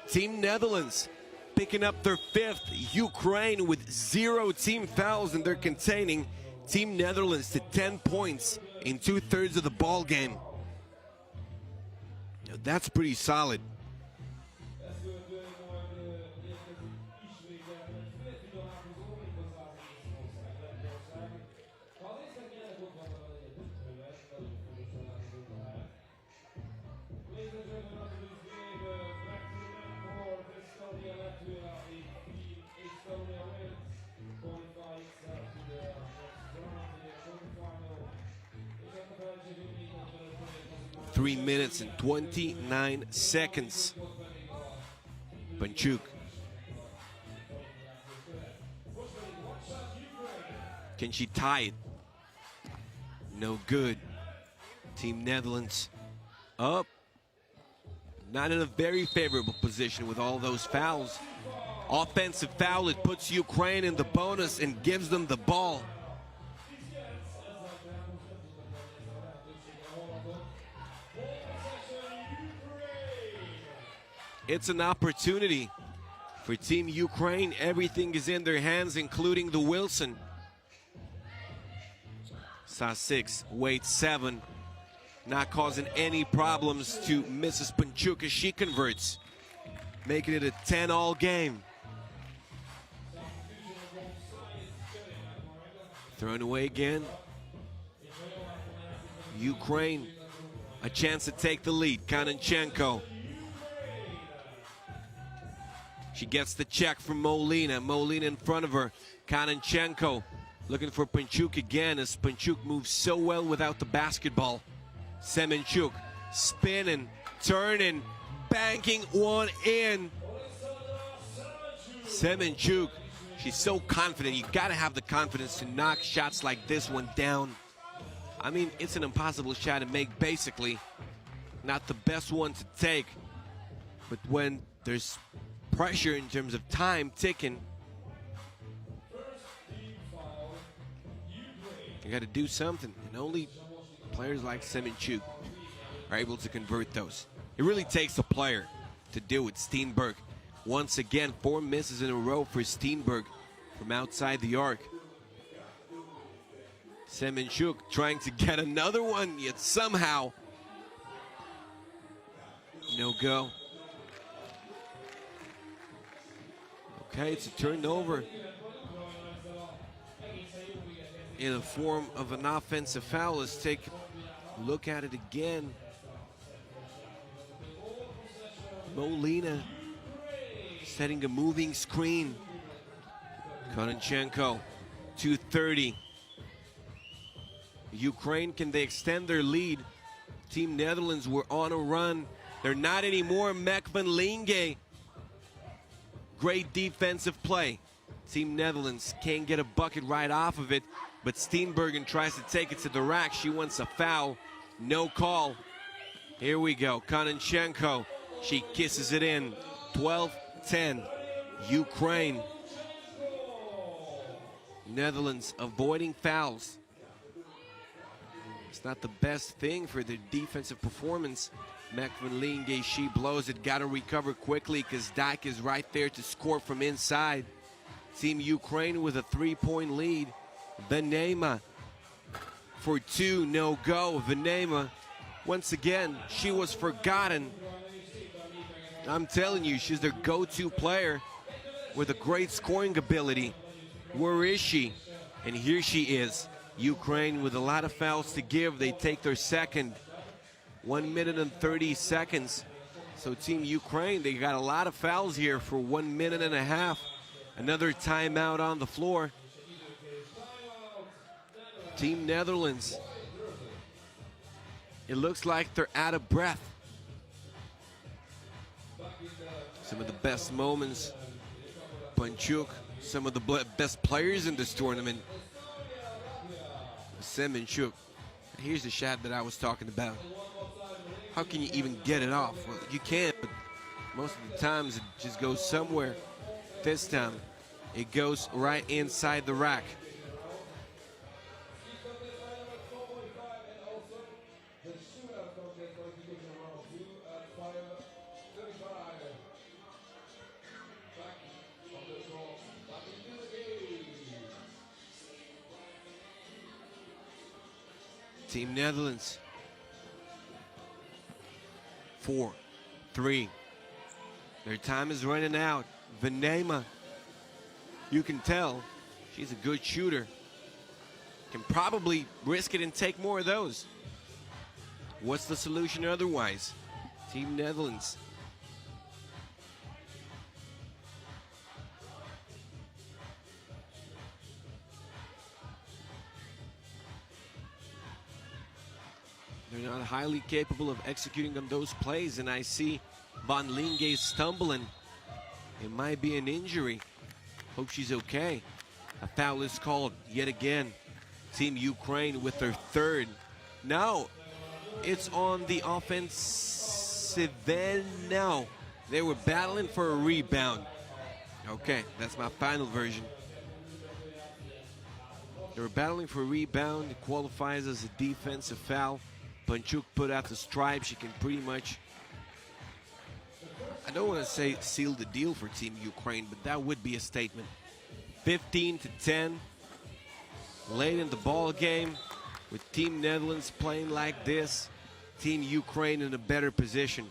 Team Netherlands picking up their 5th. Ukraine with 0 team fouls, and they're containing Team Netherlands to 10 points in 2/3 of the ball game. Now, that's pretty solid. Three minutes and 29 seconds. Panchuk. Can she tie it? No good. Team Netherlands up. Not in a very favorable position with all those fouls. Offensive foul, it puts Ukraine in the bonus and gives them the ball. It's an opportunity for Team Ukraine. Everything is in their hands, including the Wilson. Size 6, weight 7. Not causing any problems to Mrs. Panchuk as she converts. Making it a 10-all game. Thrown away again. Ukraine, a chance to take the lead. Konanchenko. She gets the check from Molina. Molina in front of her. Konanchenko looking for Panchuk again as Panchuk moves so well without the basketball. Semenchuk spinning, turning, banking one in. Semenchuk, she's so confident. You gotta have the confidence to knock shots like this one down. I mean, it's an impossible shot to make, basically. Not the best one to take. But when there's pressure in terms of time ticking. You got to do something, and only players like Semenchuk are able to convert those. It really takes a player to do it. Steenberg, once again, 4 misses in a row for Steenberg from outside the arc. Semenchuk trying to get another one, yet somehow no go. Okay, it's a turnover in the form of an offensive foul. Let's take a look at it again. Molina setting a moving screen. Kononchenko, 2:30. Ukraine, can they extend their lead? Team Netherlands were on a run. They're not anymore. Mekvan Linge. Great defensive play. Team Netherlands can't get a bucket right off of it, but Steenbergen tries to take it to the rack. She wants a foul. No call. Here we go. Kononchenko. She kisses it in. 12-10. Ukraine. Netherlands avoiding fouls. It's not the best thing for their defensive performance. Mekvan Linge, she blows it. Got to recover quickly because Dyke is right there to score from inside. Team Ukraine with a 3-point lead. Venema for 2, no go. Venema, once again, she was forgotten. I'm telling you, she's their go-to player with a great scoring ability. Where is she? And here she is. Ukraine with a lot of fouls to give. They take their second. 1 minute and 30 seconds. So Team Ukraine, they got a lot of fouls here for 1 minute and a half. Another timeout on the floor. Team Netherlands, it looks like they're out of breath. Some of the best moments. Panchuk, some of the best players in this tournament. Semenchuk. Here's the shot that I was talking about. How can you even get it off? Well, you can, but most of the times it just goes somewhere. This time, it goes right inside the rack. Team Netherlands. 4, 3. Their time is running out. Venema, you can tell she's a good shooter. Can probably risk it and take more of those. What's the solution otherwise? Team Netherlands. They're not highly capable of executing on those plays, and I see Van Linge stumbling. It might be an injury. Hope she's okay. A foul is called yet again. Team Ukraine with their third. No, it's on the offensive end now. They were battling for a rebound. Okay, that's my final version. They were battling for a rebound. It qualifies as a defensive foul. Panchuk put out the stripe. She can pretty much, I don't want to say seal the deal for Team Ukraine, but that would be a statement. 15-10, late in the ball game, with Team Netherlands playing like this, Team Ukraine in a better position.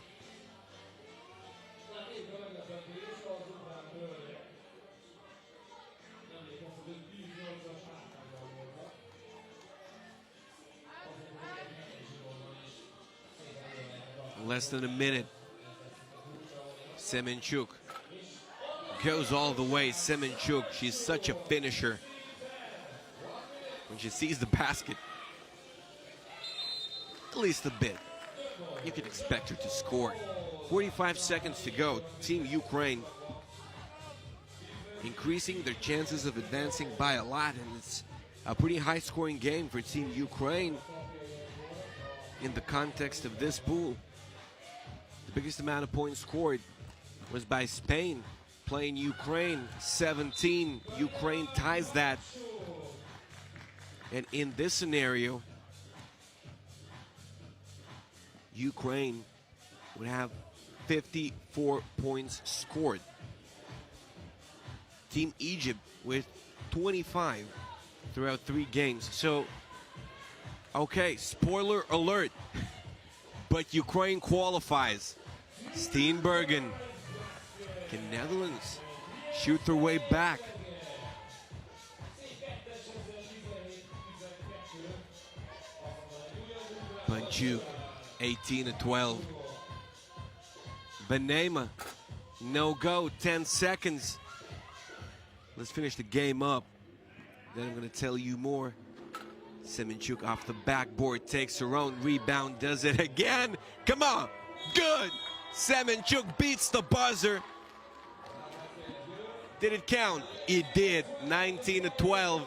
Less than a minute. Semenchuk goes all the way. Semenchuk, she's such a finisher. When she sees the basket, at least a bit, you can expect her to score. 45 seconds to go. Team Ukraine increasing their chances of advancing by a lot, and it's a pretty high-scoring game for Team Ukraine in the context of this pool. The biggest amount of points scored was by Spain playing Ukraine. 17. Ukraine ties that. And in this scenario, Ukraine would have 54 points scored. Team Egypt with 25 throughout 3 games. So, okay, spoiler alert, but Ukraine qualifies. Steenbergen. Can Netherlands shoot their way back? Banchuk, 18-12. Benema, no go, 10 seconds. Let's finish the game up. Then I'm gonna tell you more. Semenchuk off the backboard, takes her own rebound, does it again. Come on, good. Semenchuk beats the buzzer. Did it count? It did, 19-12.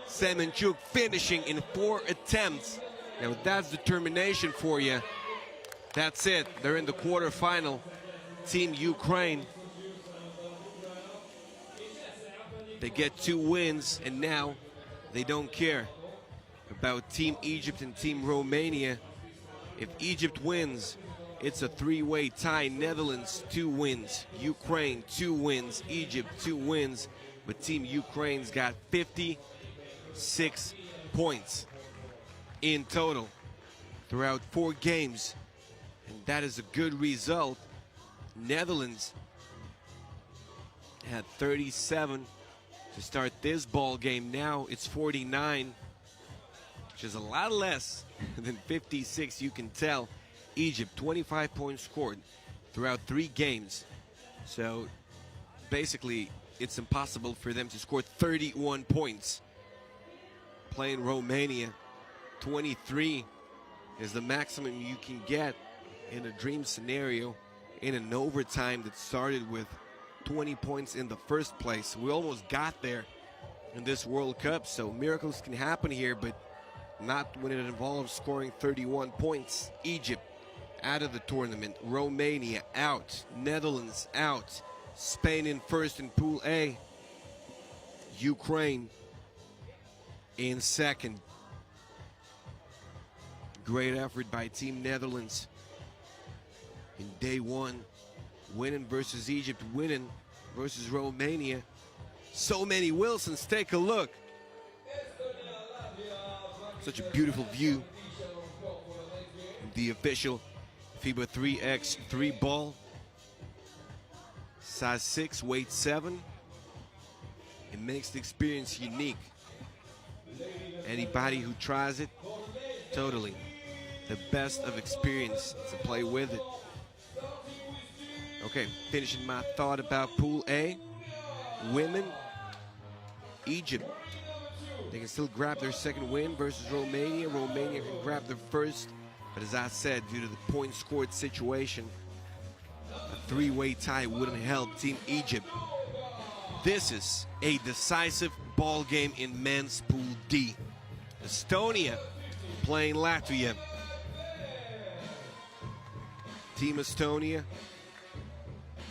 Semenchuk finishing in 4 attempts. Now that's determination for you. That's it, they're in the quarterfinal. Team Ukraine. They get 2 wins, and now they don't care about Team Egypt and Team Romania. If Egypt wins, it's a 3-way tie. Netherlands, 2 wins. Ukraine, 2 wins. Egypt, 2 wins. But Team Ukraine's got 56 points in total throughout 4 games. And that is a good result. Netherlands had 37 to start this ball game. Now it's 49, which is a lot less than 56, you can tell. Egypt, 25 points scored throughout 3 games. So basically, it's impossible for them to score 31 points. Playing Romania, 23 is the maximum you can get in a dream scenario in an overtime that started with 20 points in the first place. We almost got there in this World Cup, so miracles can happen here, but not when it involves scoring 31 points. Egypt out of the tournament, Romania out, Netherlands out, Spain in first in Pool A, Ukraine in second. Great effort by Team Netherlands in day 1. Winning versus Egypt, winning versus Romania. So many Wilsons, take a look. Such a beautiful view. The official FIBA 3x3 ball. Size 6, weight 7. It makes the experience unique. Anybody who tries it, totally the best of experience to play with it. Okay, finishing my thought about Pool A. Women, Egypt. They can still grab their second win versus Romania. Romania can grab their first. But as I said, due to the point scored situation, a 3-way tie wouldn't help Team Egypt. This is a decisive ball game in men's Pool D. Estonia playing Latvia. Team Estonia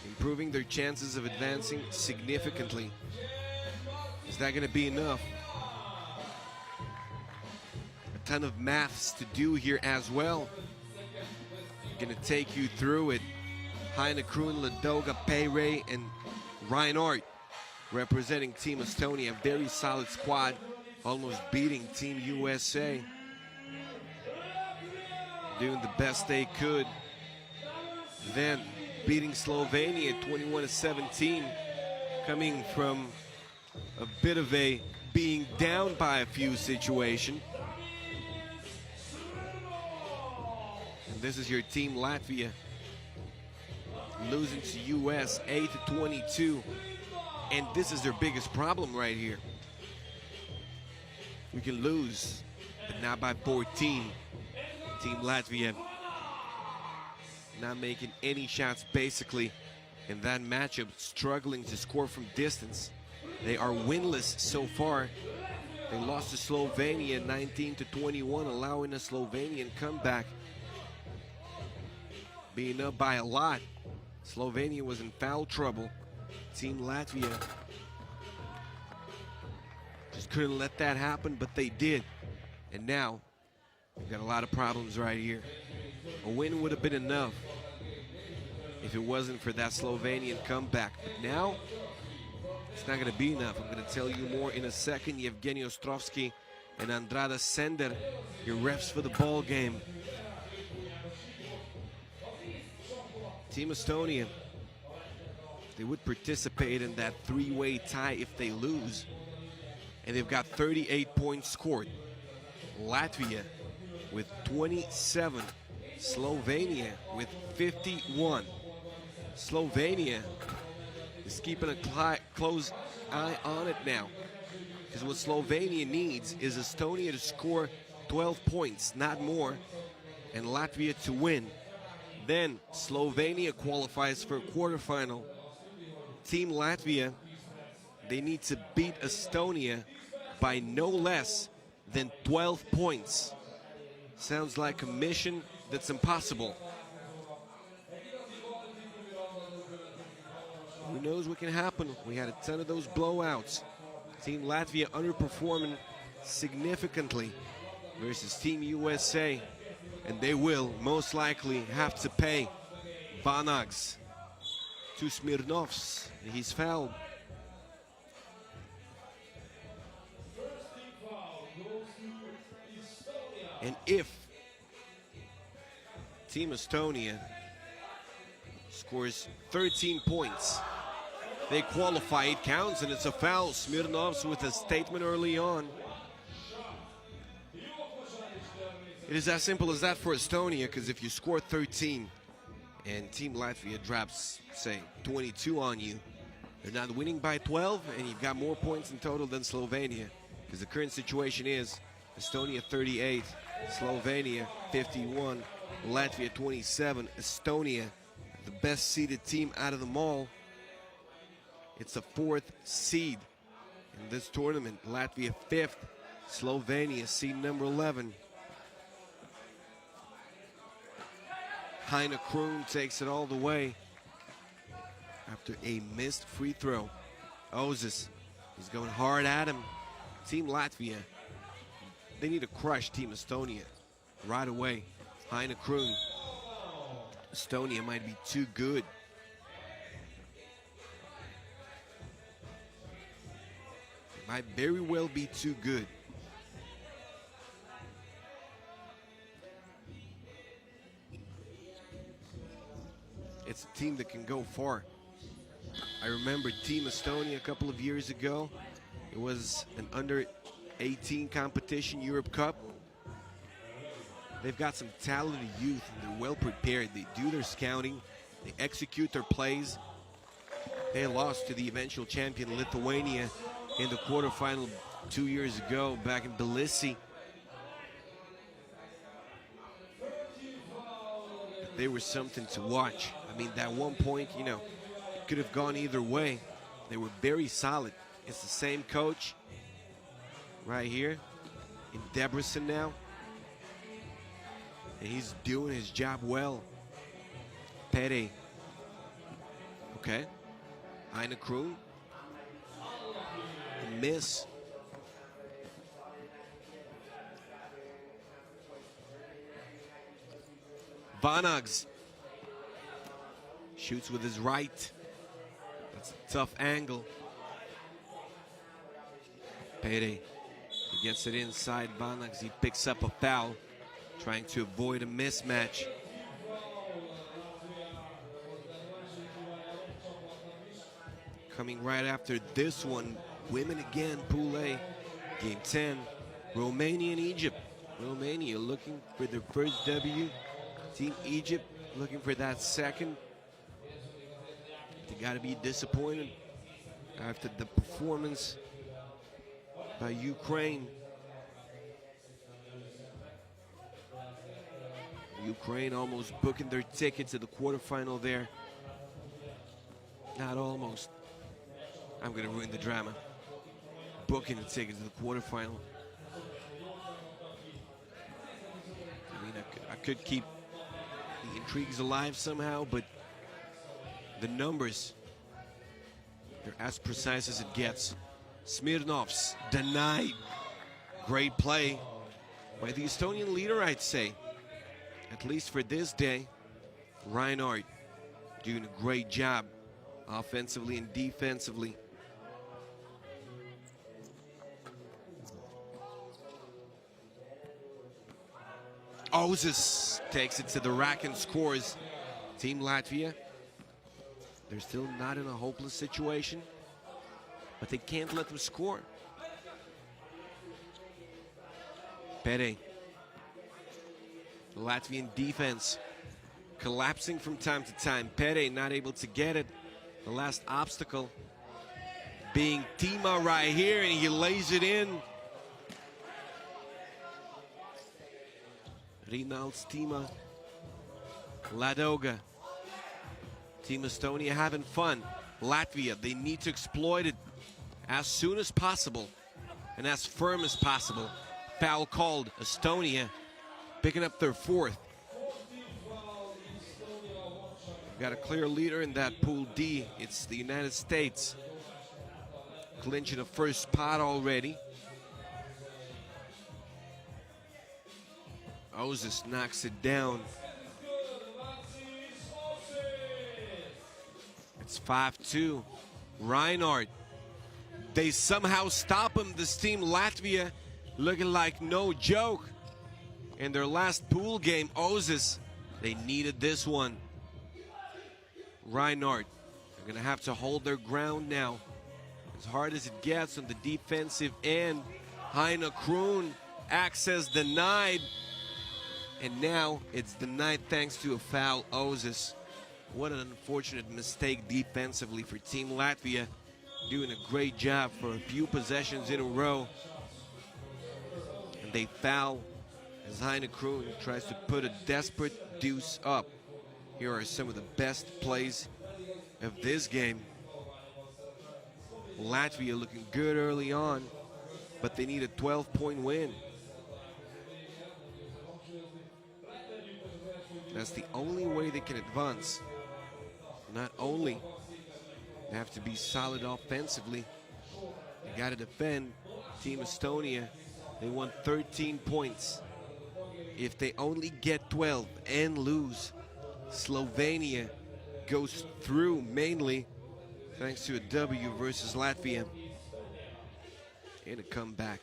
improving their chances of advancing significantly. Is that going to be enough? A ton of maths to do here as well. Going to take you through it. Heine Kroon, Ladoga, Peyre, and Reinhardt representing Team Estonia. Very solid squad, almost beating Team USA. Doing the best they could. Then beating Slovenia 21-17, coming from a bit of a being down by a few situation. And this is your team Latvia, losing to US 8-22, and this is their biggest problem right here. We can lose, but not by 14. Team Latvia not making any shots basically in that matchup, struggling to score from distance. They are winless so far. They lost to Slovenia 19-21, allowing a Slovenian comeback. Being up by a lot. Slovenia was in foul trouble. Team Latvia just couldn't let that happen, but they did. And now we've got a lot of problems right here. A win would have been enough if it wasn't for that Slovenian comeback. But now it's not going to be enough. I'm going to tell you more in a second. Evgeny Ostrovsky and Andrada Sender, your refs for the ball game. Team Estonia, they would participate in that three-way tie if they lose. And they've got 38 points scored. Latvia with 27. Slovenia with 51. Slovenia is keeping a close eye on it now, because what Slovenia needs is Estonia to score 12 points, not more, and Latvia to win. Then Slovenia qualifies for a quarterfinal. Team Latvia, they need to beat Estonia by no less than 12 points. Sounds like a mission that's impossible. Who knows what can happen? We had a ton of those blowouts. Team Latvia underperforming significantly versus Team USA, and they will most likely have to pay. Vanags to Smirnovs. He's fouled. And if Team Estonia scores 13 points, they qualify. It counts, and it's a foul. Smirnovs with a statement early on. It is as simple as that for Estonia, because if you score 13 and Team Latvia drops, say, 22 on you, they're not winning by 12, and you've got more points in total than Slovenia, because the current situation is Estonia 38, Slovenia 51, Latvia 27. Estonia, the best seeded team out of them all. It's a 4th seed in this tournament. Latvia 5th, Slovenia seed number 11. Heine Kroon takes it all the way after a missed free throw. Ozis, he's going hard at him. Team Latvia, they need to crush Team Estonia right away. Heine Kroon. Estonia might be too good. It might very well be too good. It's a team that can go far. I remember Team Estonia a couple of years ago. It was an under-18 competition, Europe Cup. They've got some talented youth, and they're well prepared. They do their scouting, they execute their plays. They lost to the eventual champion Lithuania in the quarterfinal 2 years ago back in Tbilisi. They were something to watch. I mean, that one point, you know, it could have gone either way. They were very solid. It's the same coach right here in Debrecen now. And he's doing his job well. Pere. Okay. Heine Kroon. Miss. Vanags shoots with his right. That's a tough angle. Pere, he gets it inside. Vanags, he picks up a foul, trying to avoid a mismatch. Coming right after this one, women again, Pool A, Game 10, Romania and Egypt. Romania looking for their first W. Team Egypt looking for that second. They got to be disappointed after the performance by Ukraine. Ukraine almost booking their ticket to the quarterfinal there. Not almost. I'm going to ruin the drama. Booking the ticket to the quarterfinal. I mean, I could keep the intrigues alive somehow, but The numbers, they're as precise as it gets. Smirnov's denied. Great play by the Estonian leader, I'd say. At least for this day. Reinhardt doing a great job offensively and defensively. Ozis takes it to the rack and scores. Team Latvia, they're still not in a hopeless situation, but they can't let them score. Pere. The Latvian defense collapsing from time to time. Pere not able to get it. The last obstacle being Tima right here, and he lays it in. Rinalds Tima. Ladoga. Team Estonia having fun. Latvia, they need to exploit it as soon as possible and as firm as possible. Foul called. Estonia picking up their fourth. Got a clear leader in that Pool D. It's the United States. Clinching a first spot already. Ozis knocks it down. It's 5-2. Reinhardt. They somehow stop him. This team Latvia looking like no joke. In their last pool game, Ozis, they needed this one. Reinhardt, they're going to have to hold their ground now. As hard as it gets on the defensive end. Heine Kroon, access denied. And now it's denied thanks to a foul. Ozis. What an unfortunate mistake defensively for Team Latvia. Doing a great job for a few possessions in a row. And they foul as Heine Kroon tries to put a desperate deuce up. Here are some of the best plays of this game. Latvia looking good early on, but they need a 12-point win. That's the only way they can advance. Not only they have to be solid offensively, they got to defend. Team Estonia, they won 13 points. If they only get 12 and lose, Slovenia goes through mainly thanks to a W versus Latvia in a comeback.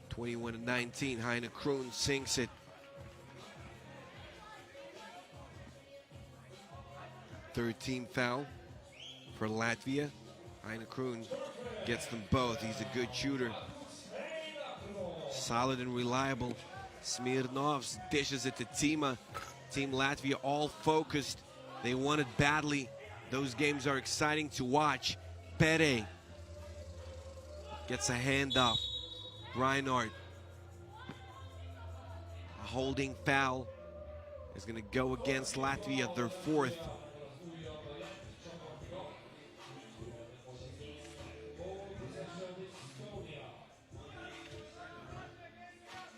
21-19, Heine Kroon sinks it. 13 foul for Latvia. Heine Kroon gets them both. He's a good shooter. Solid and reliable. Smirnovs dishes it to Tima. Team Latvia all focused. They want it badly. Those games are exciting to watch. Pere gets a handoff. Reinhardt. A holding foul is going to go against Latvia, their fourth.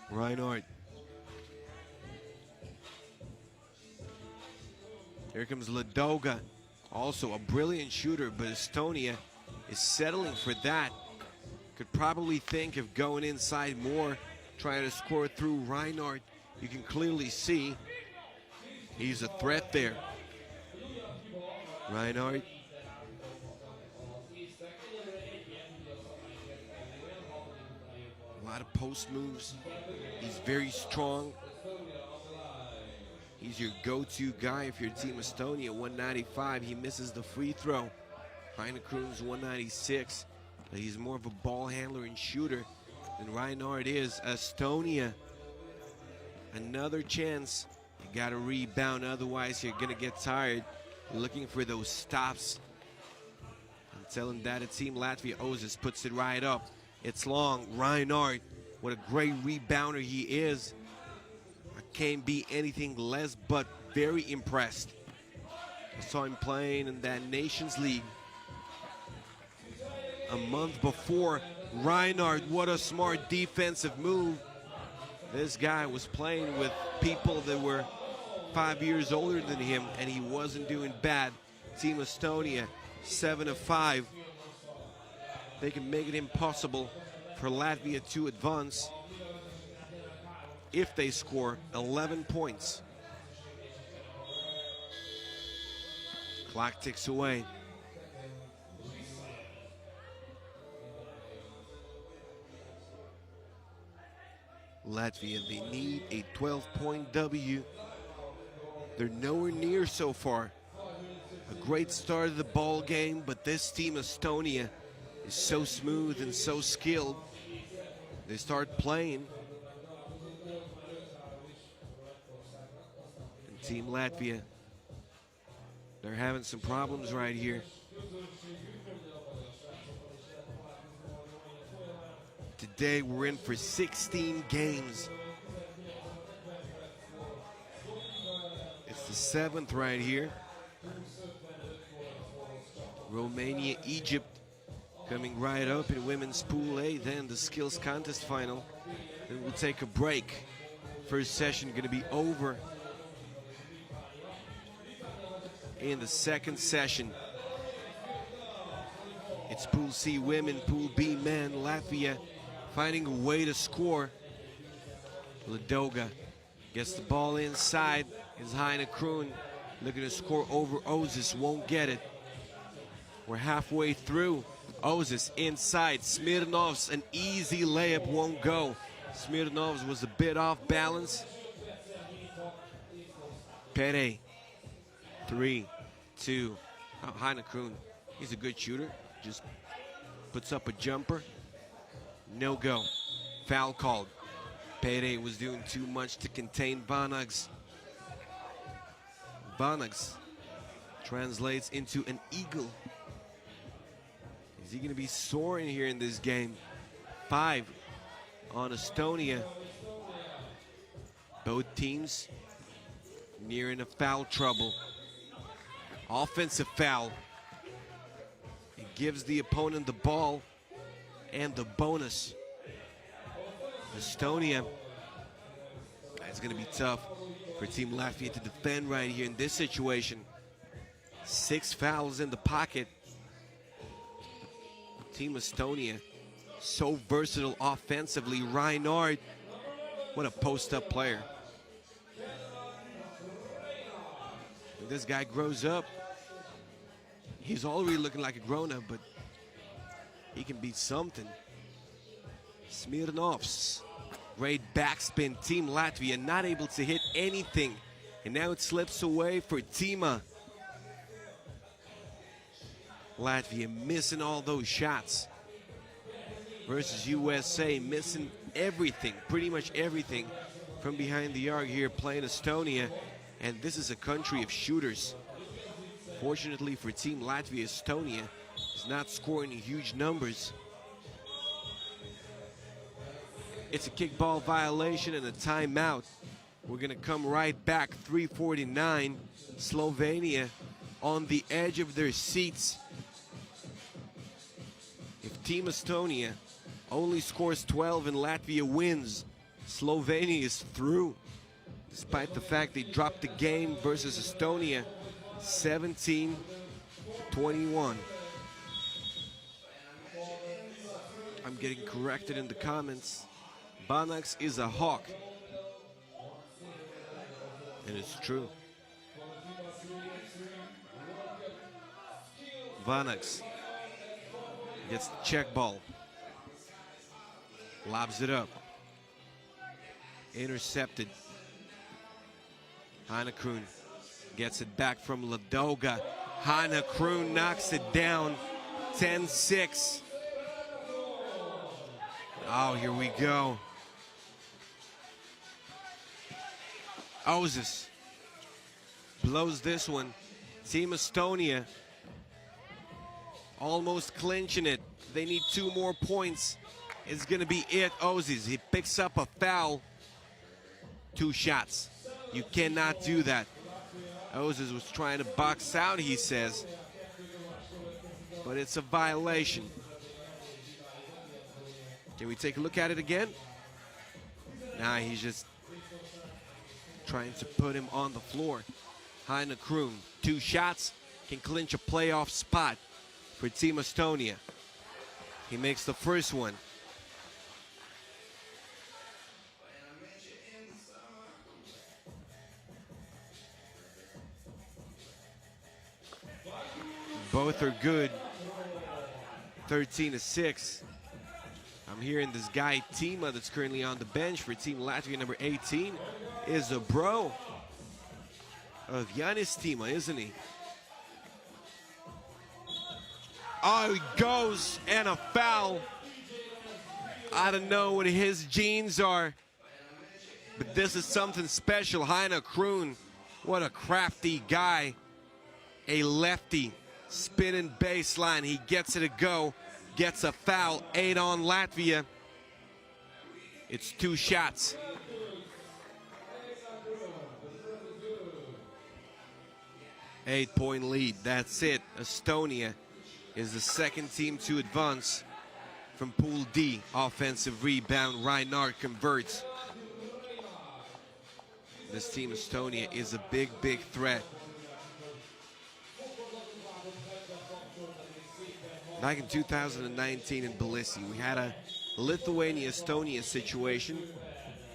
Reinhardt. Here comes Ladoga. Also a brilliant shooter, but Estonia is settling for that. Could probably think of going inside more, trying to score through Reinhardt. You can clearly see he's a threat there. Reinhardt. A lot of post moves. He's very strong. He's your go-to guy if you're Team Estonia. 195. He misses the free throw. Heine Kroon's 196. But he's more of a ball handler and shooter than Reinhardt is. Estonia. Another chance. You got to rebound, otherwise you're going to get tired. Looking for those stops. I'm telling that a Team Latvia. Ozis puts it right up. It's long. Reinhardt, what a great rebounder he is. I can't be anything less but very impressed. I saw him playing in that Nations League a month before. Reinhardt, what a smart defensive move. This guy was playing with people that were 5 years older than him, and he wasn't doing bad. Team Estonia, 7 of 5. They can make it impossible for Latvia to advance if they score 11 points. Clock ticks away. Latvia, they need a 12-point W. They're nowhere near so far. A great start of the ball game, but this team, Estonia, is so smooth and so skilled. They start playing. And Team Latvia, they're having some problems right here. Today we're in for 16 games. It's the 7th right here. Romania, Egypt coming right up in women's pool A, then the skills contest final. Then we'll take a break. First session gonna be over. In the second session, it's Pool C women, Pool B men. Latvia finding a way to score. Ladoga gets the ball inside. Is Heine Kroon looking to score over Ozis, won't get it. We're halfway through. Ozis inside. Smirnovs, an easy layup, won't go. Smirnovs was a bit off balance. Pere, 3, 2. Heine Kroon, he's a good shooter. Just puts up a jumper. No go. Foul called. Pere was doing too much to contain Vanags. Vanags translates into an eagle. Is he going to be soaring here in this game? 5 on Estonia. Both teams nearing a foul trouble. Offensive foul. It gives the opponent the ball and the bonus. Estonia, it's going to be tough for Team Latvia to defend right here in this situation. 6 fouls in the pocket. Team Estonia, so versatile offensively. Reinhard, what a post-up player. When this guy grows up, he's already looking like a grown-up, but he can be something. Smirnovs, great backspin. Team Latvia not able to hit anything. And now it slips away for Tima. Latvia missing all those shots. Versus USA missing everything, pretty much everything from behind the arc here playing Estonia. And this is a country of shooters. Fortunately for Team Latvia, Estonia is not scoring in huge numbers. It's a kickball violation and a timeout. We're gonna come right back. 3:49. Slovenia on the edge of their seats. If Team Estonia only scores 12 and Latvia wins, Slovenia is through. Despite the fact they dropped the game versus Estonia 17-21. I'm getting corrected in the comments. Banax is a hawk. And it's true. Vanax gets the check ball. Lobs it up. Intercepted. Heine Kroon gets it back from Ladoga. Heine Kroon knocks it down. 10-6. Oh, here we go. Ozis blows this one. Team Estonia almost clinching it. They need 2 more points. It's gonna be it. Ozis, he picks up a foul. 2 shots. You cannot do that. Ozis was trying to box out, he says. But it's a violation. Can we take a look at it again? Nah, he's just trying to put him on the floor. Heine Kroon, 2 shots, can clinch a playoff spot for Team Estonia. He makes the first one. Both are good. 13-6. I'm hearing this guy Tima that's currently on the bench for Team Latvia, number 18, is a bro of Yanis Tima, isn't he? Oh, he goes, and a foul. I don't know what his genes are, but this is something special. Heine Kroon, what a crafty guy. A lefty, spinning baseline. He gets it to go, gets a foul. 8 on Latvia. It's 2 shots. Eight-point lead. That's it. Estonia is the second team to advance from Pool D. Offensive rebound. Reinhardt converts. This team, Estonia, is a big, big threat. Back in 2019 in Tbilisi, we had a Lithuania-Estonia situation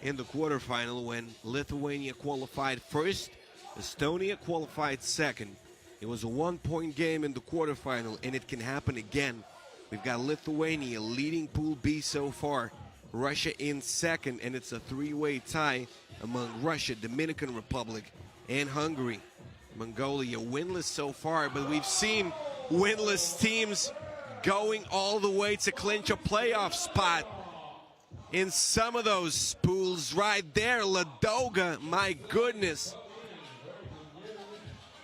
in the quarterfinal when Lithuania qualified first, Estonia qualified second. It was a 1-point game in the quarterfinal, and it can happen again. We've got Lithuania leading Pool B so far, Russia in second, and it's a 3-way tie among Russia, Dominican Republic, and Hungary. Mongolia winless so far, but we've seen winless teams going all the way to clinch a playoff spot in some of those pools right there. Ladoga, my goodness.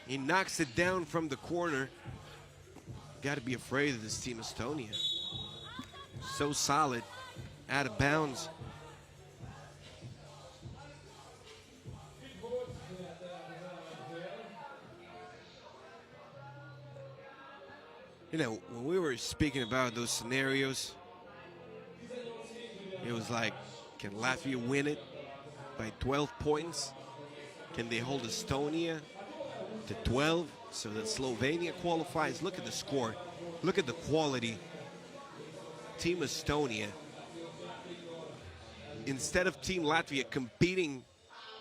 He knocks it down from the corner. Got to be afraid of this team, Estonia. So solid, out of bounds. You know, when we were speaking about those scenarios, it was like, can Latvia win it by 12 points? Can they hold Estonia to 12 so that Slovenia qualifies? Look at the score. Look at the quality. Team Estonia, instead of Team Latvia competing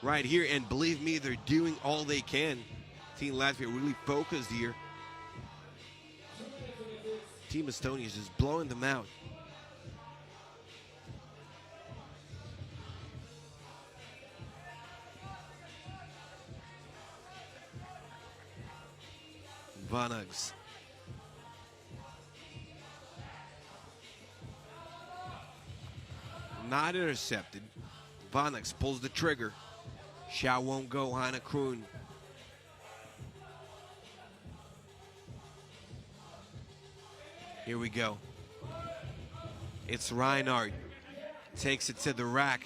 right here, and believe me, they're doing all they can. Team Latvia really focused here. Team Estonia is just blowing them out. Vanags. Not intercepted. Vanags pulls the trigger. Shot won't go. Heine Kroon. Here we go. It's Reinhardt. Takes it to the rack.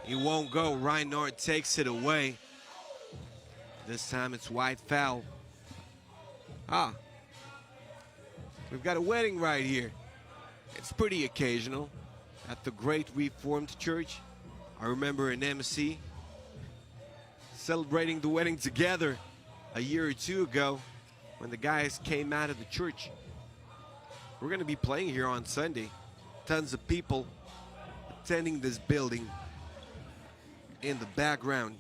He won't go. Reinhardt takes it away. This time it's wide foul. Ah. We've got a wedding right here. It's pretty occasional. At the Great Reformed Church. I remember an MC celebrating the wedding together a year or two ago when the guys came out of the church. We're going to be playing here on Sunday. Tons of people attending this building. In the background,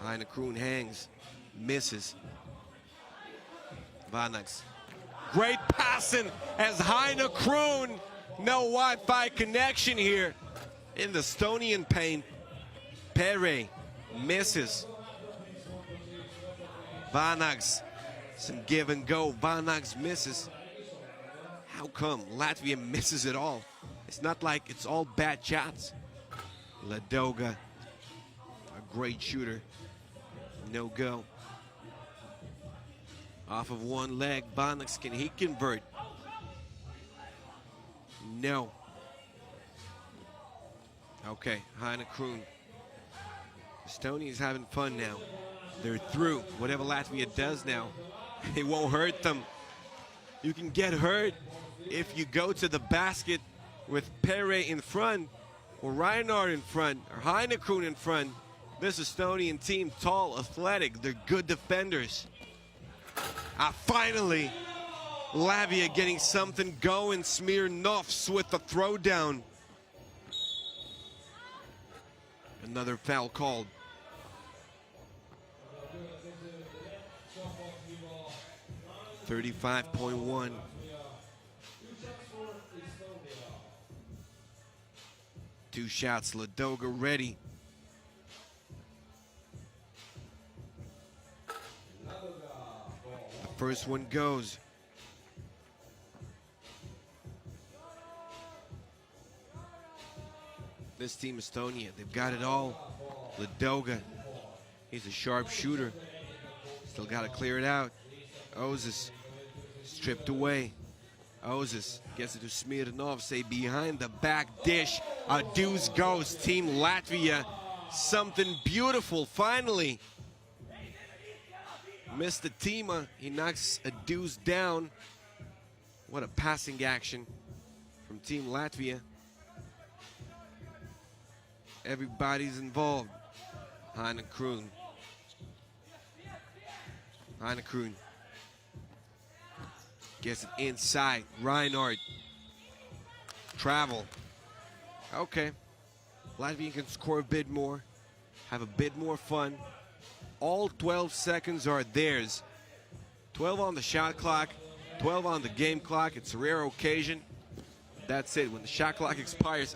Heine Kroon hangs, misses. Vanags. Great passing as Heine Kroon. No Wi-Fi connection here in the Estonian paint. Pere misses. Vanags, some give and go. Vanags misses. How come Latvia misses it all? It's not like it's all bad shots. Ladoga, a great shooter. No go. Off of one leg, Vanags, can he convert? No. Okay, Heine Kroon. Estonia's having fun now. They're through. Whatever Latvia does now, it won't hurt them. You can get hurt if you go to the basket with Pere in front, or Reinhardt in front, or Heine Kroon in front. This Estonian team, tall, athletic, they're good defenders. Finally, Latvia getting something going. Smirnovs with the throwdown. Another foul called. $35.1. Two shots, Ladoga ready. The first one goes. This team, Estonia, they've got it all. Ladoga, he's a sharp shooter. Still got to clear it out. Ozis stripped away. Ozis gets it to Smirnov, say behind the back dish. A deuce goes, Team Latvia. Something beautiful, finally. Missed the Tima, he knocks a deuce down. What a passing action from Team Latvia. Everybody's involved. Heinekroon. Gets it inside. Reinhardt. Travel. Okay. Latvia can score a bit more. Have a bit more fun. All 12 seconds are theirs. 12 on the shot clock. 12 on the game clock. It's a rare occasion. That's it. When the shot clock expires,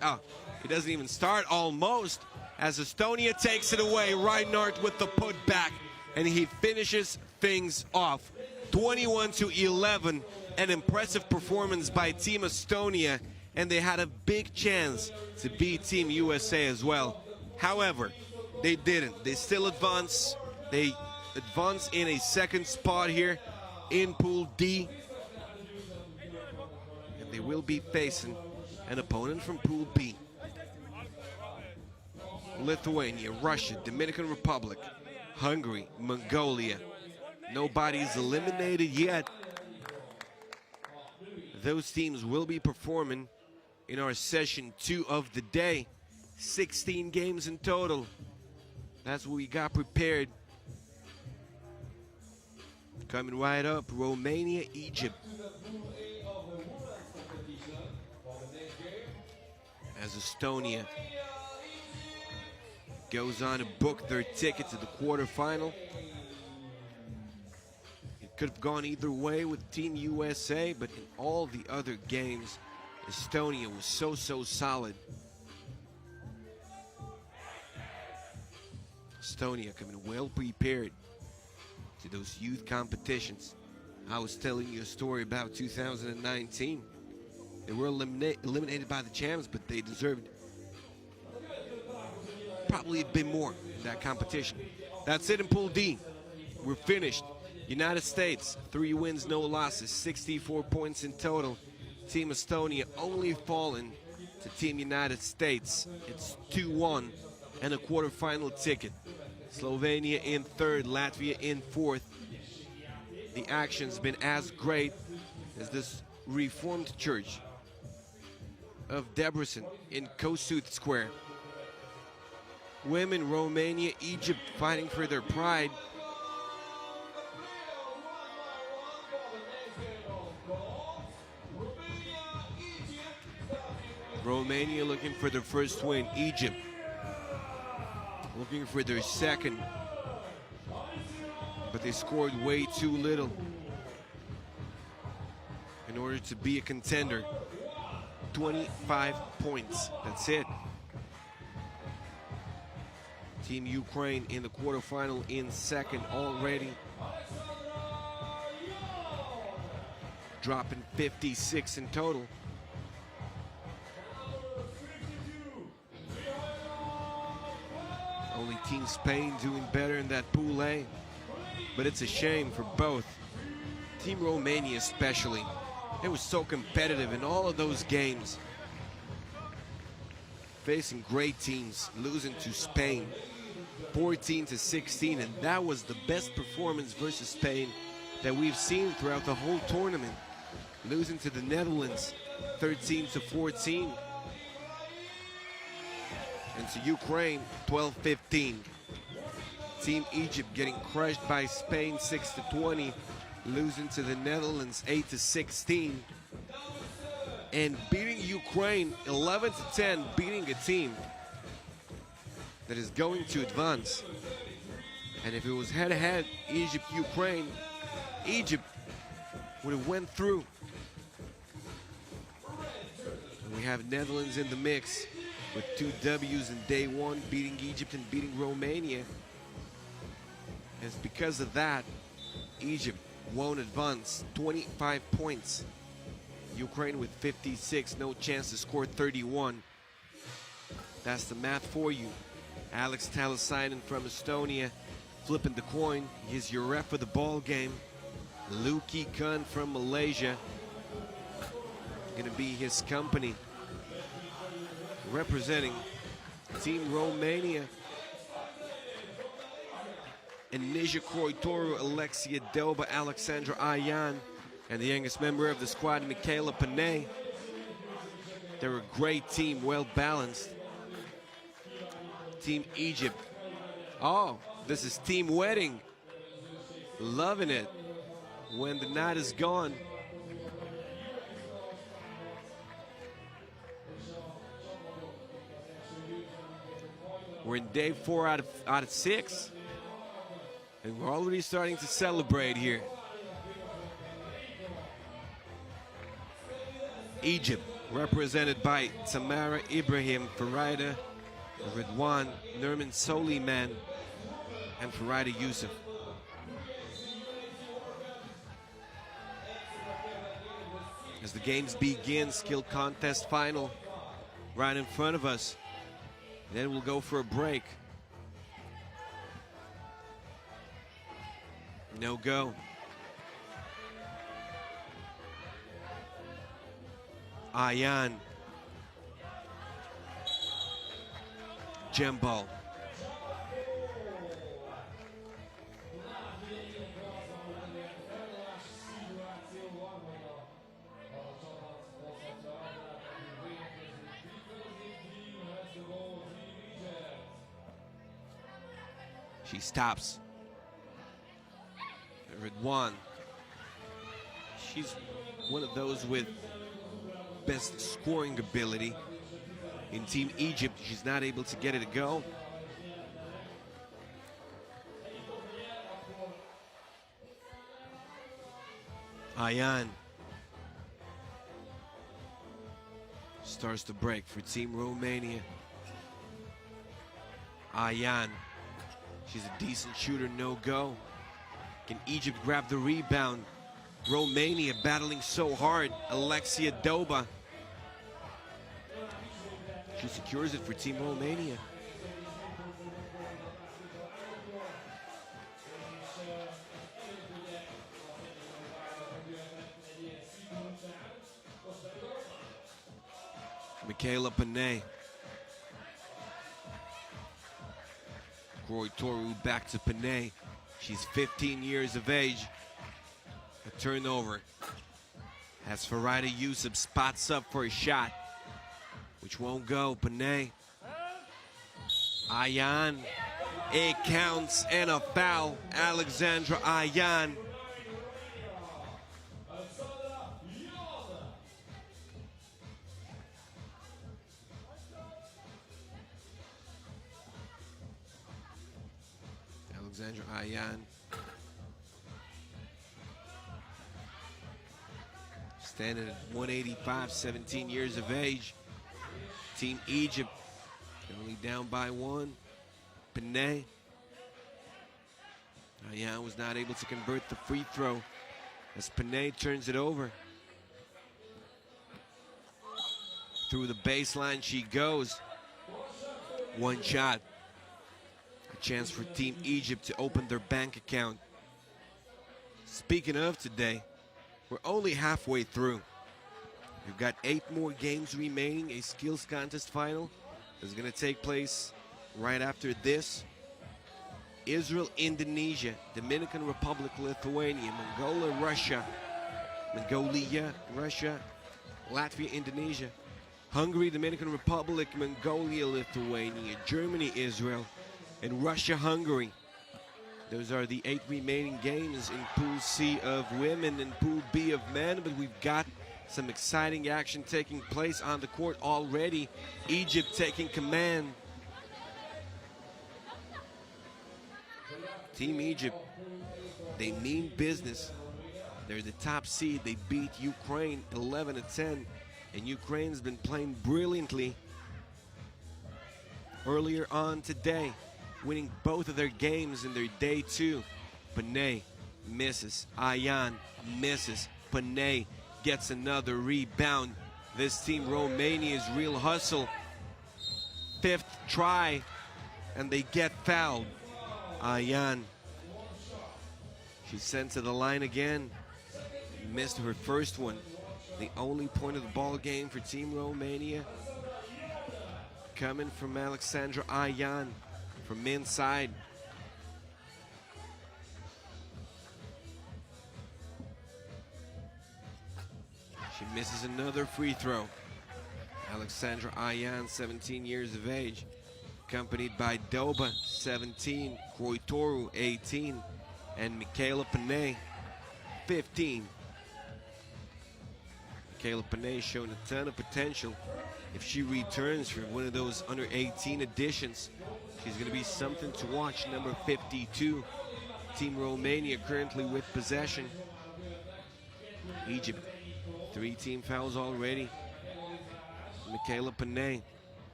it doesn't even start almost. As Estonia takes it away. Reinhardt with the putback. And he finishes things off. 21-11. An impressive performance by Team Estonia. And they had a big chance to beat Team USA as well. However, they didn't. They still advance. They advance in a second spot here in Pool D. And they will be facing an opponent from Pool B. Lithuania, Russia, Dominican Republic, Hungary, Mongolia. Nobody's eliminated yet. Those teams will be performing in our session 2 of the day. 16 games in total. That's what we got prepared. Coming right up, Romania, Egypt. As Estonia goes on to book their ticket to the quarterfinal. It could have gone either way with Team USA, but in all the other games, Estonia was so solid. Estonia coming well prepared to those youth competitions. I was telling you a story about 2019. They were eliminated by the champs, but they deserved probably a bit more in that competition. That's it in Pool D. We're finished. United States, 3 wins, no losses, 64 points in total. Team Estonia only fallen to Team United States. It's 2-1 and a quarterfinal ticket. Slovenia in 3rd, Latvia in 4th. The action's been as great as this Reformed Church of Debrecen in Kossuth Square. Women, Romania, Egypt fighting for their pride. Romania looking for their first win. Egypt looking for their second. But they scored way too little in order to be a contender. 25 points. That's it. Team Ukraine in the quarterfinal in second already. Dropping 56 in total. Only Team Spain doing better in that Pool A. But it's a shame for both. Team Romania especially. It was so competitive in all of those games. Facing great teams, losing to Spain 14-16, and that was the best performance versus Spain that we've seen throughout the whole tournament. Losing to the Netherlands 13-14. And to Ukraine 12-15. Team Egypt getting crushed by Spain 6-20, losing to the Netherlands 8-16, and beating Ukraine 11-10, beating a team that is going to advance. And if it was head-to-head, Egypt-Ukraine, Egypt would have went through. And we have Netherlands in the mix with 2 W's in day one, beating Egypt and beating Romania. And it's because of that, Egypt won't advance. 25 points. Ukraine with 56, no chance to score 31. That's the math for you. Alex Talasainen from Estonia flipping the coin. He's your ref for the ball game. Luki Khan from Malaysia gonna be his company. Representing Team Romania. And Nija Kroitoru, Alexia Delba, Alexandra Ayan, and the youngest member of the squad, Michaela Panay. They're a great team, well balanced. Team Egypt. Oh, this is team wedding. Loving it when the night is gone. We're in day 4 out of 6. And we're already starting to celebrate here. Egypt, represented by Tamara Ibrahim, Farida Ridwan, Nermin Soliman, and Farida Yusuf. As the games begin, skill contest final right in front of us. Then we'll go for a break. No go. Ayan. Jembal. She stops. Ridwan. She's one of those with best scoring ability. In Team Egypt, she's not able to get it to go. Ayan starts the break for Team Romania. Ayan, she's a decent shooter, no go. Can Egypt grab the rebound? Romania battling so hard. Alexia Doba. She secures it for Team Romania. Michaela Panay. Kroitoru back to Panay. She's 15 years of age. A turnover. As Farida Yusuf spots up for a shot, which won't go. Panay. Ayan. It counts and a foul. Alexandra Ayan. Alexandra Ayan. Standing at 185, 17 years of age. Team Egypt only down by 1. Panay. Ayan was not able to convert the free throw as Panay turns it over. Through the baseline she goes. One shot. A chance for Team Egypt to open their bank account. Speaking of today, we're only halfway through. We've got 8 more games remaining. A skills contest final is going to take place right after this. Israel, Indonesia, Dominican Republic, Lithuania, Mongolia, Russia, Latvia, Indonesia, Hungary, Dominican Republic, Mongolia, Lithuania, Germany, Israel, and Russia, Hungary. Those are the 8 remaining games in Pool C of women and Pool B of men, but we've got some exciting action taking place on the court already. Egypt taking command. Team Egypt, they mean business. They're the top seed. They beat Ukraine 11-10, and Ukraine's been playing brilliantly earlier on today, winning both of their games in their day 2. Panay misses. Ayan misses. Panay gets another rebound. This team, Romania's real hustle. 5th try, and they get fouled. Ayan. She's sent to the line again. Missed her first one. The only point of the ball game for Team Romania coming from Alexandra Ayan from inside. She misses another free throw. Alexandra Ayan, 17 years of age, accompanied by Doba, 17, Kroitoru, 18, and Michaela Panay, 15. Michaela Panay showing a ton of potential. If she returns for one of those under 18 additions, she's going to be something to watch. Number 52, Team Romania currently with possession. Egypt, 3 team fouls already. Michaela Panay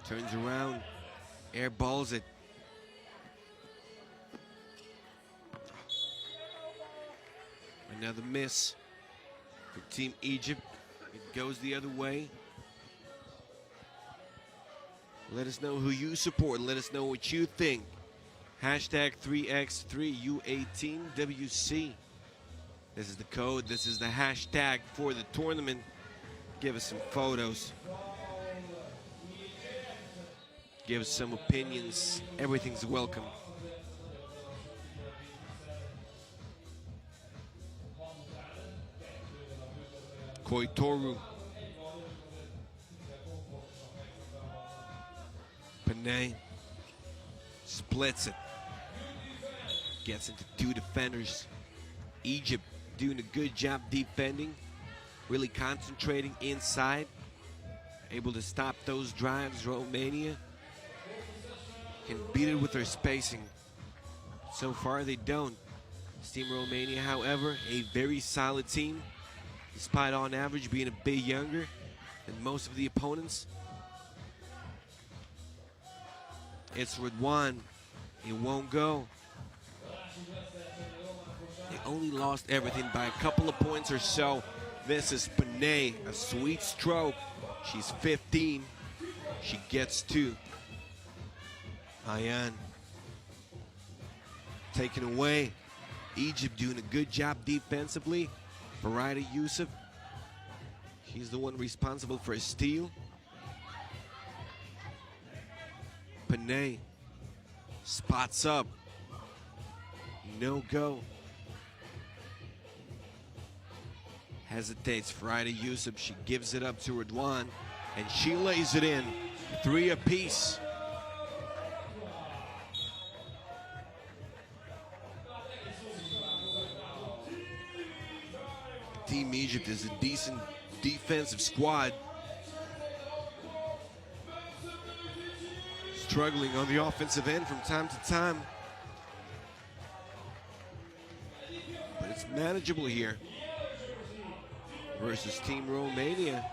turns around, airballs it. Another miss for Team Egypt. It goes the other way. Let us know who you support. Let us know what you think. Hashtag 3x3 U18 WC. This is the code. This is the hashtag for the tournament. Give us some photos. Give us some opinions. Everything's welcome. Kroitoru. Panay splits it. Gets into 2 defenders. Egypt doing a good job defending. Really concentrating inside. Able to stop those drives. Romania can beat it with their spacing. So far they don't. This Team Romania, however, a very solid team. Despite on average being a bit younger than most of the opponents. It's Radwan. It won't go. They only lost everything by a couple of points or so. This is Panay, a sweet stroke. She's 15. She gets 2. Ayan taken away. Egypt doing a good job defensively. Farida Yusuf, she's the one responsible for a steal. Panay spots up. No go. Hesitates. Farida Yusuf, she gives it up to Radwan, and she lays it in. 3 apiece. Team Egypt is a decent defensive squad. Struggling on the offensive end from time to time. But it's manageable here versus Team Romania.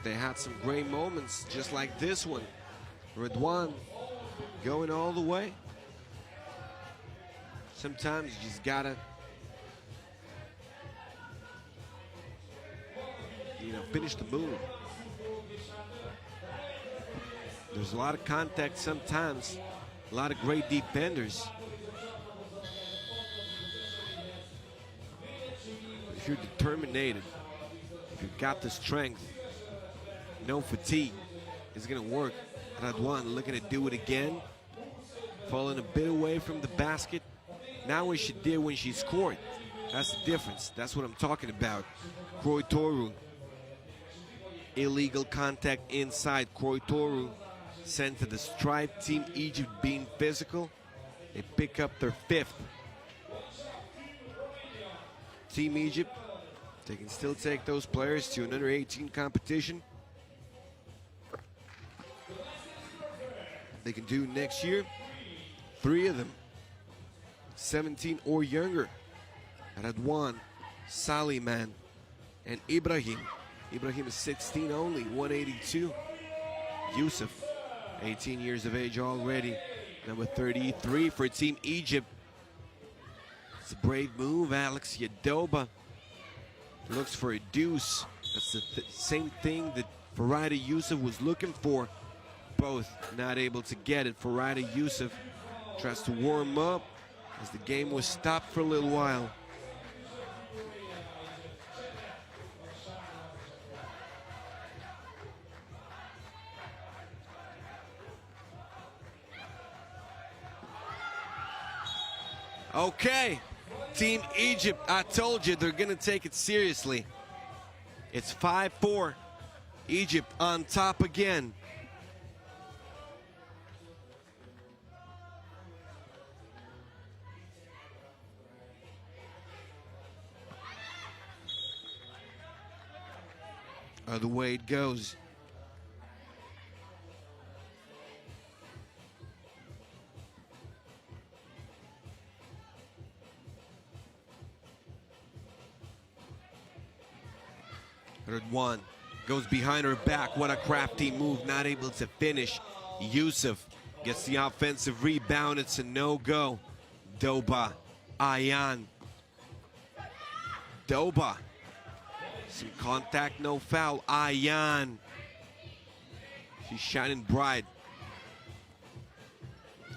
They had some great moments just like this one. Radwan going all the way. Sometimes you just gotta, finish the move. There's a lot of contact sometimes, a lot of great defenders. If you're determined, if you've got the strength, no fatigue, it's gonna work. Radwan looking to do it again. Falling a bit away from the basket. Not what she did when she scored. That's the difference. That's what I'm talking about. Kroitoru. Illegal contact inside. Kroitoru sent to the stripe. Team Egypt being physical. They pick up their 5th. Team Egypt, they can still take those players to an under 18 competition. They can do next year. 3 of them, 17 or younger. Radwan, Saliman, and Ibrahim. Ibrahim is 16 only, 182. Yusuf, 18 years of age already. Number 33 for Team Egypt. It's a brave move. Alex Yadoba looks for a deuce. That's the same thing that Farida Yusuf was looking for. Both not able to get it. Farida Yusuf tries to warm up as the game was stopped for a little while. Okay, Team Egypt, I told you they're gonna take it seriously. It's 5-4, Egypt on top again. The way it goes. One goes behind her back. What a crafty move, not able to finish. Yusuf gets the offensive rebound. It's a no-go. Doba, Ayan. Doba. Some contact, no foul. Ayan. She's shining bright.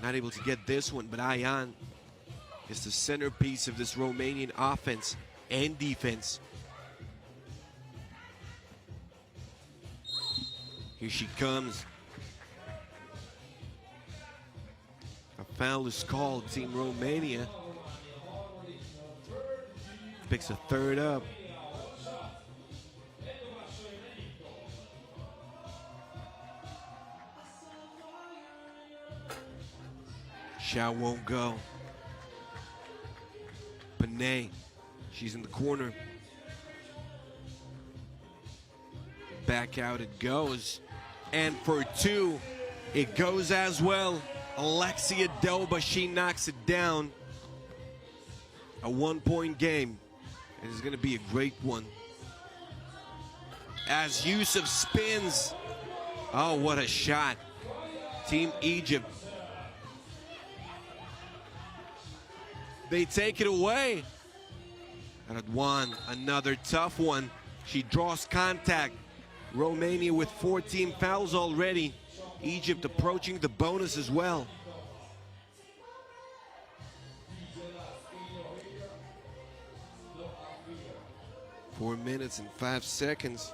Not able to get this one, but Ayan is the centerpiece of this Romanian offense and defense. Here she comes. A foul is called. Team Romania picks a 3rd up. Shot won't go. Panay, she's in the corner. Back out it goes. And for 2, it goes as well. Alexia Doba, she knocks it down. A 1-point game. It is going to be a great one. As Yusuf spins. Oh, what a shot. Team Egypt. They take it away. Radwan, another tough one. She draws contact. Romania with 14 fouls already. Egypt approaching the bonus as well. Four minutes and 5 seconds.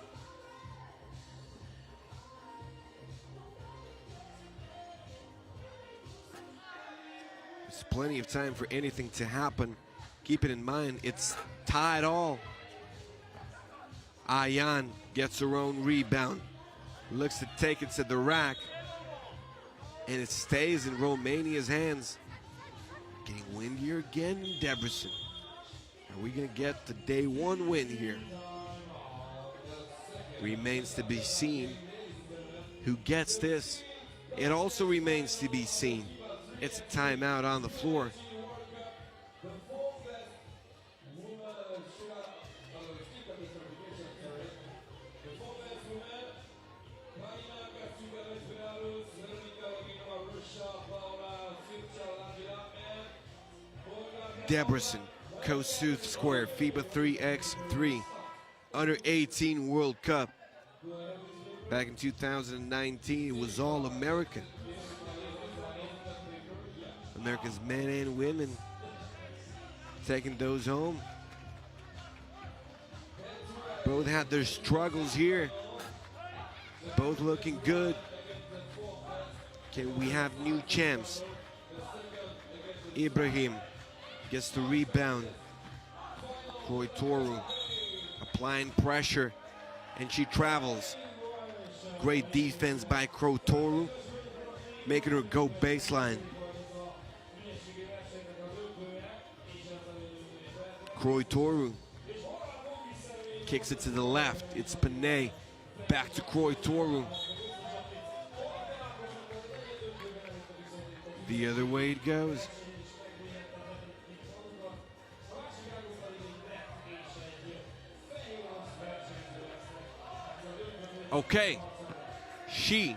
There's plenty of time for anything to happen. Keep it in mind, it's tied all. Ayan gets her own rebound. Looks to take it to the rack. And it stays in Romania's hands. Getting windier again in Debrecen. Are we going to get the day 1 win here? Remains to be seen who gets this. It also remains to be seen. It's a timeout on the floor. Debrecen, Kossuth Square, FIBA 3x3 Under 18 World Cup. Back in 2019, it was all American. America's men and women taking those home. Both had their struggles here. Both looking good. Can we have new champs? Ibrahim gets the rebound. Croy Toru applying pressure, and she travels. Great defense by Croy Toru. making her go baseline. Croy Toru kicks it to the left. It's Panay. Back to Croy Toru. The other way it goes. Okay. She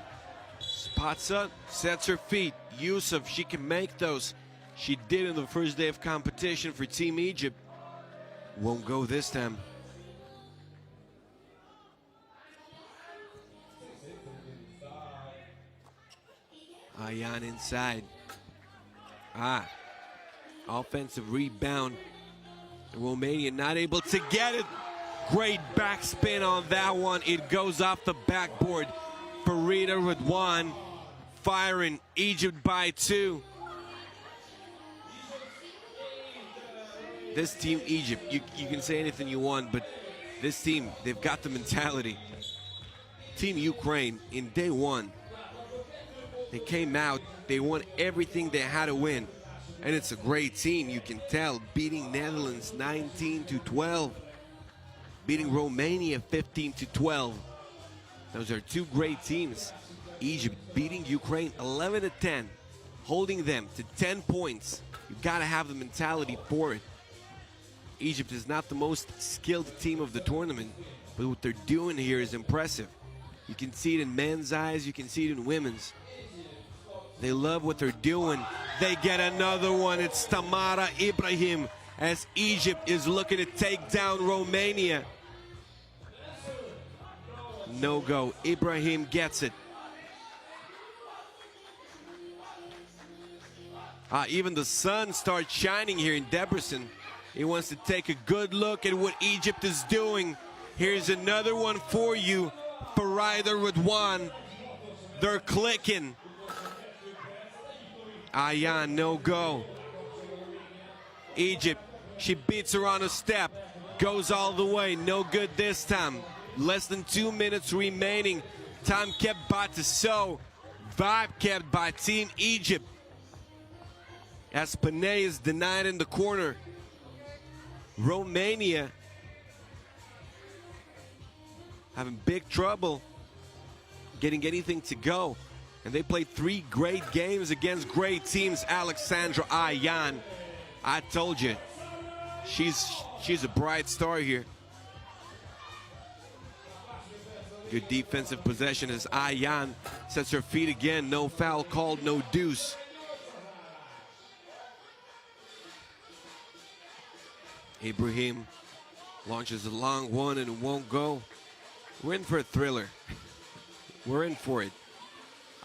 spots up, sets her feet. Yusuf, she can make those. She did in the first day of competition for Team Egypt. Won't go this time. Ayan inside. Offensive rebound. Romania not able to get it. Great backspin on that one. It goes off the backboard. Farida Radwan firing. Egypt by 2. This team, Egypt, you can say anything you want, but this team, they've got the mentality. Team Ukraine, in day 1, they came out, they won everything they had to win. And it's a great team, you can tell, beating Netherlands 19-12, beating Romania 15-12. Those are 2 great teams. Egypt beating Ukraine 11-10, holding them to 10 points. You've got to have the mentality for it. Egypt is not the most skilled team of the tournament, but what they're doing here is impressive. You can see it in men's eyes, you can see it in women's. They love what they're doing. They get another one. It's Tamara Ibrahim as Egypt is looking to take down Romania. No go. Ibrahim gets it. Even the sun starts shining here in Debrecen. He wants to take a good look at what Egypt is doing. Here's another one for you. Farida Radwan. They're clicking. Ayan, no go. Egypt, she beats her on a step. Goes all the way, no good this time. Less than 2 minutes remaining. Time kept by Tissot. Vibe kept by Team Egypt. As Panay is denied in the corner. Romania having big trouble getting anything to go. And they played 3 great games against great teams. Alexandra Ayan, I told you, she's a bright star here. Good defensive possession as Ayan sets her feet again. No foul called, no deuce. Ibrahim launches a long one and it won't go. We're in for a thriller. We're in for it.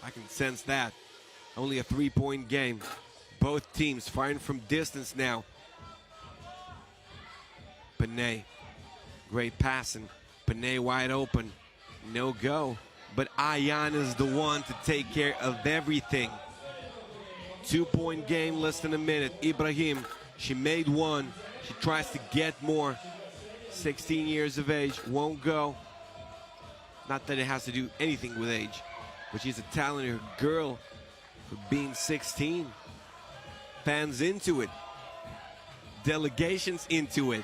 I can sense that. Only a 3-point game. Both teams firing from distance now. Panay, great passing. Panay wide open. No go. But Ayan is the one to take care of everything. 2-point game, less than a minute. Ibrahim, she made one. She tries to get more. 16 years of age, won't go. Not that it has to do anything with age, but she's a talented girl for being 16. Fans into it. Delegations into it.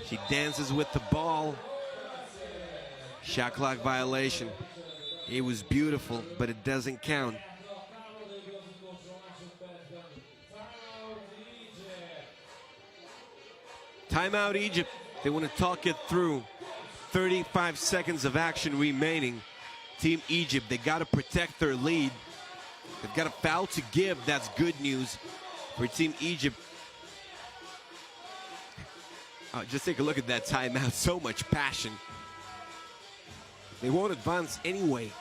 She dances with the ball. Shot clock violation. It was beautiful, but it doesn't count. Timeout Egypt. They want to talk it through. 35 seconds of action remaining. Team Egypt, they got to protect their lead. They've got a foul to give. That's good news for Team Egypt. Just take a look at that timeout. So much passion. They won't advance anyway.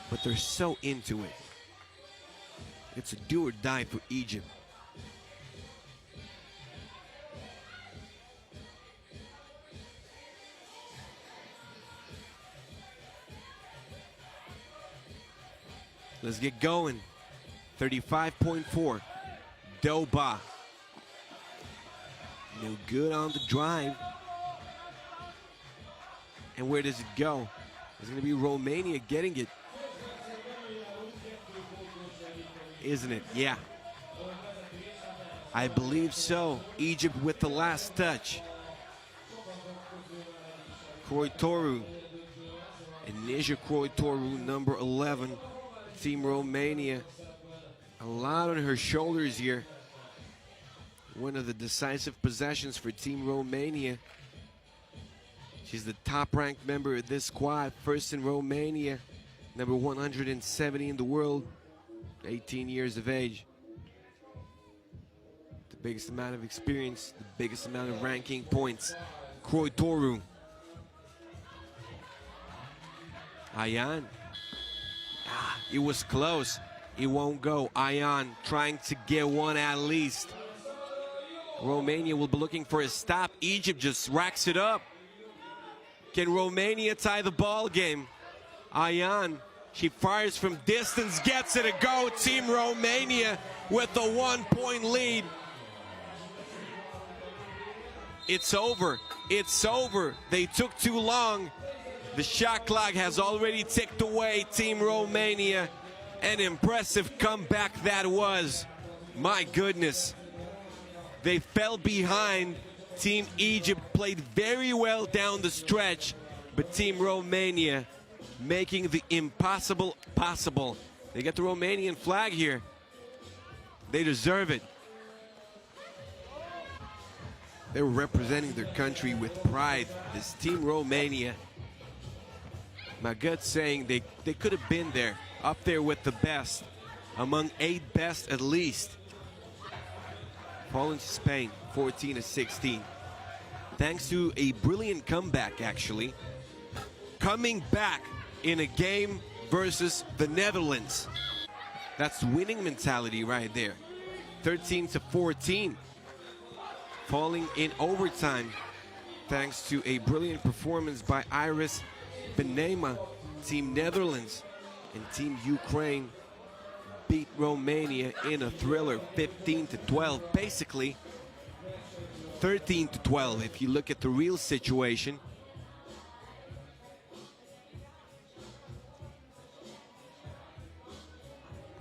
But they're so into it. It's a do or die for Egypt. Let's get going. 35.4. Doba. No good on the drive. And where does it go? It's going to be Romania getting it. Isn't it? Yeah. I believe so. Egypt with the last touch. Croitoru. Inisia Croitoru, number 11. Team Romania. A lot on her shoulders here. One of the decisive possessions for Team Romania. She's the top-ranked member of this squad, first in Romania, number 170 in the world, 18 years of age. The biggest amount of experience, the biggest amount of ranking points. Croitoru. Ayan. It was close. It won't go. Ayan trying to get one at least. Romania will be looking for a stop. Egypt just racks it up. Can Romania tie the ball game? Ayan, she fires from distance, gets it a go. Team Romania with a 1-point lead. It's over. It's over. They took too long. The shot clock has already ticked away. Team Romania, an impressive comeback that was. My goodness. They fell behind. Team Egypt played very well down the stretch, but Team Romania making the impossible possible. They get the Romanian flag here. They deserve it. They're representing their country with pride. This Team Romania, my gut's saying they could have been there, up there with the best, among 8 best at least. Falling to Spain, 14-16. Thanks to a brilliant comeback, actually. Coming back in a game versus the Netherlands. That's winning mentality right there. 13-14. Falling in overtime. Thanks to a brilliant performance by Iris Benema. Team Netherlands and Team Ukraine beat Romania in a thriller, 15-12. Basically 13-12 if you look at the real situation.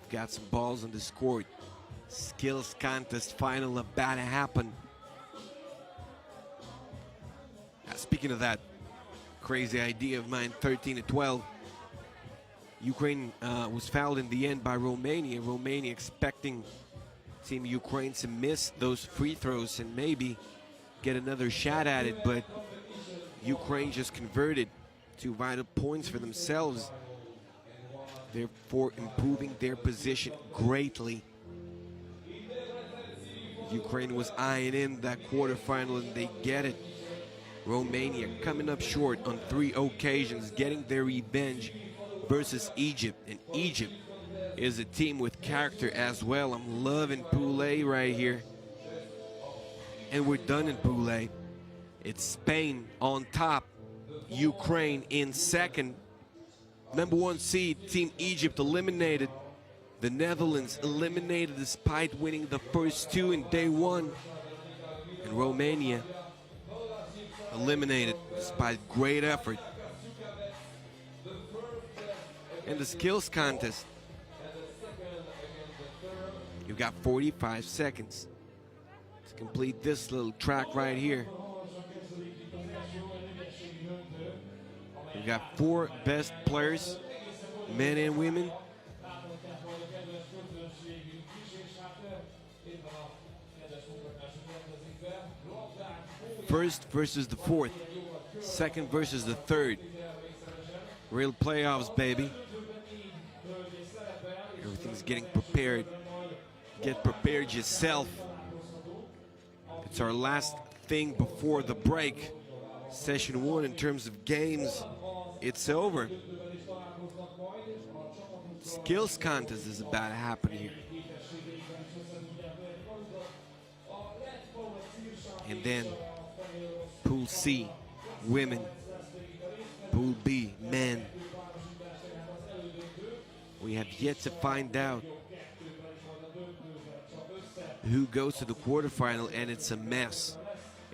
We've got some balls on this court. Skills contest final about to happen. Speaking of that crazy idea of mine, 13-12. Ukraine was fouled in the end by Romania. Romania expecting Team Ukraine to miss those free throws and maybe get another shot at it, but Ukraine just converted 2 vital points for themselves, therefore improving their position greatly. Ukraine was eyeing in that quarterfinal and they get it. Romania coming up short on 3 occasions, getting their revenge versus Egypt, and Egypt is a team with character as well. I'm loving Pool A right here, and we're done in Pool A. It's Spain on top, Ukraine in second. Number 1 seed, Team Egypt eliminated. The Netherlands eliminated despite winning the first 2 in day 1, and Romania eliminated despite great effort. In the skills contest, you've got 45 seconds to complete this little track right here. You've got 4 best players, men and women. First versus the 4th, second versus the 3rd. Real playoffs, baby. Everything's getting prepared. Get prepared yourself. It's our last thing before the break. Session 1 in terms of games, it's over. Skills contest is about to happen here. And then Pool C, women. Pool B, men. We have yet to find out who goes to the quarterfinal, and it's a mess.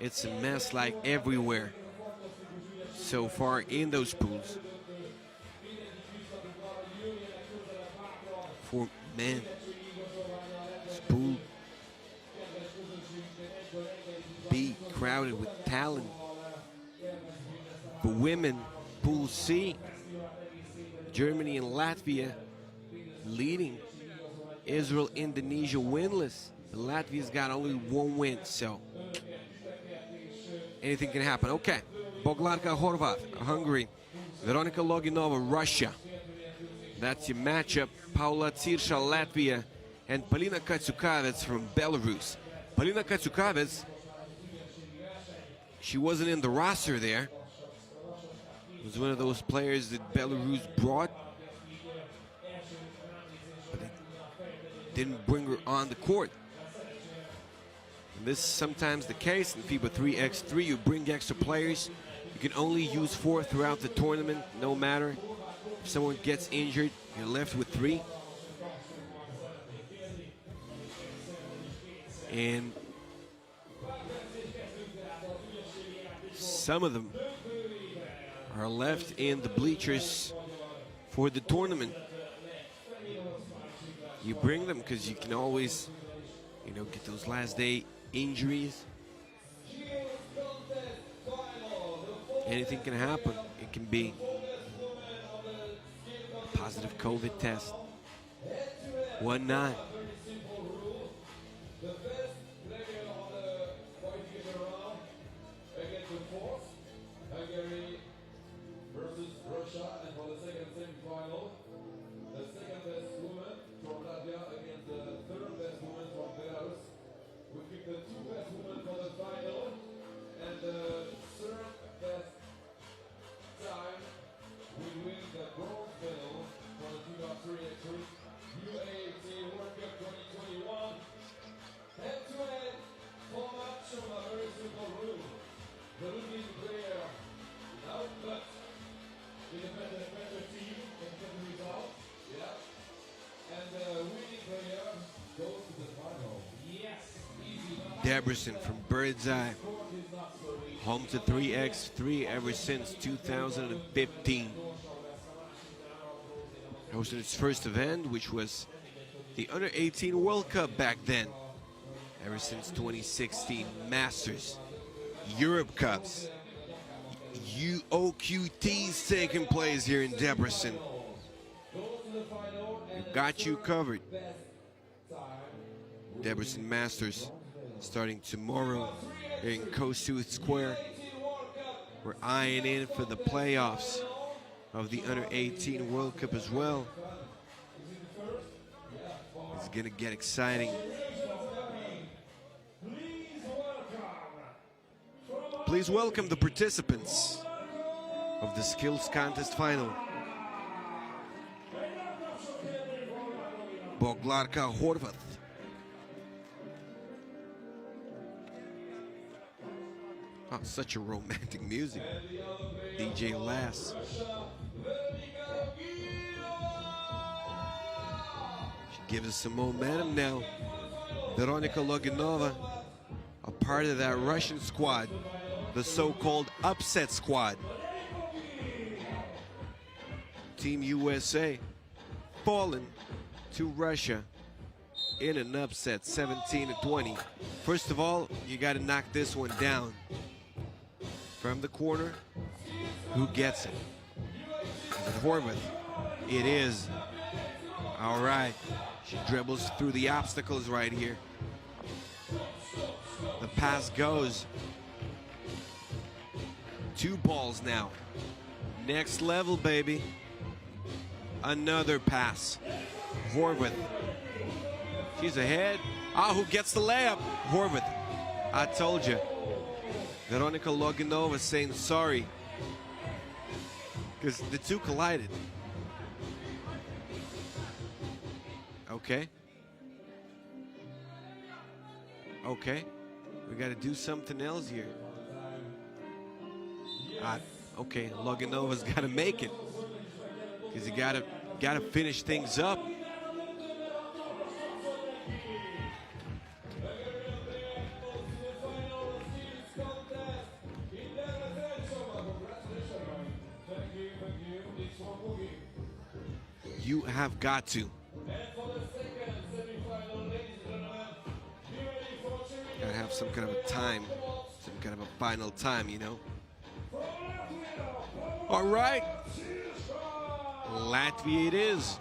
It's a mess like everywhere so far in those pools. for men. It's Pool B crowded with talent. For women, Pool C, Germany and Latvia leading. Israel, Indonesia winless. But Latvia's got only one win, so anything can happen. Okay, Boglarka Horvat, Hungary. Veronika Loginova, Russia. That's your matchup. Paula Tsirsha, Latvia, and Polina Katsukavets from Belarus. Polina Katsukavets, she wasn't in the roster there. It was one of those players that Belarus brought, but they didn't bring her on the court. And this is sometimes the case in FIBA 3x3. You bring extra players. You can only use 4 throughout the tournament, no matter. If someone gets injured, you're left with 3. And some of them are left in the bleachers for the tournament. You bring them because you can always, get those last day injuries. Anything can happen. It can be a positive COVID test. 1-9. Hungary versus Russia, and for the second semi-final, the second best woman from Latvia against the third best woman from Belarus. We pick the 2 best women for the final, and the third best time we win the bronze medal for the FIBA 3x3 U18 World Cup 2021. Head-to-head format from a very simple rule. The losing player but in a better team can get the result. Yeah. And the winning player goes to the final. Yes, easy. Debrecen from Birdseye, home to 3x3 ever since 2015. Hosted its first event, which was the Under-18 World Cup back then. Ever since 2016, Masters, Europe Cups, U18's taking place here in Debrecen. We've got you covered. Debrecen Masters starting tomorrow here in Kossuth Square. We're eyeing in for the playoffs of the Under-18 World Cup as well. It's gonna get exciting. Please welcome the participants of the Skills Contest Final. Boglarka Horvat. Oh, such a romantic music. DJ Lass. She gives us some momentum now. Veronika Loginova, a part of that Russian squad, the so-called upset squad. Team USA fallen to Russia in an upset, 17-20. First of all, you got to knock this one down. From the corner, who gets it? Is it Horvath? It is. All right. She dribbles through the obstacles right here. The pass goes. 2 balls now. Next level, baby. Another pass. Horvath. She's ahead. Ah, who gets the layup? Horvath. I told you. Veronika Loginova saying sorry, because the two collided. Okay. Okay. We got to do something else here. Okay, Loginova's got to make it, because you got to finish things up. You have got to. some kind of a time, some kind of a final time, you know. All right, Latvia it is.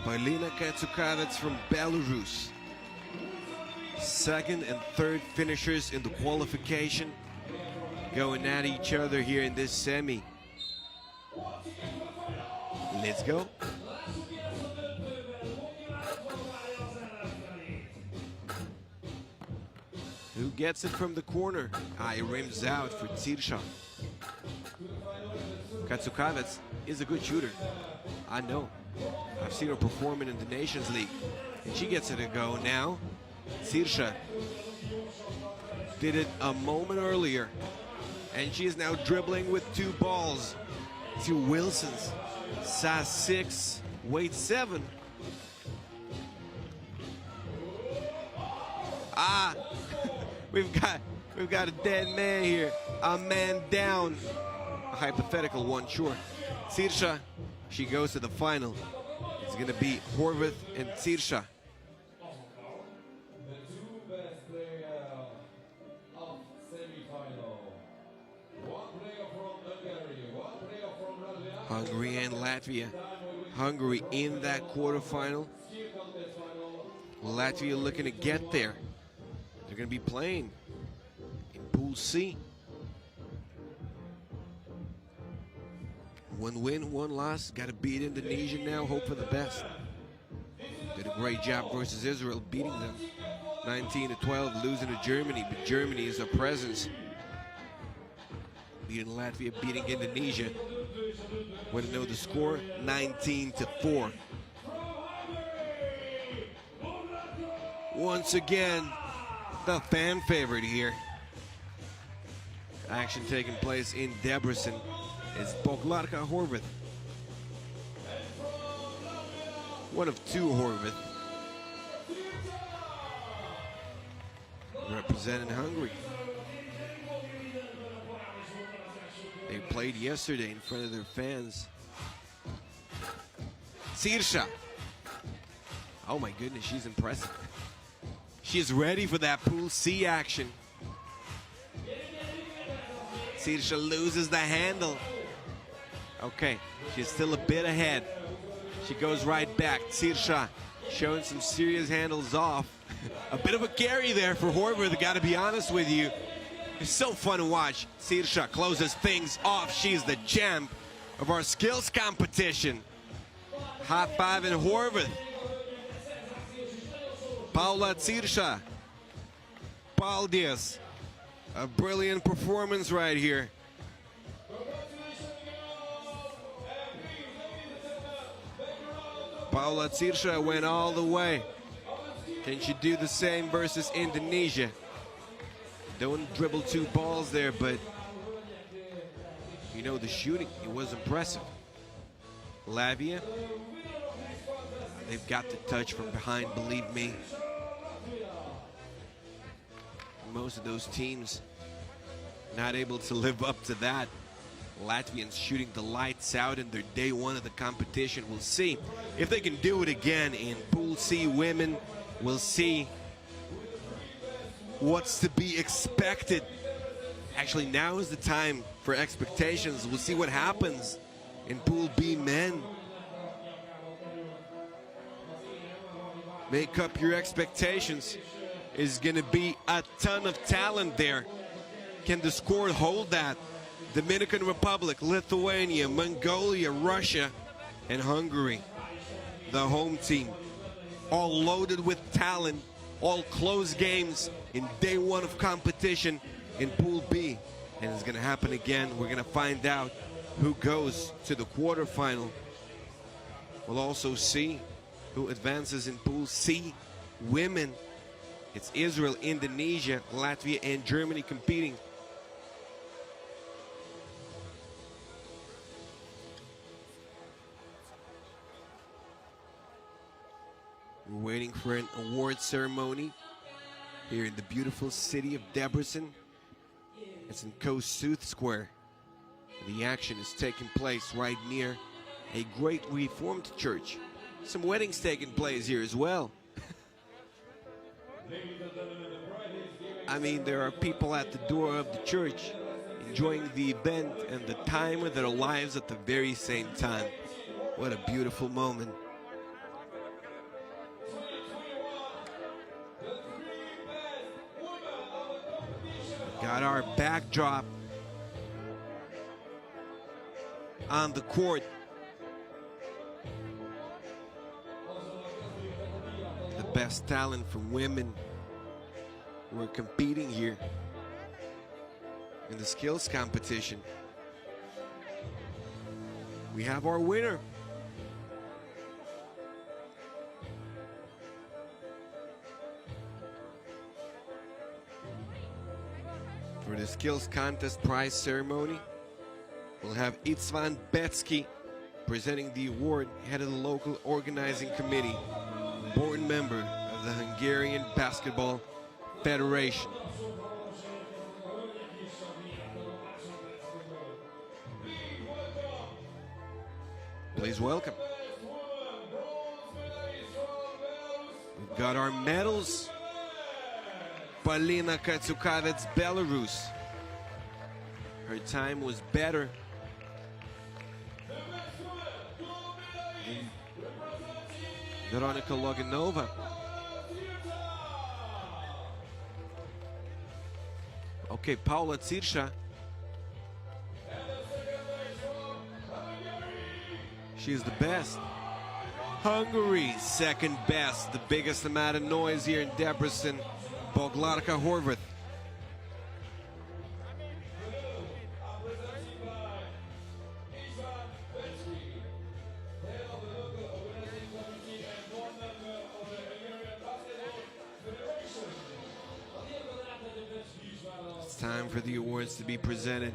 Paulina Katsukavets from Belarus. Second and third finishers in the qualification, going at each other here in this semi. Let's go. Who gets it from the corner? It rims out for Tsirsha. Katsukavets is a good shooter. I know. I've seen her performing in the Nations League. And she gets it to go now. Tsirsha did it a moment earlier. And she is now dribbling with 2 balls. 2 Wilsons. Size 6, weight 7. We've got a dead man here. A man down. A hypothetical one, sure. Tsirsha, she goes to the final. It's gonna be Horvath and Tsirsha. The 2 best players of semi-final. 1 player from Hungary, 1 player from Latvia. Hungary and Latvia. Hungary in that quarterfinal. Latvia looking to get there. They're going to be playing in Pool C. 1 win, 1 loss. Got to beat Indonesia now. Hope for the best. Did a great job versus Israel, beating them 19-12, losing to Germany. But Germany is a presence. Beating Latvia, beating Indonesia. Want to know the score? 19-4. Once again, the fan favorite here. Action taking place in Debrecen is Boglarka Horvath. One of 2 Horvath. Representing Hungary. They played yesterday in front of their fans. Tsirsha. Oh my goodness, she's impressive. She's ready for that Pool C action. Tsirsha loses the handle. Okay, she's still a bit ahead. She goes right back. Tsirsha showing some serious handles off. A bit of a carry there for Horvath, got to be honest with you. It's so fun to watch. Tsirsha closes things off. She's the champ of our skills competition. High five in Horvath. Paula Tsirsha. Paldies. A brilliant performance right here. Paula Tsirsha went all the way. Can she do the same versus Indonesia? Don't dribble 2 balls there, but you know the shooting, it was impressive. Latvia, they've got the touch from behind, believe me. Most of those teams not able to live up to that. Latvians shooting the lights out in their day 1 of the competition. We'll see if they can do it again in Pool C women. We'll see what's to be expected. Actually, now is the time for expectations. We'll see what happens in Pool B men. Make up your expectations. Is going to be a ton of talent there. Can the score hold that? Dominican Republic, Lithuania, Mongolia, Russia, and Hungary. The home team. All loaded with talent. All close games in day 1 of competition in Pool B. And it's going to happen again. We're going to find out who goes to the quarterfinal. We'll also see who advances in Pool C women. It's Israel, Indonesia, Latvia, and Germany competing. We're waiting for an award ceremony here in the beautiful city of Debrecen. It's in Kossuth Square. The action is taking place right near a great Reformed church. Some weddings taking place here as well. I mean, there are people at the door of the church enjoying the event and the time of their lives at the very same time. What a beautiful moment. Got our backdrop on the court. The best talent from women who are competing here in the skills competition. We have our winner. For the skills contest prize ceremony, we'll have Itzvan Betsky presenting the award, head of the local organizing committee, board member of the Hungarian Basketball Federation. Please welcome. We've got our medals. Polina Katsukavets, Belarus. Her time was better than Veronika Loganova. Okay, Paula Tsirsha. She's the best. Hungary, second best. The biggest amount of noise here in Debrecen. Boglarka Horvath. It's time for the awards to be presented.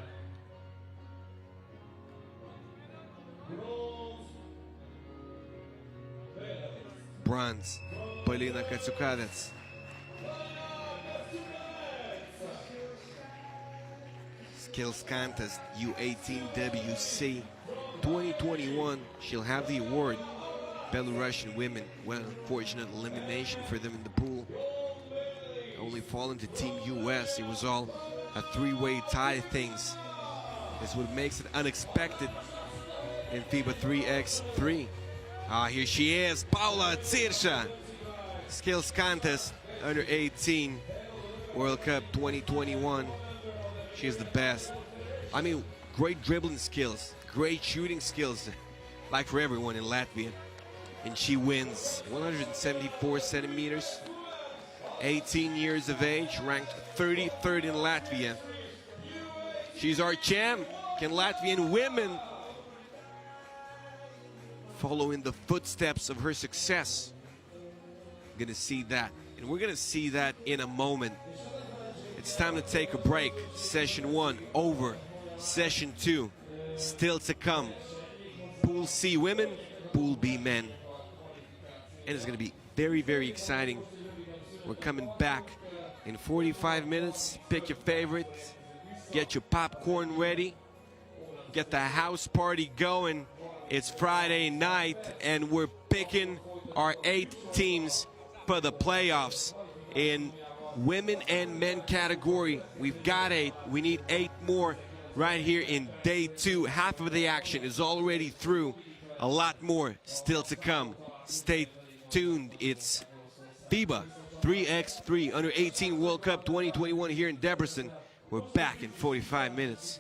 Bronze, Polina Katsukavets. Skills contest U18 WC 2021. She'll have the award. Belarusian women. Well, unfortunate elimination for them in the pool. Only fallen to Team US. It was all a three-way tie things. This what makes it unexpected in FIBA 3x3. Here she is, Paula Tsirsha. Skills contest under 18 World Cup 2021. She's the best. I mean, great dribbling skills, great shooting skills, like for everyone in Latvia. And she wins 174 centimeters, 18 years of age, ranked 33rd in Latvia. She's our champ. Can Latvian women follow in the footsteps of her success? Gonna see that, and we're gonna see that in a moment. It's time to take a break. Session 1 over. Session 2 still to come. Pool C women, Pool B men. And it's gonna be very, very exciting. We're coming back in 45 minutes. Pick your favorite. Get your popcorn ready. Get the house party going. It's Friday night, and we're picking our 8 teams for the playoffs. In women and men category, we've got 8. We need 8 more right here in day 2. Half of the action is already through. A lot more still to come. Stay tuned. It's FIBA 3x3 Under 18 World Cup 2021 here in Debrecen. We're back in 45 minutes.